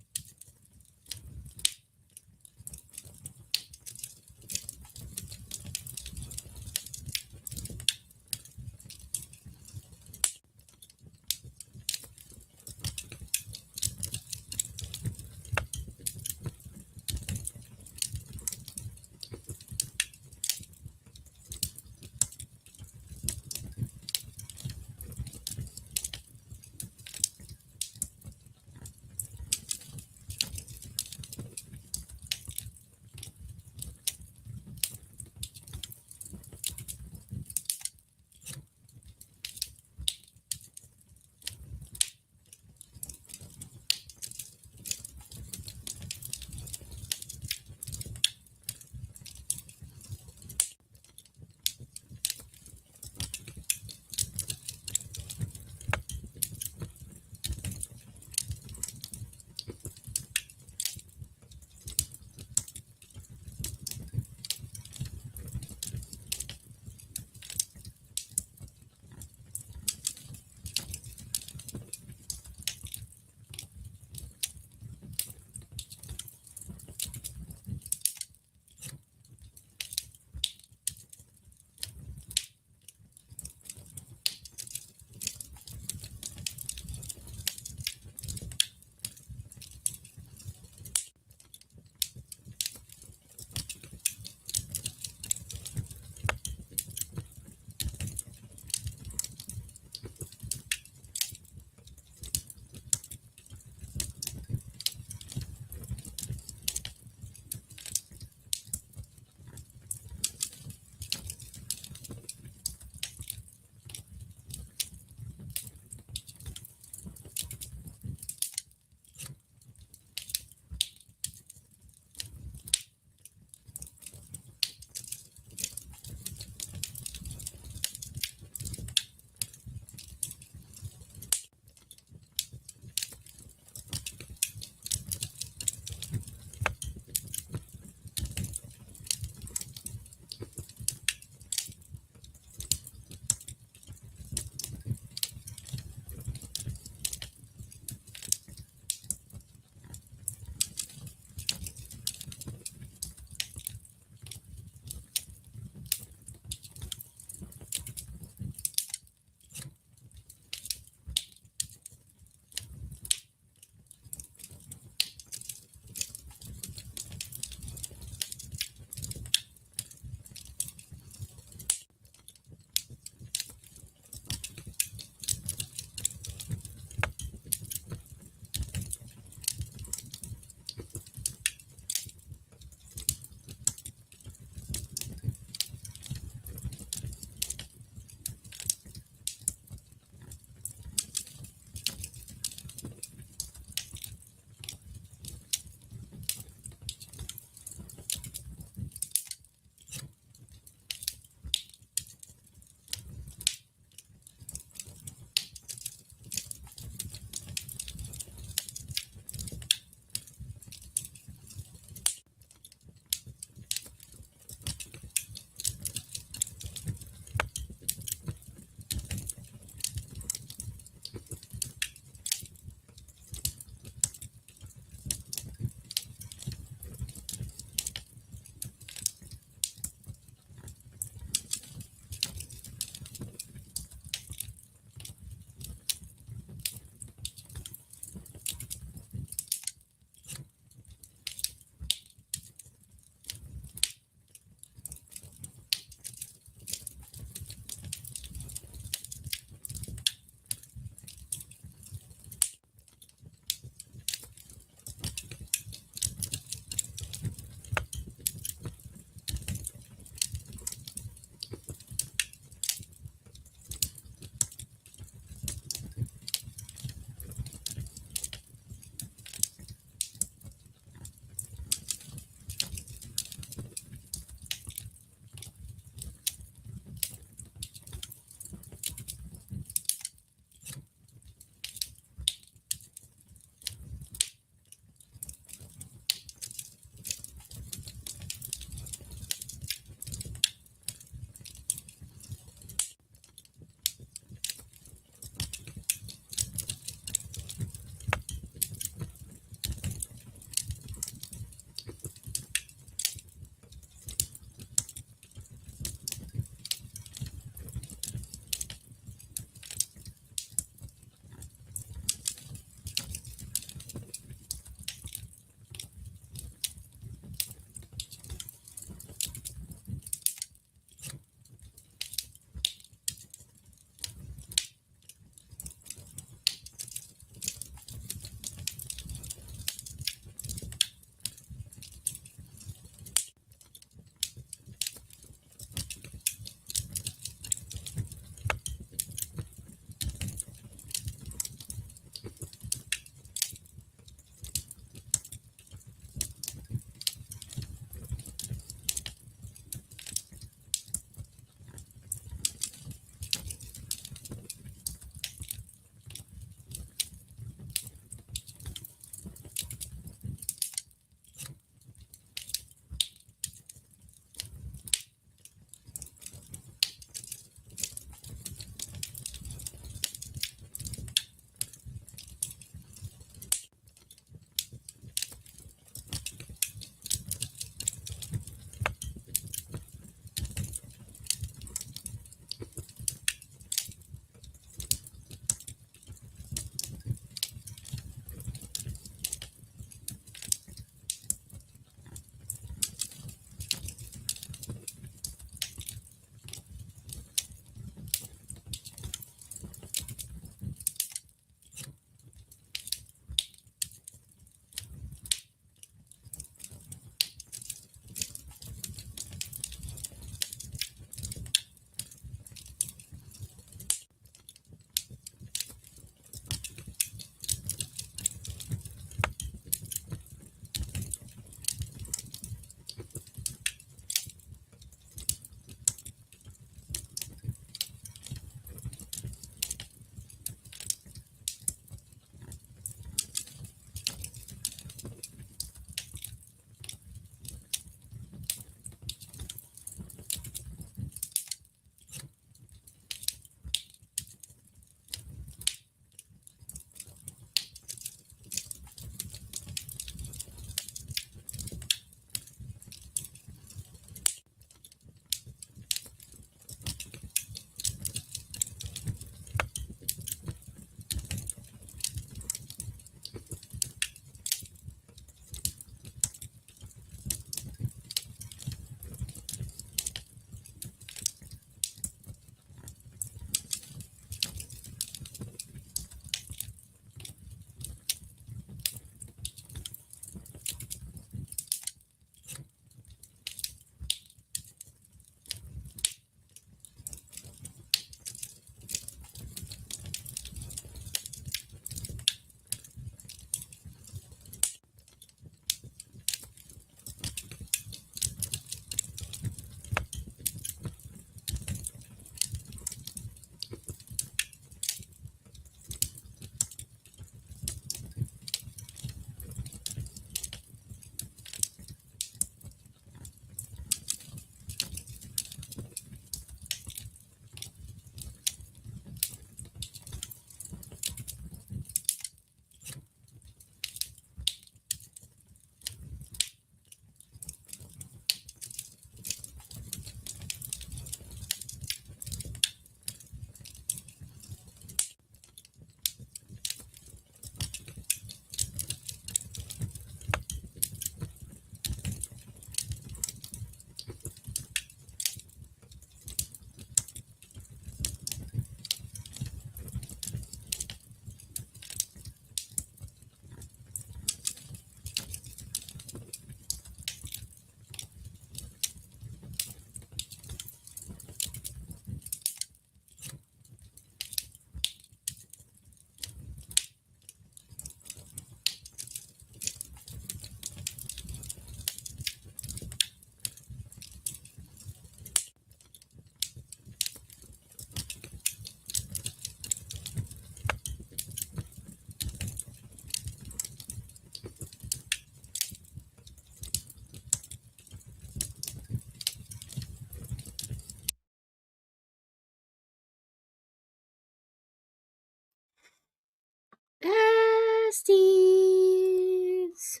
besties.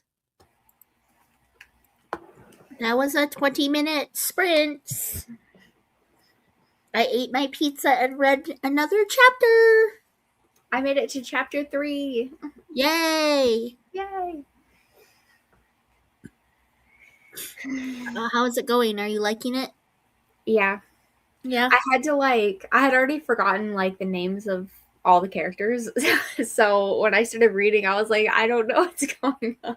That was a 20-minute sprint. I ate my pizza and read another chapter. I made it to chapter 3. Yay! Yay! How is it going? Are you liking it? Yeah. Yeah. I had already forgotten like the names of all the characters. So when I started reading, I was like, I don't know what's going on.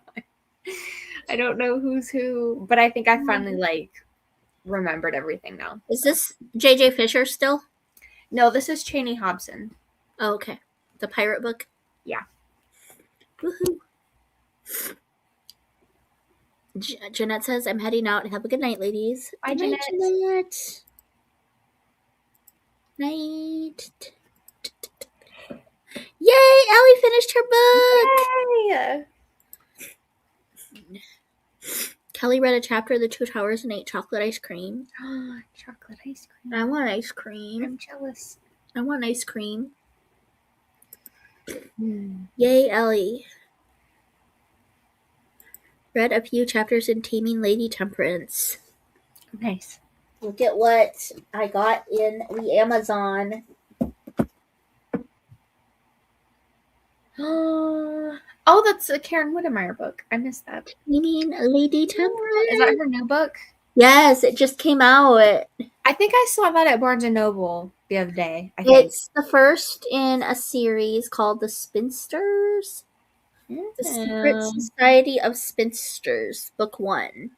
I don't know who's who, but I think I finally like remembered everything now. Is this J.J. Fisher still? No, this is Cheney Hobson. Oh, okay. The pirate book? Yeah. Woohoo. Jeanette says, I'm heading out. Have a good night, ladies. Bye, Good night, Jeanette. Night. Yay! Allie finished her book! Yay! Kelly read a chapter of The Two Towers and ate chocolate ice cream. Chocolate ice cream. I want ice cream. I'm jealous. I want ice cream. Yay, Ellie. Read a few chapters in Taming Lady Temperance. Nice. Look at what I got in the Amazon. Oh, that's a Karen Whittemire book. I missed that. Taming Lady Temperance. Is that her new book? Yes, it just came out. I think I saw that at Barnes & Noble the other day. I think. It's the first in a series called The Spinsters. The Secret Society of Spinsters, Book 1.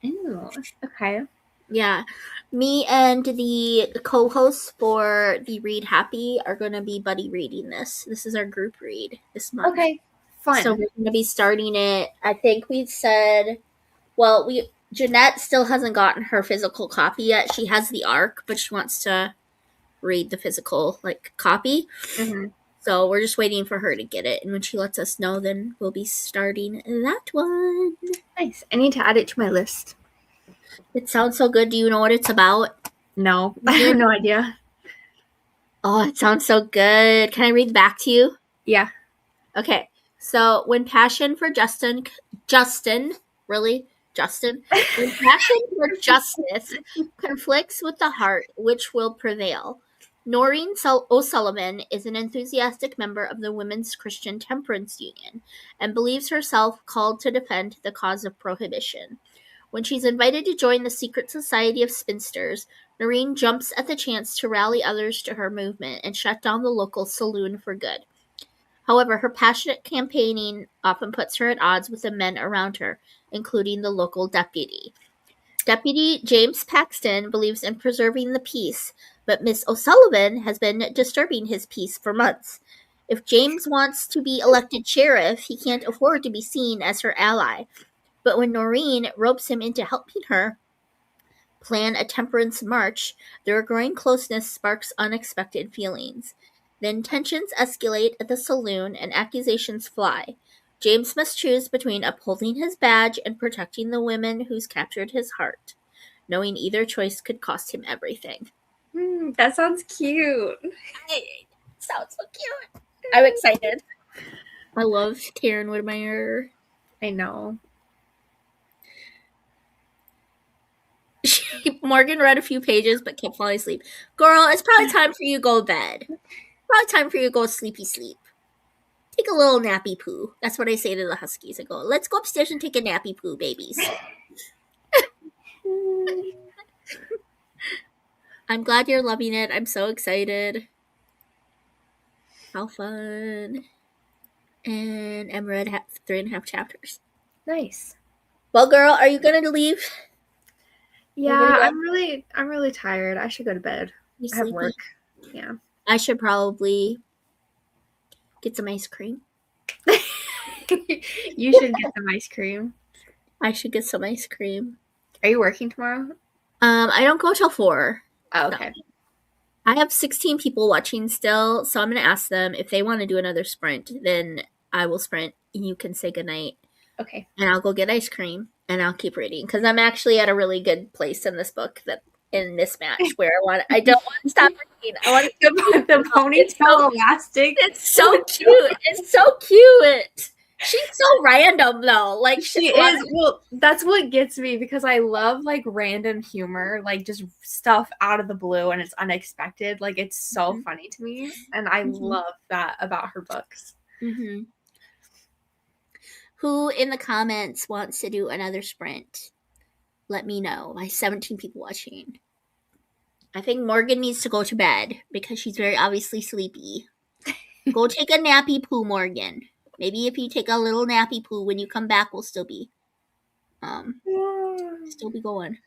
Ooh, okay. Yeah. Me and the co-hosts for the Read Happy are going to be buddy reading this. This is our group read this month. Okay, fun. So we're going to be starting it. I think we said, well, Jeanette still hasn't gotten her physical copy yet. She has the ARC, but she wants to read the physical copy. Mm-hmm. So we're just waiting for her to get it. And when she lets us know, then we'll be starting that one. Nice. I need to add it to my list. It sounds so good. Do you know what it's about? No, I have no idea. Oh, it sounds so good. Can I read back to you? Yeah. Okay. So when passion for When passion for justice conflicts with the heart, which will prevail? Noreen O'Sullivan is an enthusiastic member of the Women's Christian Temperance Union and believes herself called to defend the cause of prohibition. When she's invited to join the secret society of spinsters, Noreen jumps at the chance to rally others to her movement and shut down the local saloon for good. However, her passionate campaigning often puts her at odds with the men around her, including the local deputy. Deputy James Paxton believes in preserving the peace, but Miss O'Sullivan has been disturbing his peace for months. If James wants to be elected sheriff, he can't afford to be seen as her ally. But when Noreen ropes him into helping her plan a temperance march, their growing closeness sparks unexpected feelings. Then tensions escalate at the saloon and accusations fly. James must choose between upholding his badge and protecting the women who's captured his heart. Knowing either choice could cost him everything. That sounds cute. It sounds so cute. I'm excited. I love Karen Whittemire. I know. Morgan read a few pages but kept falling asleep. Girl, it's probably time for you to go to bed. Probably time for you to go sleepy sleep. Take a little nappy poo. That's what I say to the huskies. I go, let's go upstairs and take a nappy poo, babies. I'm glad you're loving it. I'm so excited. How fun. And Emma read 3.5 chapters. Nice. Well, girl, are you going to leave? Yeah, I'm really tired. I should go to bed. I have work. Yeah. I should probably get some ice cream. You should get some ice cream. I should get some ice cream. Are you working tomorrow? I don't go till 4. Oh, okay. No. I have 16 people watching still, so I'm going to ask them if they want to do another sprint. Then I will sprint, and you can say goodnight. Okay. And I'll go get ice cream, and I'll keep reading, because I'm actually at a really good place in this book that in this match where I don't want to stop reading. I want to the ponytail elastic. It's so cute. It's so cute. She's so random though. Like She is. Well, that's what gets me because I love like random humor, like just stuff out of the blue and it's unexpected. Like it's so funny to me, and I love that about her books. Mm-hmm. Who in the comments wants to do another sprint? Let me know. I have 17 people watching. I think Morgan needs to go to bed because she's very obviously sleepy. Go take a nappy poo, Morgan. Maybe if you take a little nappy poo when you come back, we'll still be going.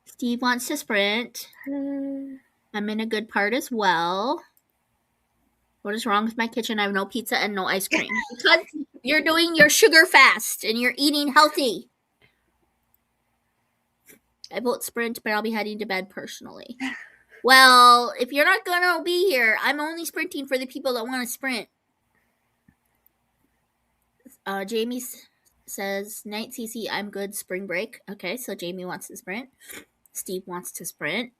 Steve wants to sprint. I'm in a good part as well. What is wrong with my kitchen? I have no pizza and no ice cream. Because you're doing your sugar fast and you're eating healthy. I vote sprint, but I'll be heading to bed personally. Well, if you're not going to be here, I'm only sprinting for the people that want to sprint. Jamie says, Night CC, I'm good, spring break. Okay, so Jamie wants to sprint. Steve wants to sprint.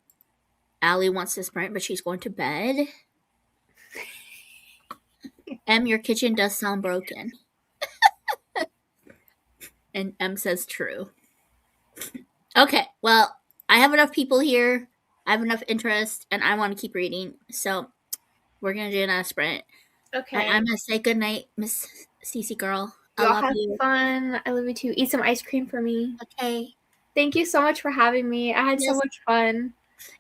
Allie wants to sprint, but she's going to bed. M, your kitchen does sound broken. And M says true. Okay, well, I have enough people here. I have enough interest, and I want to keep reading. So we're going to do another sprint. Okay. I'm going to say goodnight, Miss Cece girl. I Y'all love have you. fun. I love you too. Eat some ice cream for me. Okay. Thank you so much for having me. I had so much fun.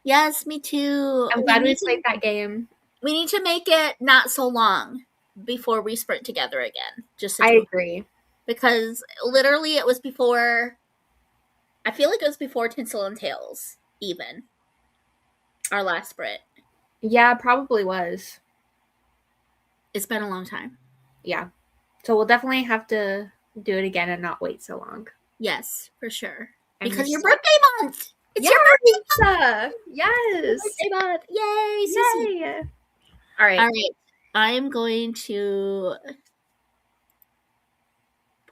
Yes, me too. I'm glad we played that game. We need to make it not so long before we sprint together again. I agree. Because literally it was before, I feel like it was before Tinsel and Tails, even. Our last sprint. Yeah, probably was. It's been a long time. Yeah. So we'll definitely have to do it again and not wait so long. Yes, for sure. And because your birthday month. It's your birthday month. Yes. Birthday month. Yay, Sissy. Yay. All right. I am going to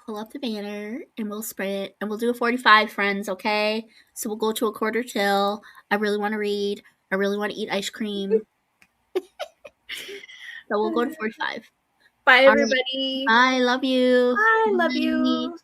pull up the banner and we'll sprint and we'll do a 45, friends, okay? So we'll go to a quarter till. I really want to read. I really want to eat ice cream. So we'll go to 45. Bye, everybody. Bye. Love you. Bye. Love you.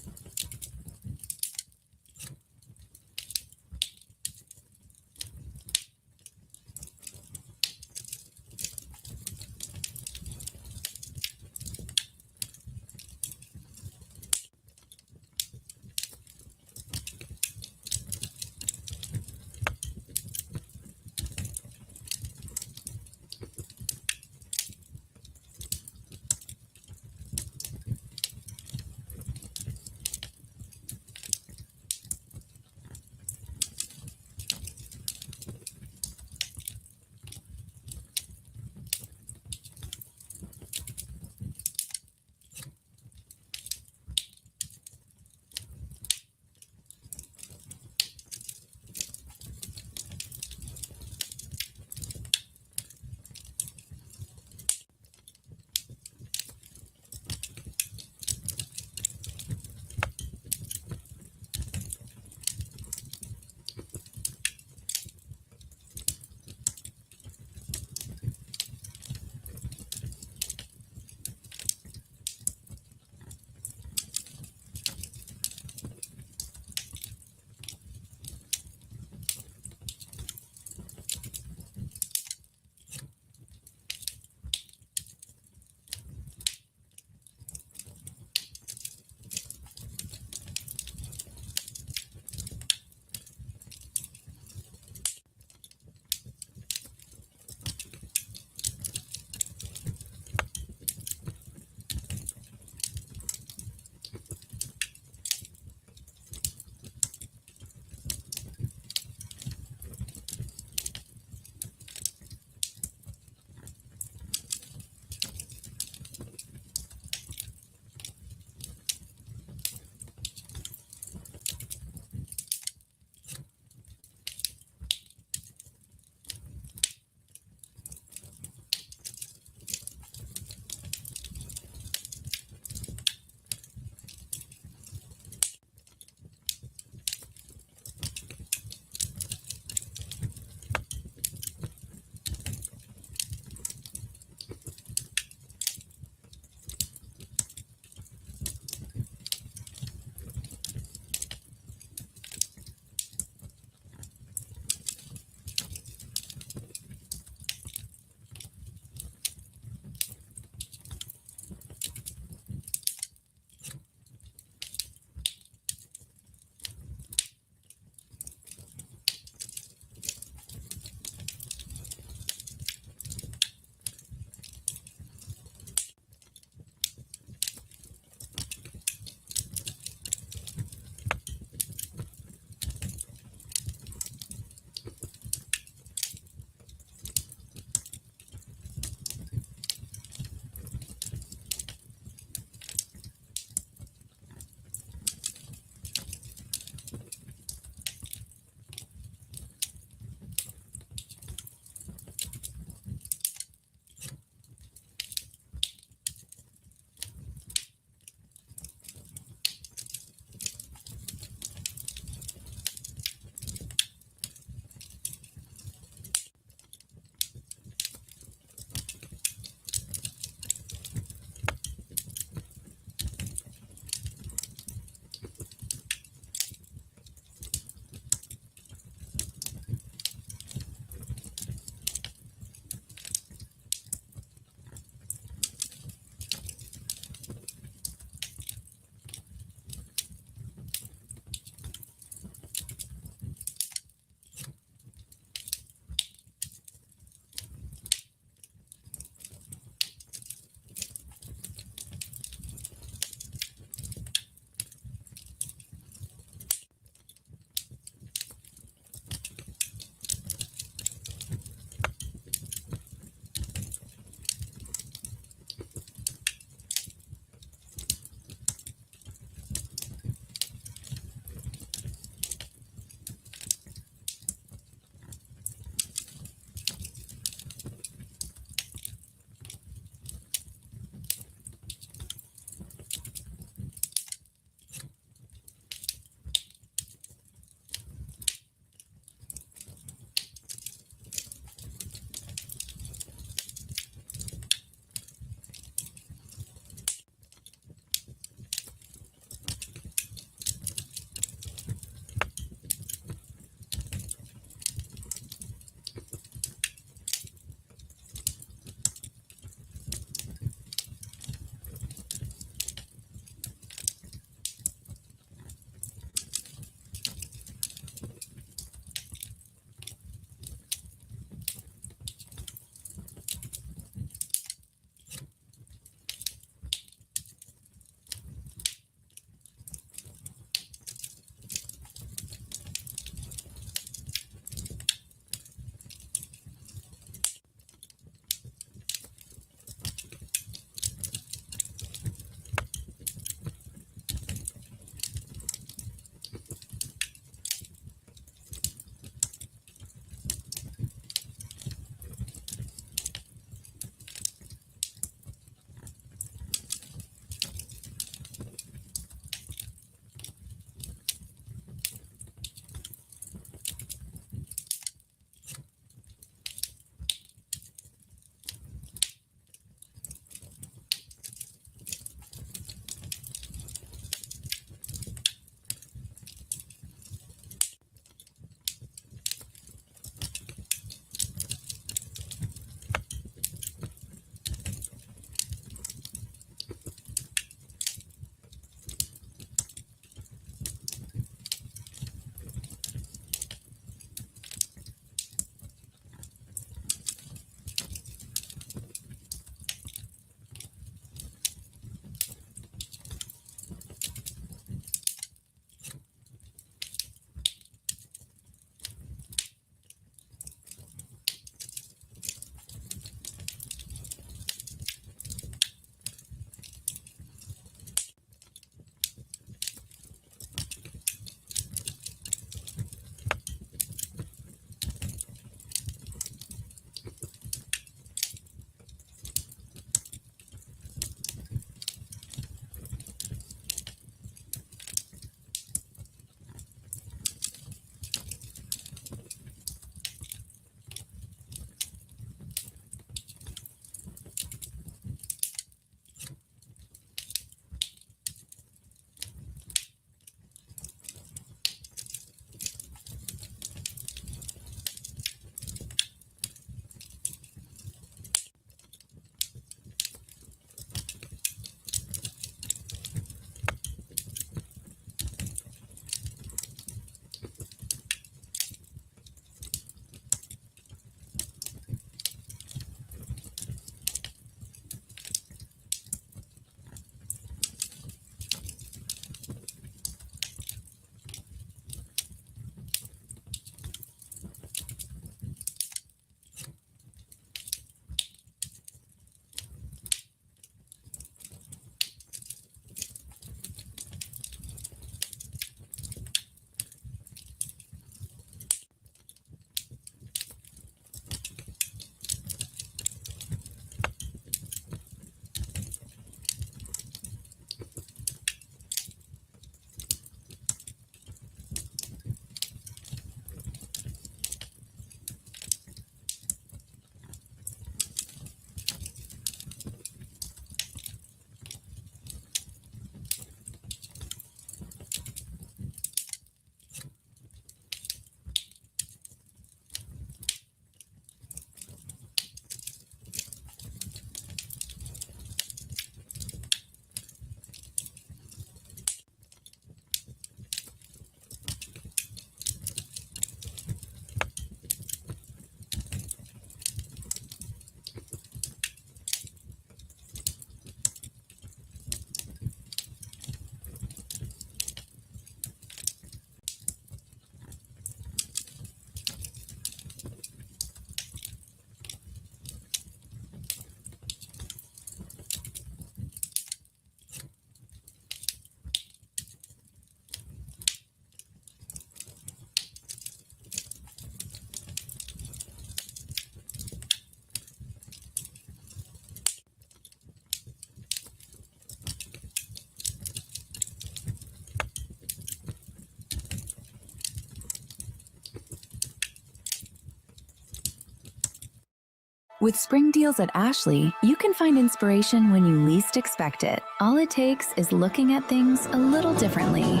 With spring deals at Ashley, you can find inspiration when you least expect it. All it takes is looking at things a little differently.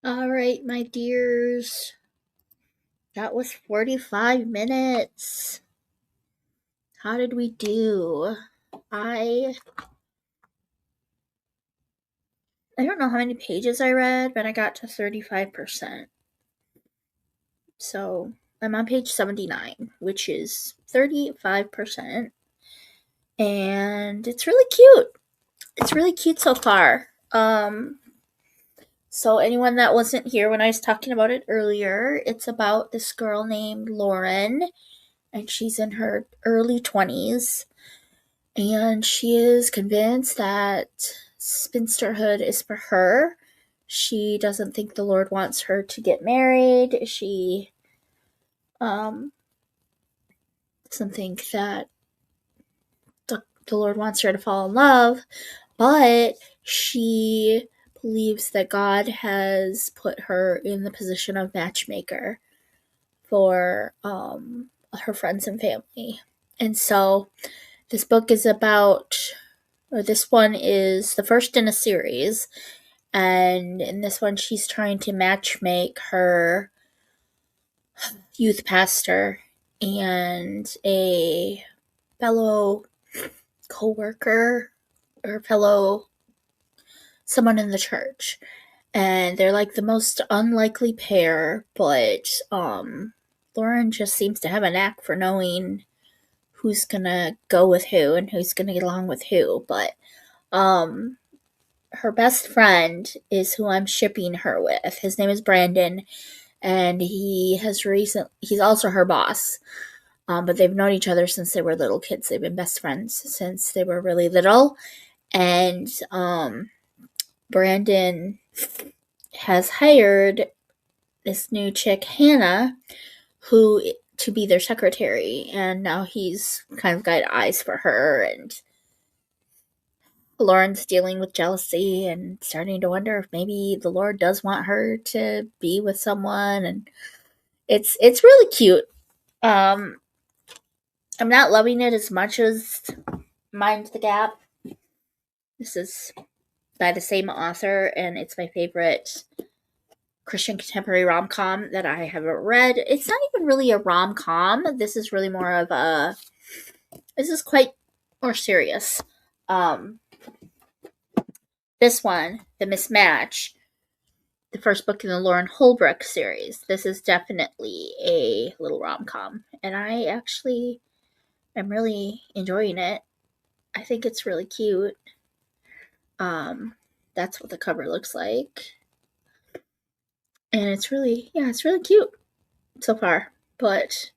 All right, my dears. That was 45 minutes. How did we do? I don't know how many pages I read, but I got to 35%. So I'm on page 79, which is 35%. And it's really cute. It's really cute so far. So anyone that wasn't here when I was talking about it earlier, it's about this girl named Lauren, and she's in her early 20s, and she is convinced that spinsterhood is for her. She doesn't think the Lord wants her to get married. She doesn't think that the Lord wants her to fall in love, but she believes that God has put her in the position of matchmaker for her friends and family. And so this book is about, or this one is the first in a series, and in this one she's trying to matchmake her youth pastor and a fellow co-worker or fellow someone in the church, and they're like the most unlikely pair, but Lauren just seems to have a knack for knowing who's gonna go with who and who's gonna get along with who. But her best friend is who I'm shipping her with. His name is Brandon, and he's also her boss. But they've known each other since they were little kids. They've been best friends since they were really little. And Brandon has hired this new chick, Hannah, who to be their secretary, and now he's kind of got eyes for her, and Lauren's dealing with jealousy and starting to wonder if maybe the Lord does want her to be with someone, and it's really cute. I'm not loving it as much as Mind the Gap. This is by the same author, and it's my favorite Christian contemporary rom-com that I have read. It's not even really a rom-com. This is really more of a... This is quite more serious. This one, The Mismatch, the first book in the Lauren Holbrook series. This is definitely a little rom-com, and I actually am really enjoying it. I think it's really cute. That's what the cover looks like. And it's really cute so far. But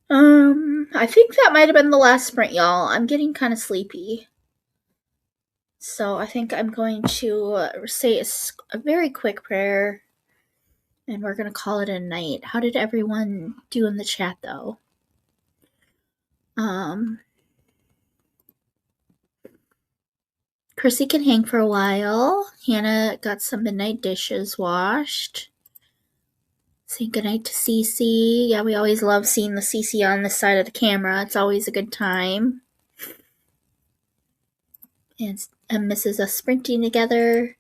I think that might have been the last sprint, y'all. I'm getting kind of sleepy. So I think I'm going to say a very quick prayer, and we're going to call it a night. How did everyone do in the chat, though? Chrissy can hang for a while. Hannah got some midnight dishes washed. Say goodnight to Cece. Yeah, we always love seeing the Cece on this side of the camera. It's always a good time. And misses us sprinting together.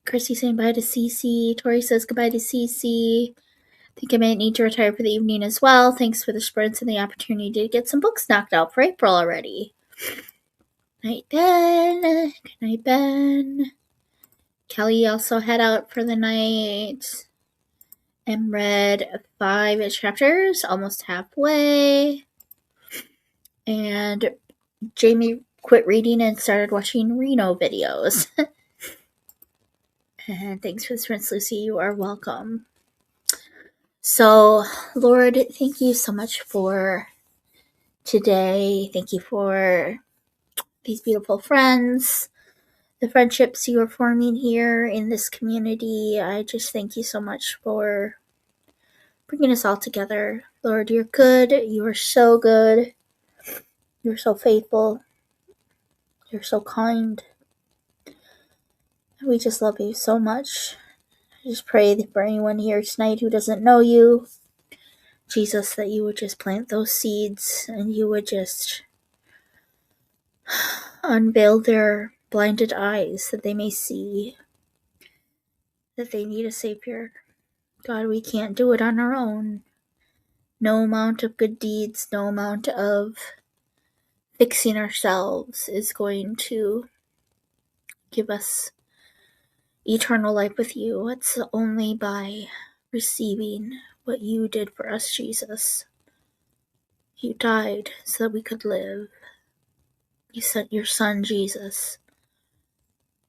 Chrissy saying bye to Cece. Tori says goodbye to Cece. I think I might need to retire for the evening as well. Thanks for the sprints and the opportunity to get some books knocked out for April already. Night, Ben. Good night, Ben. Kelly also head out for the night. And read 5 chapters, almost halfway. And Jamie quit reading and started watching Reno videos. And thanks for the sprints, Lucy. You are welcome. So, Lord, thank you so much for today. Thank you for these beautiful friends, the friendships you are forming here in this community. I just thank you so much for bringing us all together. Lord, you're good. You are so good. You're so faithful. You're so kind. We just love you so much. I just pray that for anyone here tonight who doesn't know you, Jesus, that you would just plant those seeds and you would just unveil their blinded eyes that they may see that they need a Savior. God, we can't do it on our own. No amount of good deeds, no amount of fixing ourselves is going to give us eternal life with you. It's only by receiving what you did for us, Jesus. You died so that we could live. You sent your Son, Jesus,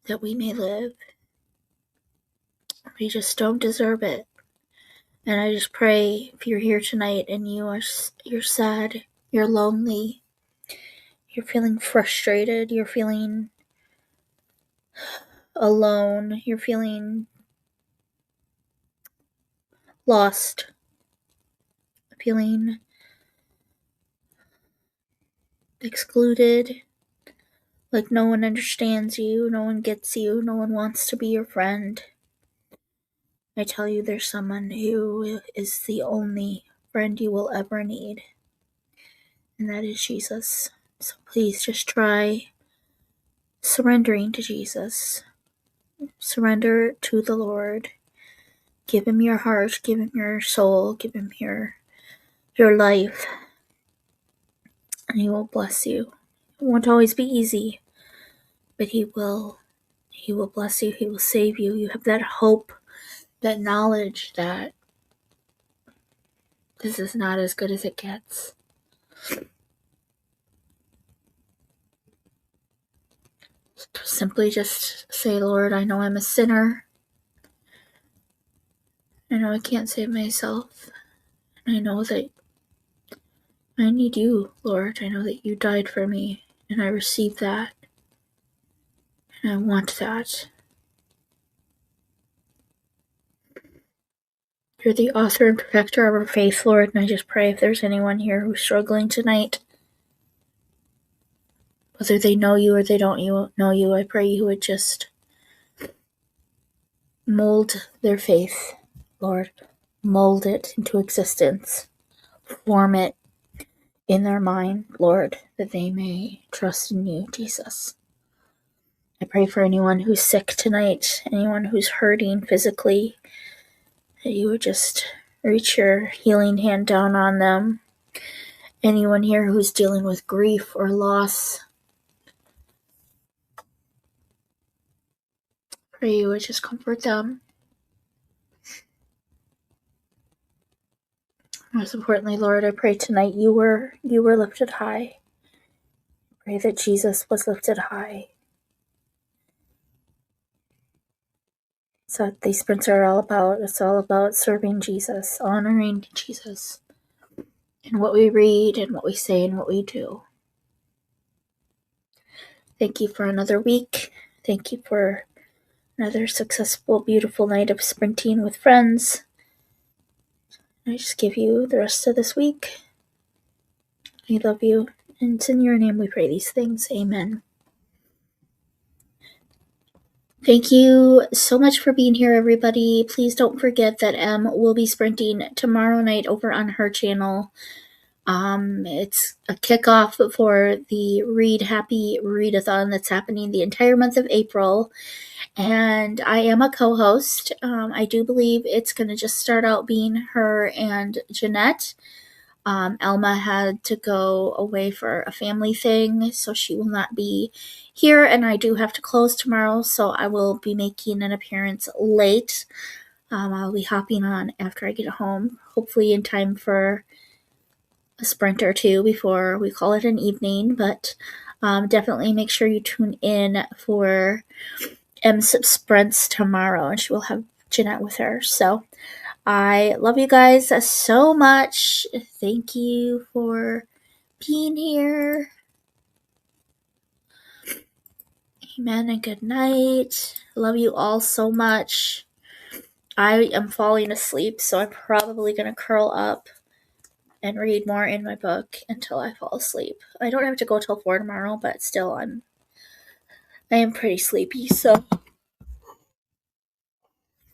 that we may live. We just don't deserve it. And I just pray if you're here tonight and you're sad, you're lonely, you're feeling frustrated, you're feeling alone, you're feeling lost, feeling excluded, like no one understands you, no one gets you, no one wants to be your friend. I tell you, there's someone who is the only friend you will ever need, and that is Jesus. So please just try surrendering to Jesus. Surrender to the Lord. Give him your heart, give him your soul, give him your life, and he will bless you. It won't always be easy, but he will bless you, he will save you. You have that hope, that knowledge that this is not as good as it gets. Simply just say, Lord, I know I'm a sinner. I know I can't save myself. I know that I need you, Lord. I know that you died for me, and I receive that. And I want that. You're the author and perfecter of our faith, Lord, and I just pray if there's anyone here who's struggling tonight, whether they know you or they don't know you, I pray you would just mold their faith, Lord. Mold it into existence. Form it in their mind, Lord, that they may trust in you, Jesus. I pray for anyone who's sick tonight, anyone who's hurting physically, that you would just reach your healing hand down on them. Anyone here who's dealing with grief or loss, pray you would just comfort them. Most importantly, Lord, I pray tonight you were lifted high. Pray that Jesus was lifted high. So what these sprints are all about. It's all about serving Jesus, honoring Jesus in what we read and what we say and what we do. Thank you for another week. Thank you for another successful, beautiful night of sprinting with friends. I just give you the rest of this week. I love you. And it's in your name we pray these things. Amen. Thank you so much for being here, everybody. Please don't forget that Em will be sprinting tomorrow night over on her channel. It's a kickoff for the Read Happy Readathon that's happening the entire month of April. And I am a co-host. I do believe it's going to just start out being her and Jeanette. Elma had to go away for a family thing, so she will not be here, and I do have to close tomorrow, so I will be making an appearance late. I'll be hopping on after I get home, hopefully in time for a sprint or two before we call it an evening, but definitely make sure you tune in for M's sprints tomorrow, and she will have Jeanette with her. So I love you guys so much. Thank you for being here. Amen and good night. Love you all so much. I am falling asleep, so I'm probably going to curl up and read more in my book until I fall asleep. I don't have to go till 4 tomorrow, but still I am pretty sleepy, so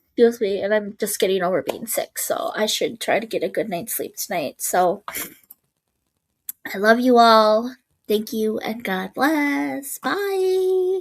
excuse me, and I'm just getting over being sick, so I should try to get a good night's sleep tonight. So I love you all. Thank you, and God bless. Bye.